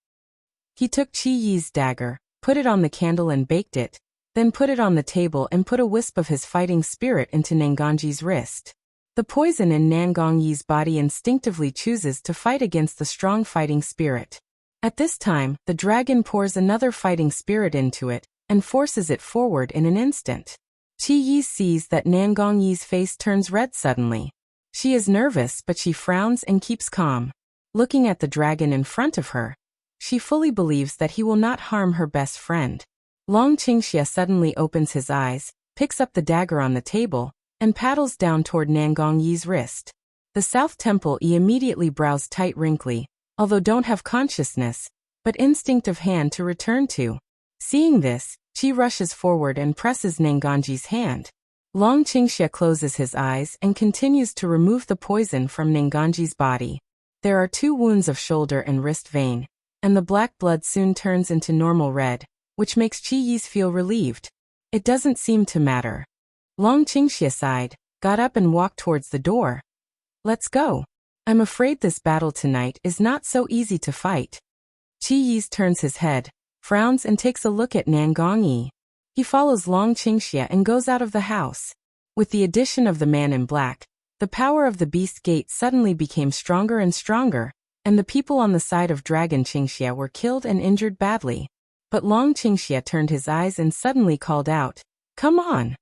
He took Qi Yi's dagger, put it on the candle and baked it, then put it on the table and put a wisp of his fighting spirit into Nangongji's wrist. The poison in Nangongji's body instinctively chooses to fight against the strong fighting spirit. At this time, the dragon pours another fighting spirit into it and forces it forward in an instant. Qi Yi sees that Nangongji's face turns red suddenly. She is nervous, but she frowns and keeps calm. Looking at the dragon in front of her, she fully believes that he will not harm her best friend. Long Qingxia suddenly opens his eyes, picks up the dagger on the table, and paddles down toward Nangongji's wrist. The South Temple immediately brows tight wrinkly, although don't have consciousness, but instinct of hand to return to. Seeing this, Qi rushes forward and presses Nangongji's hand. Long Qingxia closes his eyes and continues to remove the poison from Nangongji's body. There are 2 wounds of shoulder and wrist vein, and the black blood soon turns into normal red, which makes Qi Yi's feel relieved. It doesn't seem to matter. Long Qingxia sighed, got up and walked towards the door. Let's go. I'm afraid this battle tonight is not so easy to fight. Qi Yi's turns his head, frowns and takes a look at Nangongji. He follows Long Qingxia and goes out of the house. With the addition of the man in black, the power of the beast gate suddenly became stronger and stronger, and the people on the side of Dragon Qingxia were killed and injured badly. But Long Qingxia turned his eyes and suddenly called out, come on!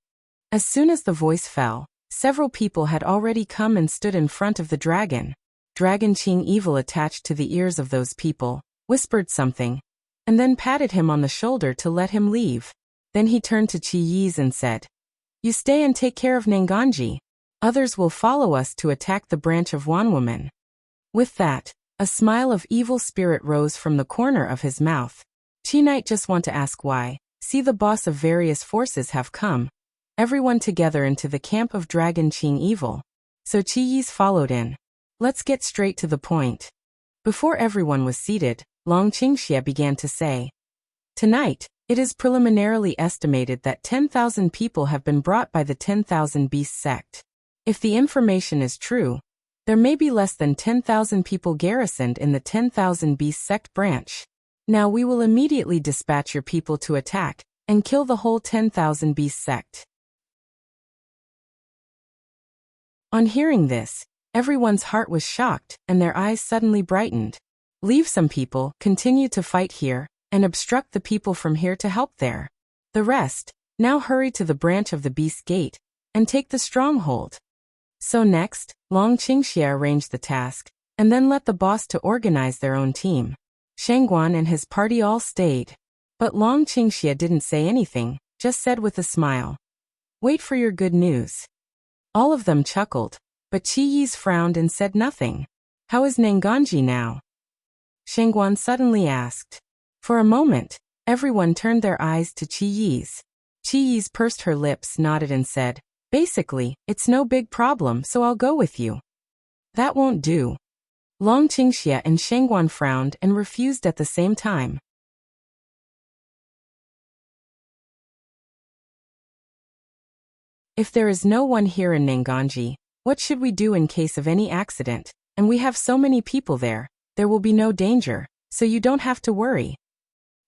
As soon as the voice fell, several people had already come and stood in front of the dragon. Dragon Qing Evil attached to the ears of those people, whispered something, and then patted him on the shoulder to let him leave. Then he turned to Qi Yi's and said, you stay and take care of Nangongji. Others will follow us to attack the branch of Wanwoman. With that, a smile of evil spirit rose from the corner of his mouth. Qi Knight just want to ask why. See, the boss of various forces have come. Everyone together into the camp of Dragon Qing Evil. So Qi Yi's followed in. Let's get straight to the point. Before everyone was seated, Long Qingxia began to say, tonight, it is preliminarily estimated that 10,000 people have been brought by the 10,000 Beast sect. If the information is true, there may be less than 10,000 people garrisoned in the 10,000 Beast sect branch. Now we will immediately dispatch your people to attack and kill the whole 10,000 Beast sect. On hearing this, everyone's heart was shocked and their eyes suddenly brightened. Leave some people, continue to fight here, and obstruct the people from here to help there. The rest, now hurry to the branch of the Beast Gate, and take the stronghold. So next, Long Qingxia arranged the task, and then let the boss to organize their own team. Shangguan and his party all stayed. But Long Qingxia didn't say anything, just said with a smile, wait for your good news. All of them chuckled, but Qi Yi's frowned and said nothing. How is Nangongji now? Shangguan suddenly asked. For a moment, everyone turned their eyes to Qi Yi's. Qi Yi's pursed her lips, nodded and said, basically, it's no big problem, so I'll go with you. That won't do. Long Qingxia and Shangguan frowned and refused at the same time. If there is no one here in Nangongji, what should we do in case of any accident? And we have so many people there, there will be no danger, so you don't have to worry.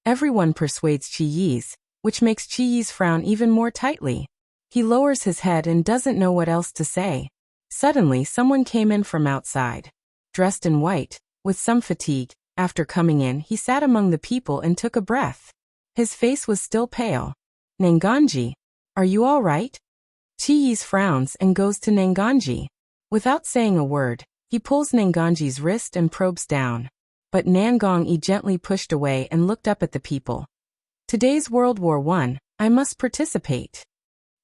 Everyone persuades Qi Yi's, which makes Qi Yi's frown even more tightly. He lowers his head and doesn't know what else to say. Suddenly someone came in from outside. Dressed in white, with some fatigue, after coming in he sat among the people and took a breath. His face was still pale. Nangongji, are you all right? Qi Yi's frowns and goes to Nangongji. Without saying a word, He pulls Nangongji's wrist and probes down. But Nangongyi gently pushed away and looked up at the people. Today's World War I must participate.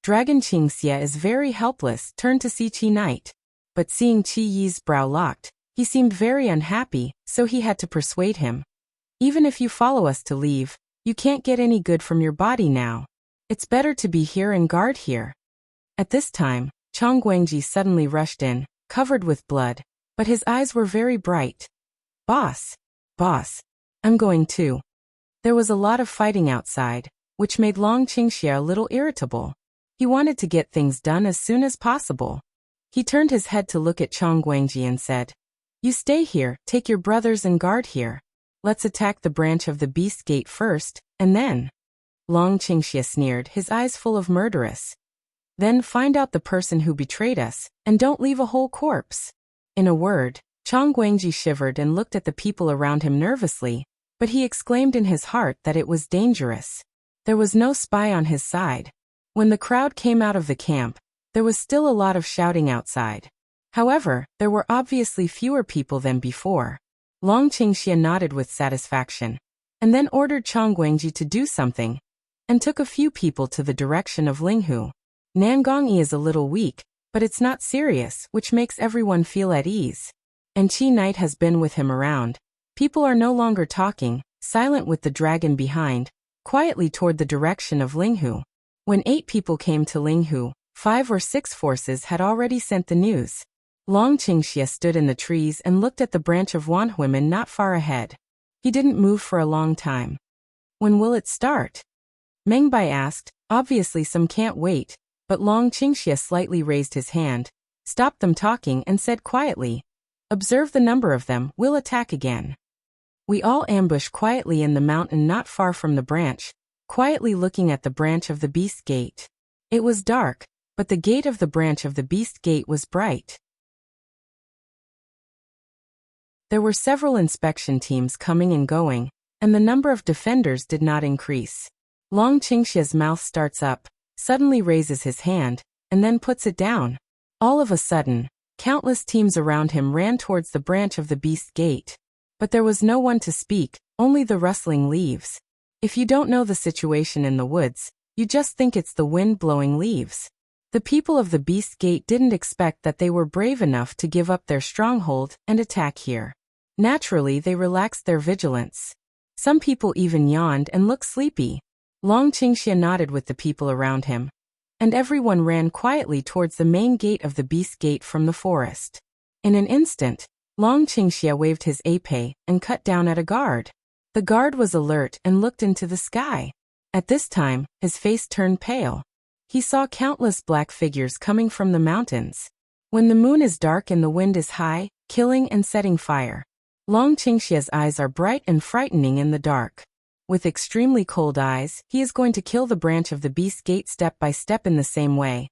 Dragon Qingxia is very helpless, turned to see Qi Knight. But seeing Qi Yi's brow locked, he seemed very unhappy, so he had to persuade him. Even if you follow us to leave, you can't get any good from your body now. It's better to be here and guard here. At this time, Chang Guangji suddenly rushed in, covered with blood, but his eyes were very bright. Boss, I'm going too. There was a lot of fighting outside, which made Long Qingxia a little irritable. He wanted to get things done as soon as possible. He turned his head to look at Chang Guangji and said, "You stay here, take your brothers and guard here. Let's attack the branch of the Beast Gate first, and then." Long Qingxia sneered, his eyes full of murderous. "Then find out the person who betrayed us, and don't leave a whole corpse." In a word, Chang Guangji shivered and looked at the people around him nervously, but he exclaimed in his heart that it was dangerous. There was no spy on his side. When the crowd came out of the camp, there was still a lot of shouting outside. However, there were obviously fewer people than before. Long Qingxia nodded with satisfaction, and then ordered Chang Guangji to do something, and took a few people to the direction of Linghu. Nangongyi is a little weak, but it's not serious, which makes everyone feel at ease. And Qi Knight has been with him around. People are no longer talking, silent with the dragon behind, quietly toward the direction of Linghu. When 8 people came to Linghu, 5 or 6 forces had already sent the news. Long Qingxia stood in the trees and looked at the branch of Wanhuimen not far ahead. He didn't move for a long time. "When will it start?" Meng Bai asked. Obviously some can't wait, but Long Qingxia slightly raised his hand, stopped them talking and said quietly, "Observe the number of them, we'll attack again." We all ambushed quietly in the mountain not far from the branch, quietly looking at the branch of the Beast Gate. It was dark, but the gate of the branch of the Beast Gate was bright. There were several inspection teams coming and going, and the number of defenders did not increase. Long Qingxia's mouth starts up, suddenly raises his hand, and then puts it down. All of a sudden, countless teams around him ran towards the branch of the Beast Gate. But there was no one to speak, only the rustling leaves. If you don't know the situation in the woods, you just think it's the wind blowing leaves. The people of the Beast Gate didn't expect that they were brave enough to give up their stronghold and attack here. Naturally, they relaxed their vigilance. Some people even yawned and looked sleepy. Long Qingxia nodded with the people around him, and everyone ran quietly towards the main gate of the Beast Gate from the forest. In an instant, Long Qingxia waved his épée and cut down at a guard. The guard was alert and looked into the sky. At this time, his face turned pale. He saw countless black figures coming from the mountains. When the moon is dark and the wind is high, killing and setting fire. Long Qingxia's eyes are bright and frightening in the dark. With extremely cold eyes, he is going to kill the branch of the Beast Gate step by step in the same way.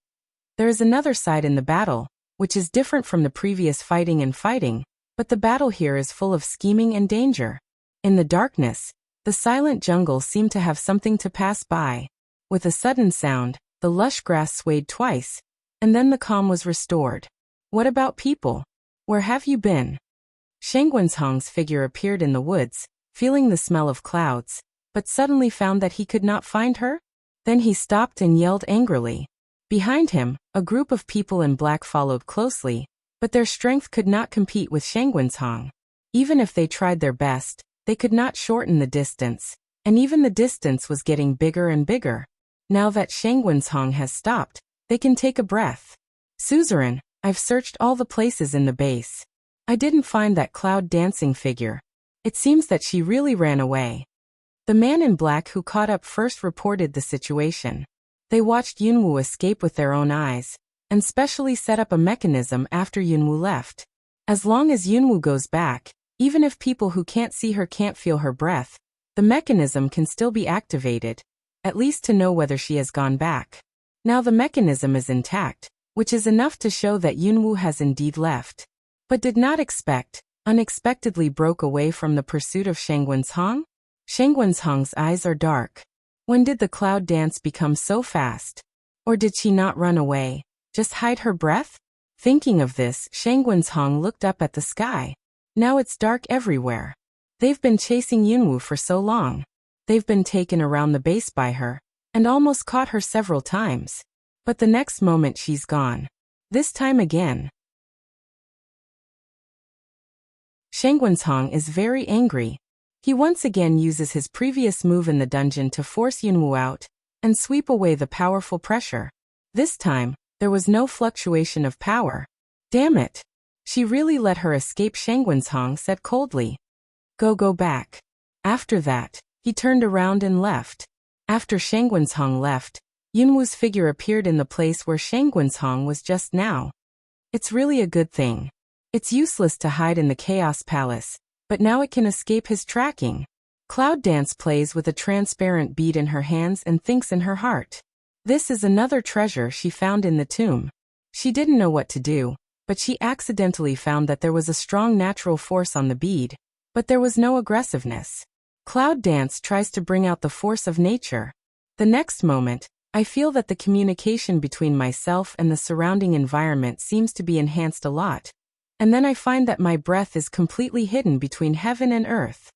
There is another side in the battle, which is different from the previous fighting, but the battle here is full of scheming and danger. In the darkness, the silent jungle seemed to have something to pass by. With a sudden sound, the lush grass swayed twice, and then the calm was restored. "What about people? Where have you been?" Shengwenzhong's figure appeared in the woods, feeling the smell of clouds, but suddenly found that he could not find her? Then he stopped and yelled angrily. Behind him, a group of people in black followed closely, but their strength could not compete with Shengwenzhong. Even if they tried their best, they could not shorten the distance, and even the distance was getting bigger and bigger. Now that Shengwenzhong has stopped, they can take a breath. "Suzerain, I've searched all the places in the base. I didn't find that cloud dancing figure. It seems that she really ran away." The man in black who caught up first reported the situation. They watched Yunwu escape with their own eyes, and specially set up a mechanism after Yunwu left. As long as Yunwu goes back, even if people who can't see her can't feel her breath, the mechanism can still be activated, at least to know whether she has gone back. Now the mechanism is intact, which is enough to show that Yunwu has indeed left. But did not expect, unexpectedly broke away from the pursuit of Shengwenzhong? Shengwenzhong's eyes are dark. When did the cloud dance become so fast? Or did she not run away, just hide her breath? Thinking of this, Shangguanzhong looked up at the sky. Now it's dark everywhere. They've been chasing Yunwu for so long. They've been taken around the base by her, and almost caught her several times. But the next moment she's gone. This time again. Shangguanzhong is very angry. He once again uses his previous move in the dungeon to force Yunwu out and sweep away the powerful pressure. This time, there was no fluctuation of power. Damn it! She really let her escape, Shangguanzhong said coldly. Go back. After that, he turned around and left. After Shangguanzhong left, Yunwu's figure appeared in the place where Shangguanzhong was just now. It's really a good thing. It's useless to hide in the Chaos Palace, but now it can escape his tracking. Cloud Dance plays with a transparent bead in her hands and thinks in her heart. This is another treasure she found in the tomb. She didn't know what to do, but she accidentally found that there was a strong natural force on the bead, but there was no aggressiveness. Cloud Dance tries to bring out the force of nature. The next moment, I feel that the communication between myself and the surrounding environment seems to be enhanced a lot. And then I find that my breath is completely hidden between heaven and earth.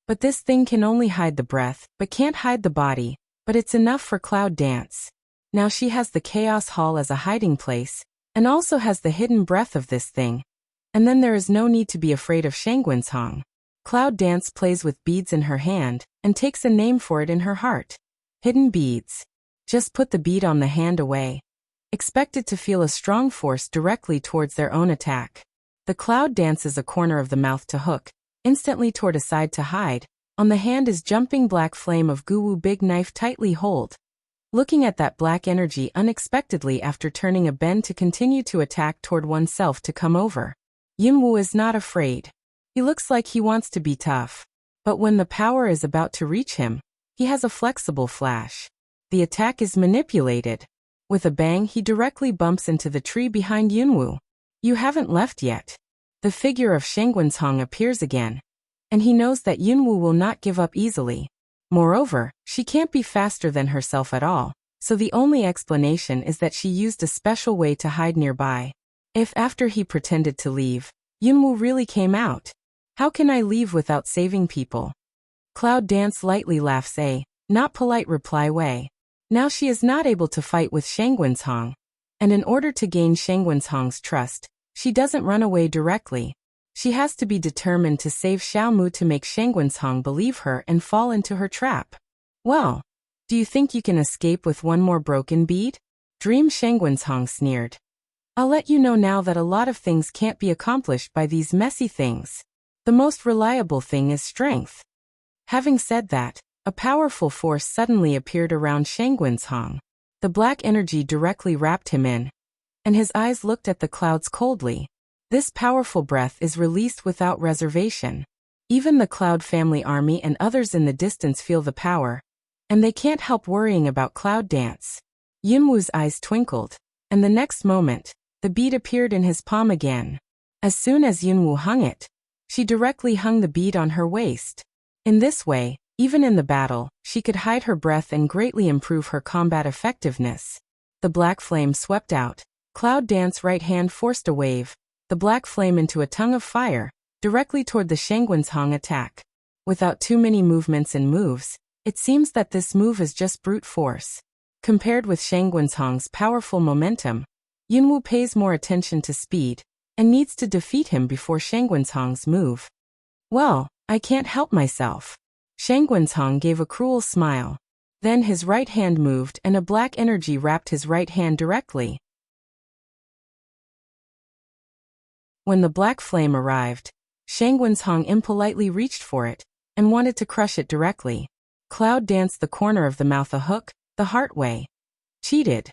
But this thing can only hide the breath, but can't hide the body, but it's enough for Cloud Dance. Now she has the Chaos Hall as a hiding place, and also has the hidden breath of this thing. And then there is no need to be afraid of Shangguanzhong. Cloud Dance plays with beads in her hand, and takes a name for it in her heart. Hidden beads. Just put the bead on the hand away. Expect it to feel a strong force directly towards their own attack. The Cloud dances a corner of the mouth to hook, instantly toward a side to hide. On the hand is jumping black flame of Guwu big knife tightly hold. Looking at that black energy unexpectedly after turning a bend to continue to attack toward oneself to come over. Yunwu is not afraid. He looks like he wants to be tough. But when the power is about to reach him, he has a flexible flash. The attack is manipulated. With a bang, he directly bumps into the tree behind Yunwu. You haven't left yet. The figure of Shangguanzhong appears again, and he knows that Yunwu will not give up easily. Moreover, she can't be faster than herself at all, so the only explanation is that she used a special way to hide nearby. If after he pretended to leave, Yunwu really came out, how can I leave without saving people? Cloud Dance lightly laughs a not polite reply way. Now she is not able to fight with Shangguanzhong, and in order to gain Shangguanzhong's trust, she doesn't run away directly. She has to be determined to save Xiaomu to make Shangguanzhong believe her and fall into her trap. Well, do you think you can escape with one more broken bead? Dream, Shangguanzhong sneered. I'll let you know now that a lot of things can't be accomplished by these messy things. The most reliable thing is strength. Having said that, a powerful force suddenly appeared around Shangguanzhong. The black energy directly wrapped him in, and his eyes looked at the clouds coldly. This powerful breath is released without reservation. Even the Cloud family army and others in the distance feel the power, and they can't help worrying about Cloud Dance. Yunwu's eyes twinkled, and the next moment, the bead appeared in his palm again. As soon as Yunwu hung it, she directly hung the bead on her waist. In this way, even in the battle, she could hide her breath and greatly improve her combat effectiveness. The black flame swept out. Cloud Dance's right hand forced a wave, the black flame into a tongue of fire, directly toward the Shangguanzhong attack. Without too many movements and moves, it seems that this move is just brute force. Compared with Shangguanzhong's powerful momentum, Yunwu pays more attention to speed, and needs to defeat him before Shangguanzhong's move. Well, I can't help myself. Shangguanzhong gave a cruel smile. Then his right hand moved and a black energy wrapped his right hand directly. When the black flame arrived, Shangguanzhong impolitely reached for it, and wanted to crush it directly. Cloud danced the corner of the mouth a hook, the heart way. Cheated.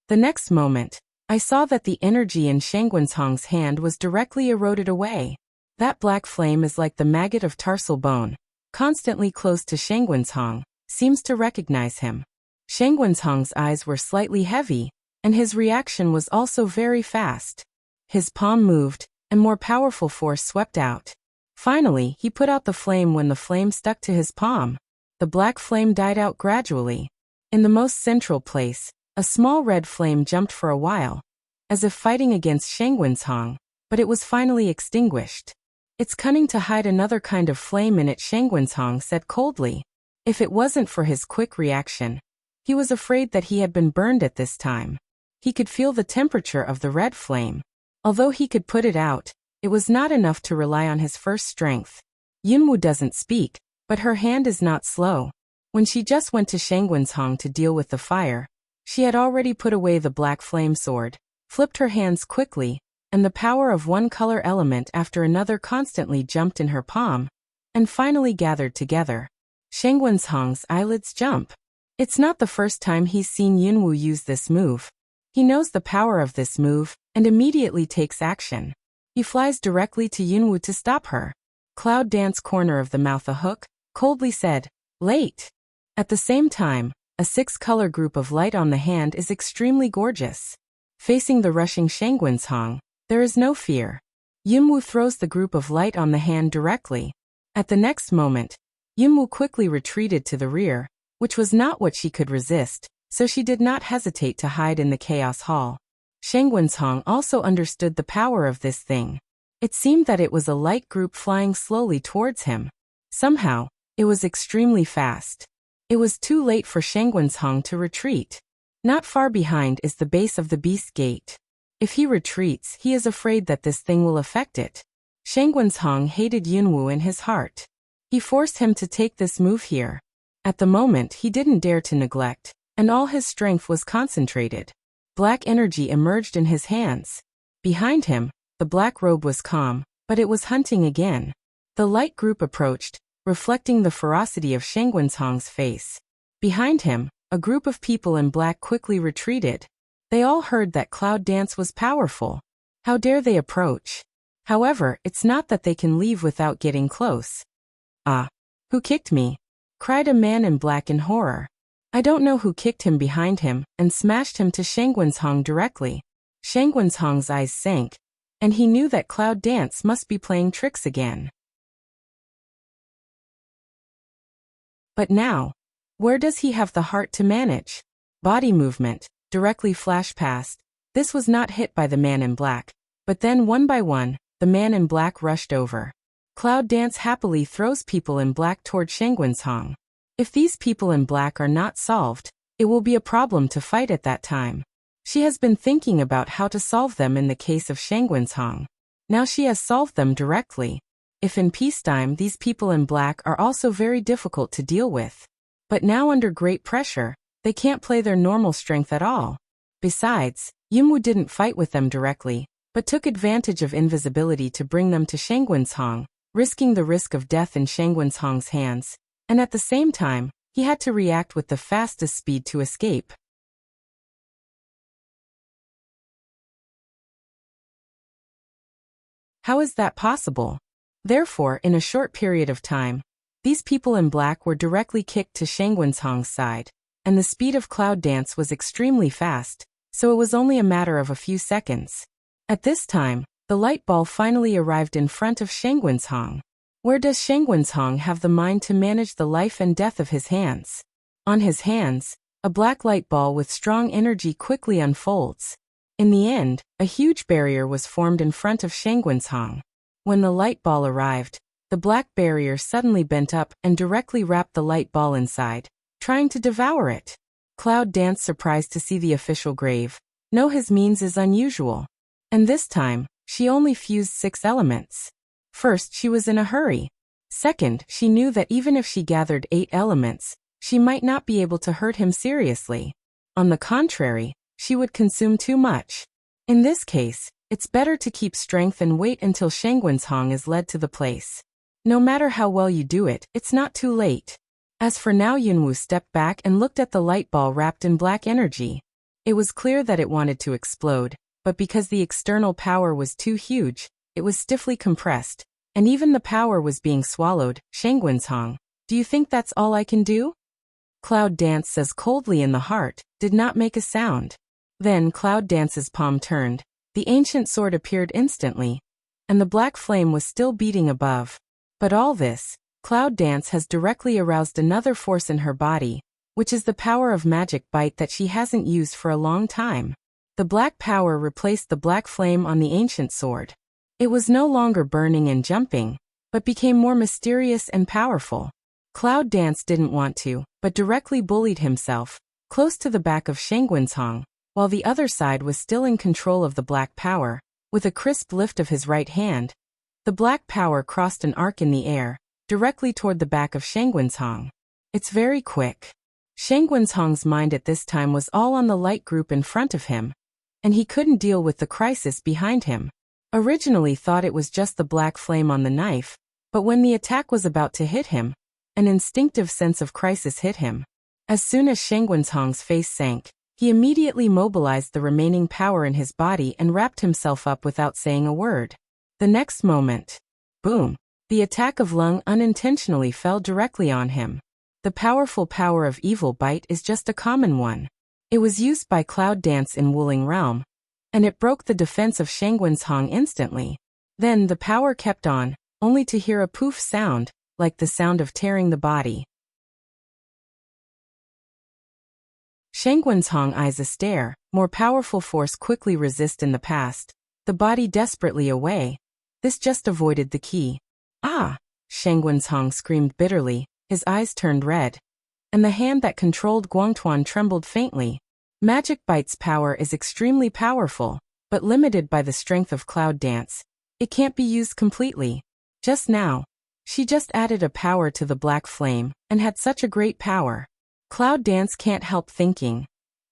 The next moment, I saw that the energy in Shangguanzhong's hand was directly eroded away. That black flame is like the maggot of tarsal bone, constantly close to Shangguanzhong, seems to recognize him. Shangguanzhong's eyes were slightly heavy, and his reaction was also very fast. His palm moved, and more powerful force swept out. Finally, he put out the flame when the flame stuck to his palm. the black flame died out gradually. In the most central place, a small red flame jumped for a while, as if fighting against Shangwenzhong, but it was finally extinguished. It's cunning to hide another kind of flame in it, Shangwenzhong said coldly. If it wasn't for his quick reaction, he was afraid that he had been burned at this time. He could feel the temperature of the red flame. Although he could put it out, it was not enough to rely on his first strength. Yunwu doesn't speak, but her hand is not slow. When she just went to Shangwenzhong to deal with the fire, she had already put away the black flame sword, flipped her hands quickly, and the power of one color element after another constantly jumped in her palm, and finally gathered together. Shangwenzhong's eyelids jump. It's not the first time he's seen Yunwu use this move. He knows the power of this move, and immediately takes action. He flies directly to Yunwu to stop her. Cloud Dance corner of the mouth a hook, coldly said, "Late." At the same time, a 6-color group of light on the hand is extremely gorgeous. Facing the rushing Shangwenzhong, there is no fear. Yunwu throws the group of light on the hand directly. At the next moment, Yunwu quickly retreated to the rear, which was not what she could resist, so she did not hesitate to hide in the Chaos Hall. Shangwenzhong also understood the power of this thing. It seemed that it was a light group flying slowly towards him. Somehow, it was extremely fast. It was too late for Shangwenzhong to retreat. Not far behind is the base of the Beast Gate. If he retreats, he is afraid that this thing will affect it. Shangwenzhong hated Yunwu in his heart. He forced him to take this move here. At the moment, he didn't dare to neglect, and all his strength was concentrated. Black energy emerged in his hands. Behind him, the black robe was calm, but it was hunting again. The light group approached, reflecting the ferocity of Shangwenzhong's face. Behind him, a group of people in black quickly retreated. They all heard that Cloud Dance was powerful. How dare they approach? However, it's not that they can leave without getting close. "Ah! Who kicked me?" cried a man in black in horror. I don't know who kicked him behind him and smashed him to Shangwenzhong directly. Shangwenzhong's eyes sank, and he knew that Cloud Dance must be playing tricks again. But now, where does he have the heart to manage? Body movement, directly flash past. This was not hit by the man in black, but then one by one, the man in black rushed over. Cloud Dance happily throws people in black toward Shangwenzhong. If these people in black are not solved, it will be a problem to fight at that time. She has been thinking about how to solve them in the case of Shangwenzhong. Now she has solved them directly. If in peacetime these people in black are also very difficult to deal with. But now under great pressure, they can't play their normal strength at all. Besides, Yunwu didn't fight with them directly, but took advantage of invisibility to bring them to Shangwenzhong, risking the risk of death in Shangwenzhong's hands, and at the same time, he had to react with the fastest speed to escape. How is that possible? Therefore, in a short period of time, these people in black were directly kicked to Shangwenzhong's side, and the speed of Cloud Dance was extremely fast, so it was only a matter of a few seconds. At this time, the light ball finally arrived in front of Shangwenzhong. Where does Shangwenzhong have the mind to manage the life and death of his hands? On his hands, a black light ball with strong energy quickly unfolds. In the end, a huge barrier was formed in front of Shangwenzhong. When the light ball arrived, the black barrier suddenly bent up and directly wrapped the light ball inside, trying to devour it. Cloud Dance, surprised to see the official grave, know his means is unusual. And this time, she only fused 6 elements. First, she was in a hurry. Second, she knew that even if she gathered 8 elements, she might not be able to hurt him seriously. On the contrary, she would consume too much. In this case, it's better to keep strength and wait until Shangwenzhong is led to the place. No matter how well you do it, it's not too late. As for now, Yunwu stepped back and looked at the light ball wrapped in black energy. It was clear that it wanted to explode, but because the external power was too huge, it was stiffly compressed, and even the power was being swallowed. Shangwenzhong, do you think that's all I can do? Cloud Dance says coldly in the heart, did not make a sound. Then Cloud Dance's palm turned, the ancient sword appeared instantly, and the black flame was still beating above. But all this, Cloud Dance has directly aroused another force in her body, which is the power of magic bite that she hasn't used for a long time. The black power replaced the black flame on the ancient sword. It was no longer burning and jumping, but became more mysterious and powerful. Cloud Dance didn't want to, but directly bullied himself, close to the back of Shengwenzhong, while the other side was still in control of the black power. With a crisp lift of his right hand, the black power crossed an arc in the air, directly toward the back of Shengwenzhong. It's very quick. Shengwenzhong's mind at this time was all on the light group in front of him, and he couldn't deal with the crisis behind him. Originally thought it was just the black flame on the knife, but when the attack was about to hit him, an instinctive sense of crisis hit him. As soon as Shengwenzhong's face sank, he immediately mobilized the remaining power in his body and wrapped himself up without saying a word. The next moment, boom, the attack of Lung unintentionally fell directly on him. The powerful power of Evil Bite is just a common one. It was used by Cloud Dance in Wuling Realm, and it broke the defense of Shengwenzhong instantly. Then the power kept on, only to hear a poof sound, like the sound of tearing the body. Shengwenzhong eyes a stare, more powerful force quickly resist in the past, the body desperately away. This just avoided the key. Ah! Shengwenzhong screamed bitterly, his eyes turned red, and the hand that controlled Guangtuan trembled faintly. Magic Bite's power is extremely powerful, but limited by the strength of Cloud Dance. It can't be used completely. Just now, she just added a power to the black flame, and had such a great power. Cloud Dance can't help thinking,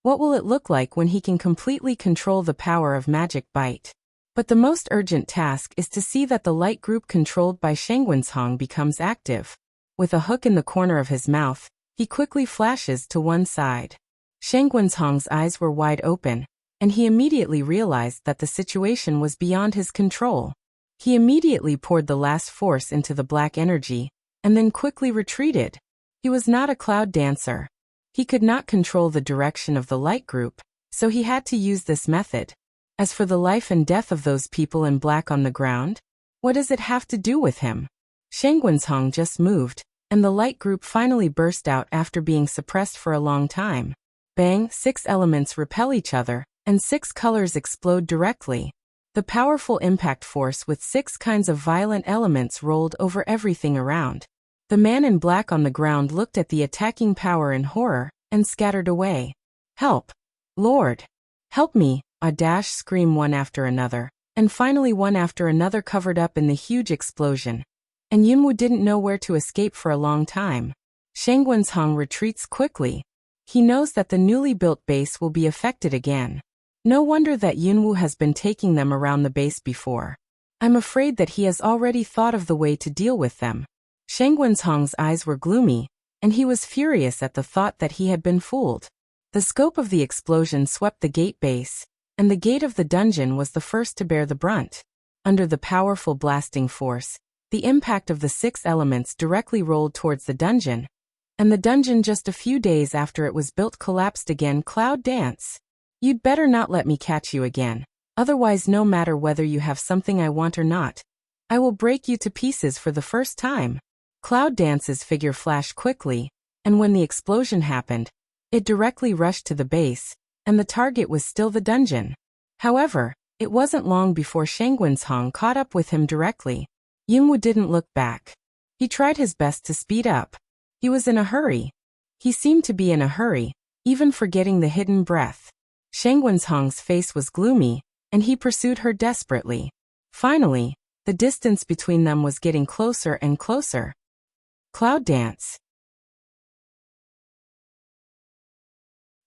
what will it look like when he can completely control the power of Magic Bite? But the most urgent task is to see that the light group controlled by Shengwenzhong becomes active. With a hook in the corner of his mouth, he quickly flashes to one side. Shengwenzhong's eyes were wide open, and he immediately realized that the situation was beyond his control. He immediately poured the last force into the black energy, and then quickly retreated. He was not a Cloud Dancer. He could not control the direction of the light group, so he had to use this method. As for the life and death of those people in black on the ground, what does it have to do with him? Shengwenzhong just moved, and the light group finally burst out after being suppressed for a long time. Bang, 6 elements repel each other, and 6 colors explode directly. The powerful impact force with 6 kinds of violent elements rolled over everything around. The man in black on the ground looked at the attacking power in horror, and scattered away. Help! Lord! Help me! A dash scream one after another, and finally one after another covered up in the huge explosion. And Yunwu didn't know where to escape for a long time. Shengwenzhong retreats quickly. He knows that the newly built base will be affected again. No wonder that Yunwu has been taking them around the base before. I'm afraid that he has already thought of the way to deal with them. Shengwenzhong's eyes were gloomy, and he was furious at the thought that he had been fooled. The scope of the explosion swept the gate base, and the gate of the dungeon was the first to bear the brunt. Under the powerful blasting force, the impact of the 6 elements directly rolled towards the dungeon, and the dungeon just a few days after it was built collapsed again. Cloud Dance! You'd better not let me catch you again, otherwise no matter whether you have something I want or not, I will break you to pieces for the first time. Cloud Dance's figure flashed quickly, and when the explosion happened, it directly rushed to the base, and the target was still the dungeon. However, it wasn't long before Shengwenzhong caught up with him directly. Yunwu didn't look back. He tried his best to speed up. He was in a hurry. He seemed to be in a hurry, even forgetting the hidden breath. Shengwenzhong's face was gloomy, and he pursued her desperately. Finally, the distance between them was getting closer and closer. Cloud Dance.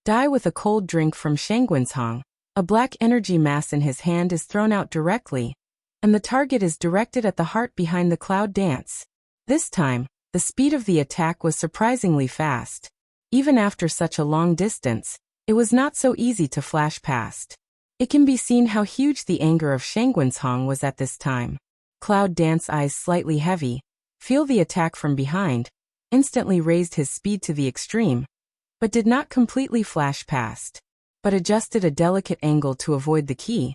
Die with a cold drink from Shengwenzhong. A black energy mass in his hand is thrown out directly, and the target is directed at the heart behind the Cloud Dance. This time, the speed of the attack was surprisingly fast. Even after such a long distance, it was not so easy to flash past. It can be seen how huge the anger of Shengwenzhong was at this time. Cloud Dance, eyes slightly heavy, feel the attack from behind, instantly raised his speed to the extreme, but did not completely flash past, but adjusted a delicate angle to avoid the key.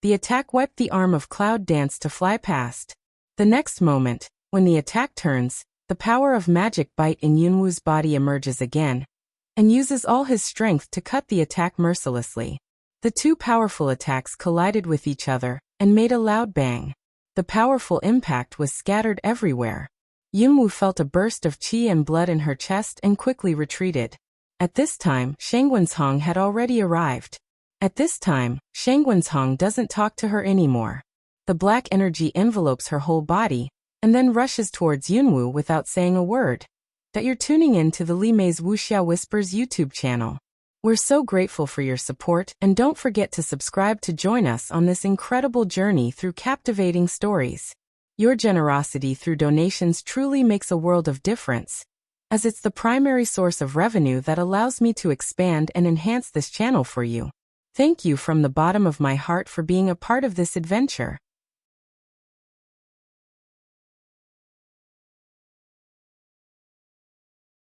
The attack wiped the arm of Cloud Dance to fly past. The next moment, when the attack turns, The power of magic bite in Yunwu's body emerges again, and uses all his strength to cut the attack mercilessly. The two powerful attacks collided with each other and made a loud bang. The powerful impact was scattered everywhere. Yunwu felt a burst of qi and blood in her chest and quickly retreated. At this time, Shangwenshong had already arrived. At this time, Shangwenshong doesn't talk to her anymore. The black energy envelopes her whole body, and then rushes towards Yunwu without saying a word. That you're tuning in to the Li Mei's Wuxia Whispers YouTube channel. We're so grateful for your support, and don't forget to subscribe to join us on this incredible journey through captivating stories. Your generosity through donations truly makes a world of difference, as it's the primary source of revenue that allows me to expand and enhance this channel for you. Thank you from the bottom of my heart for being a part of this adventure.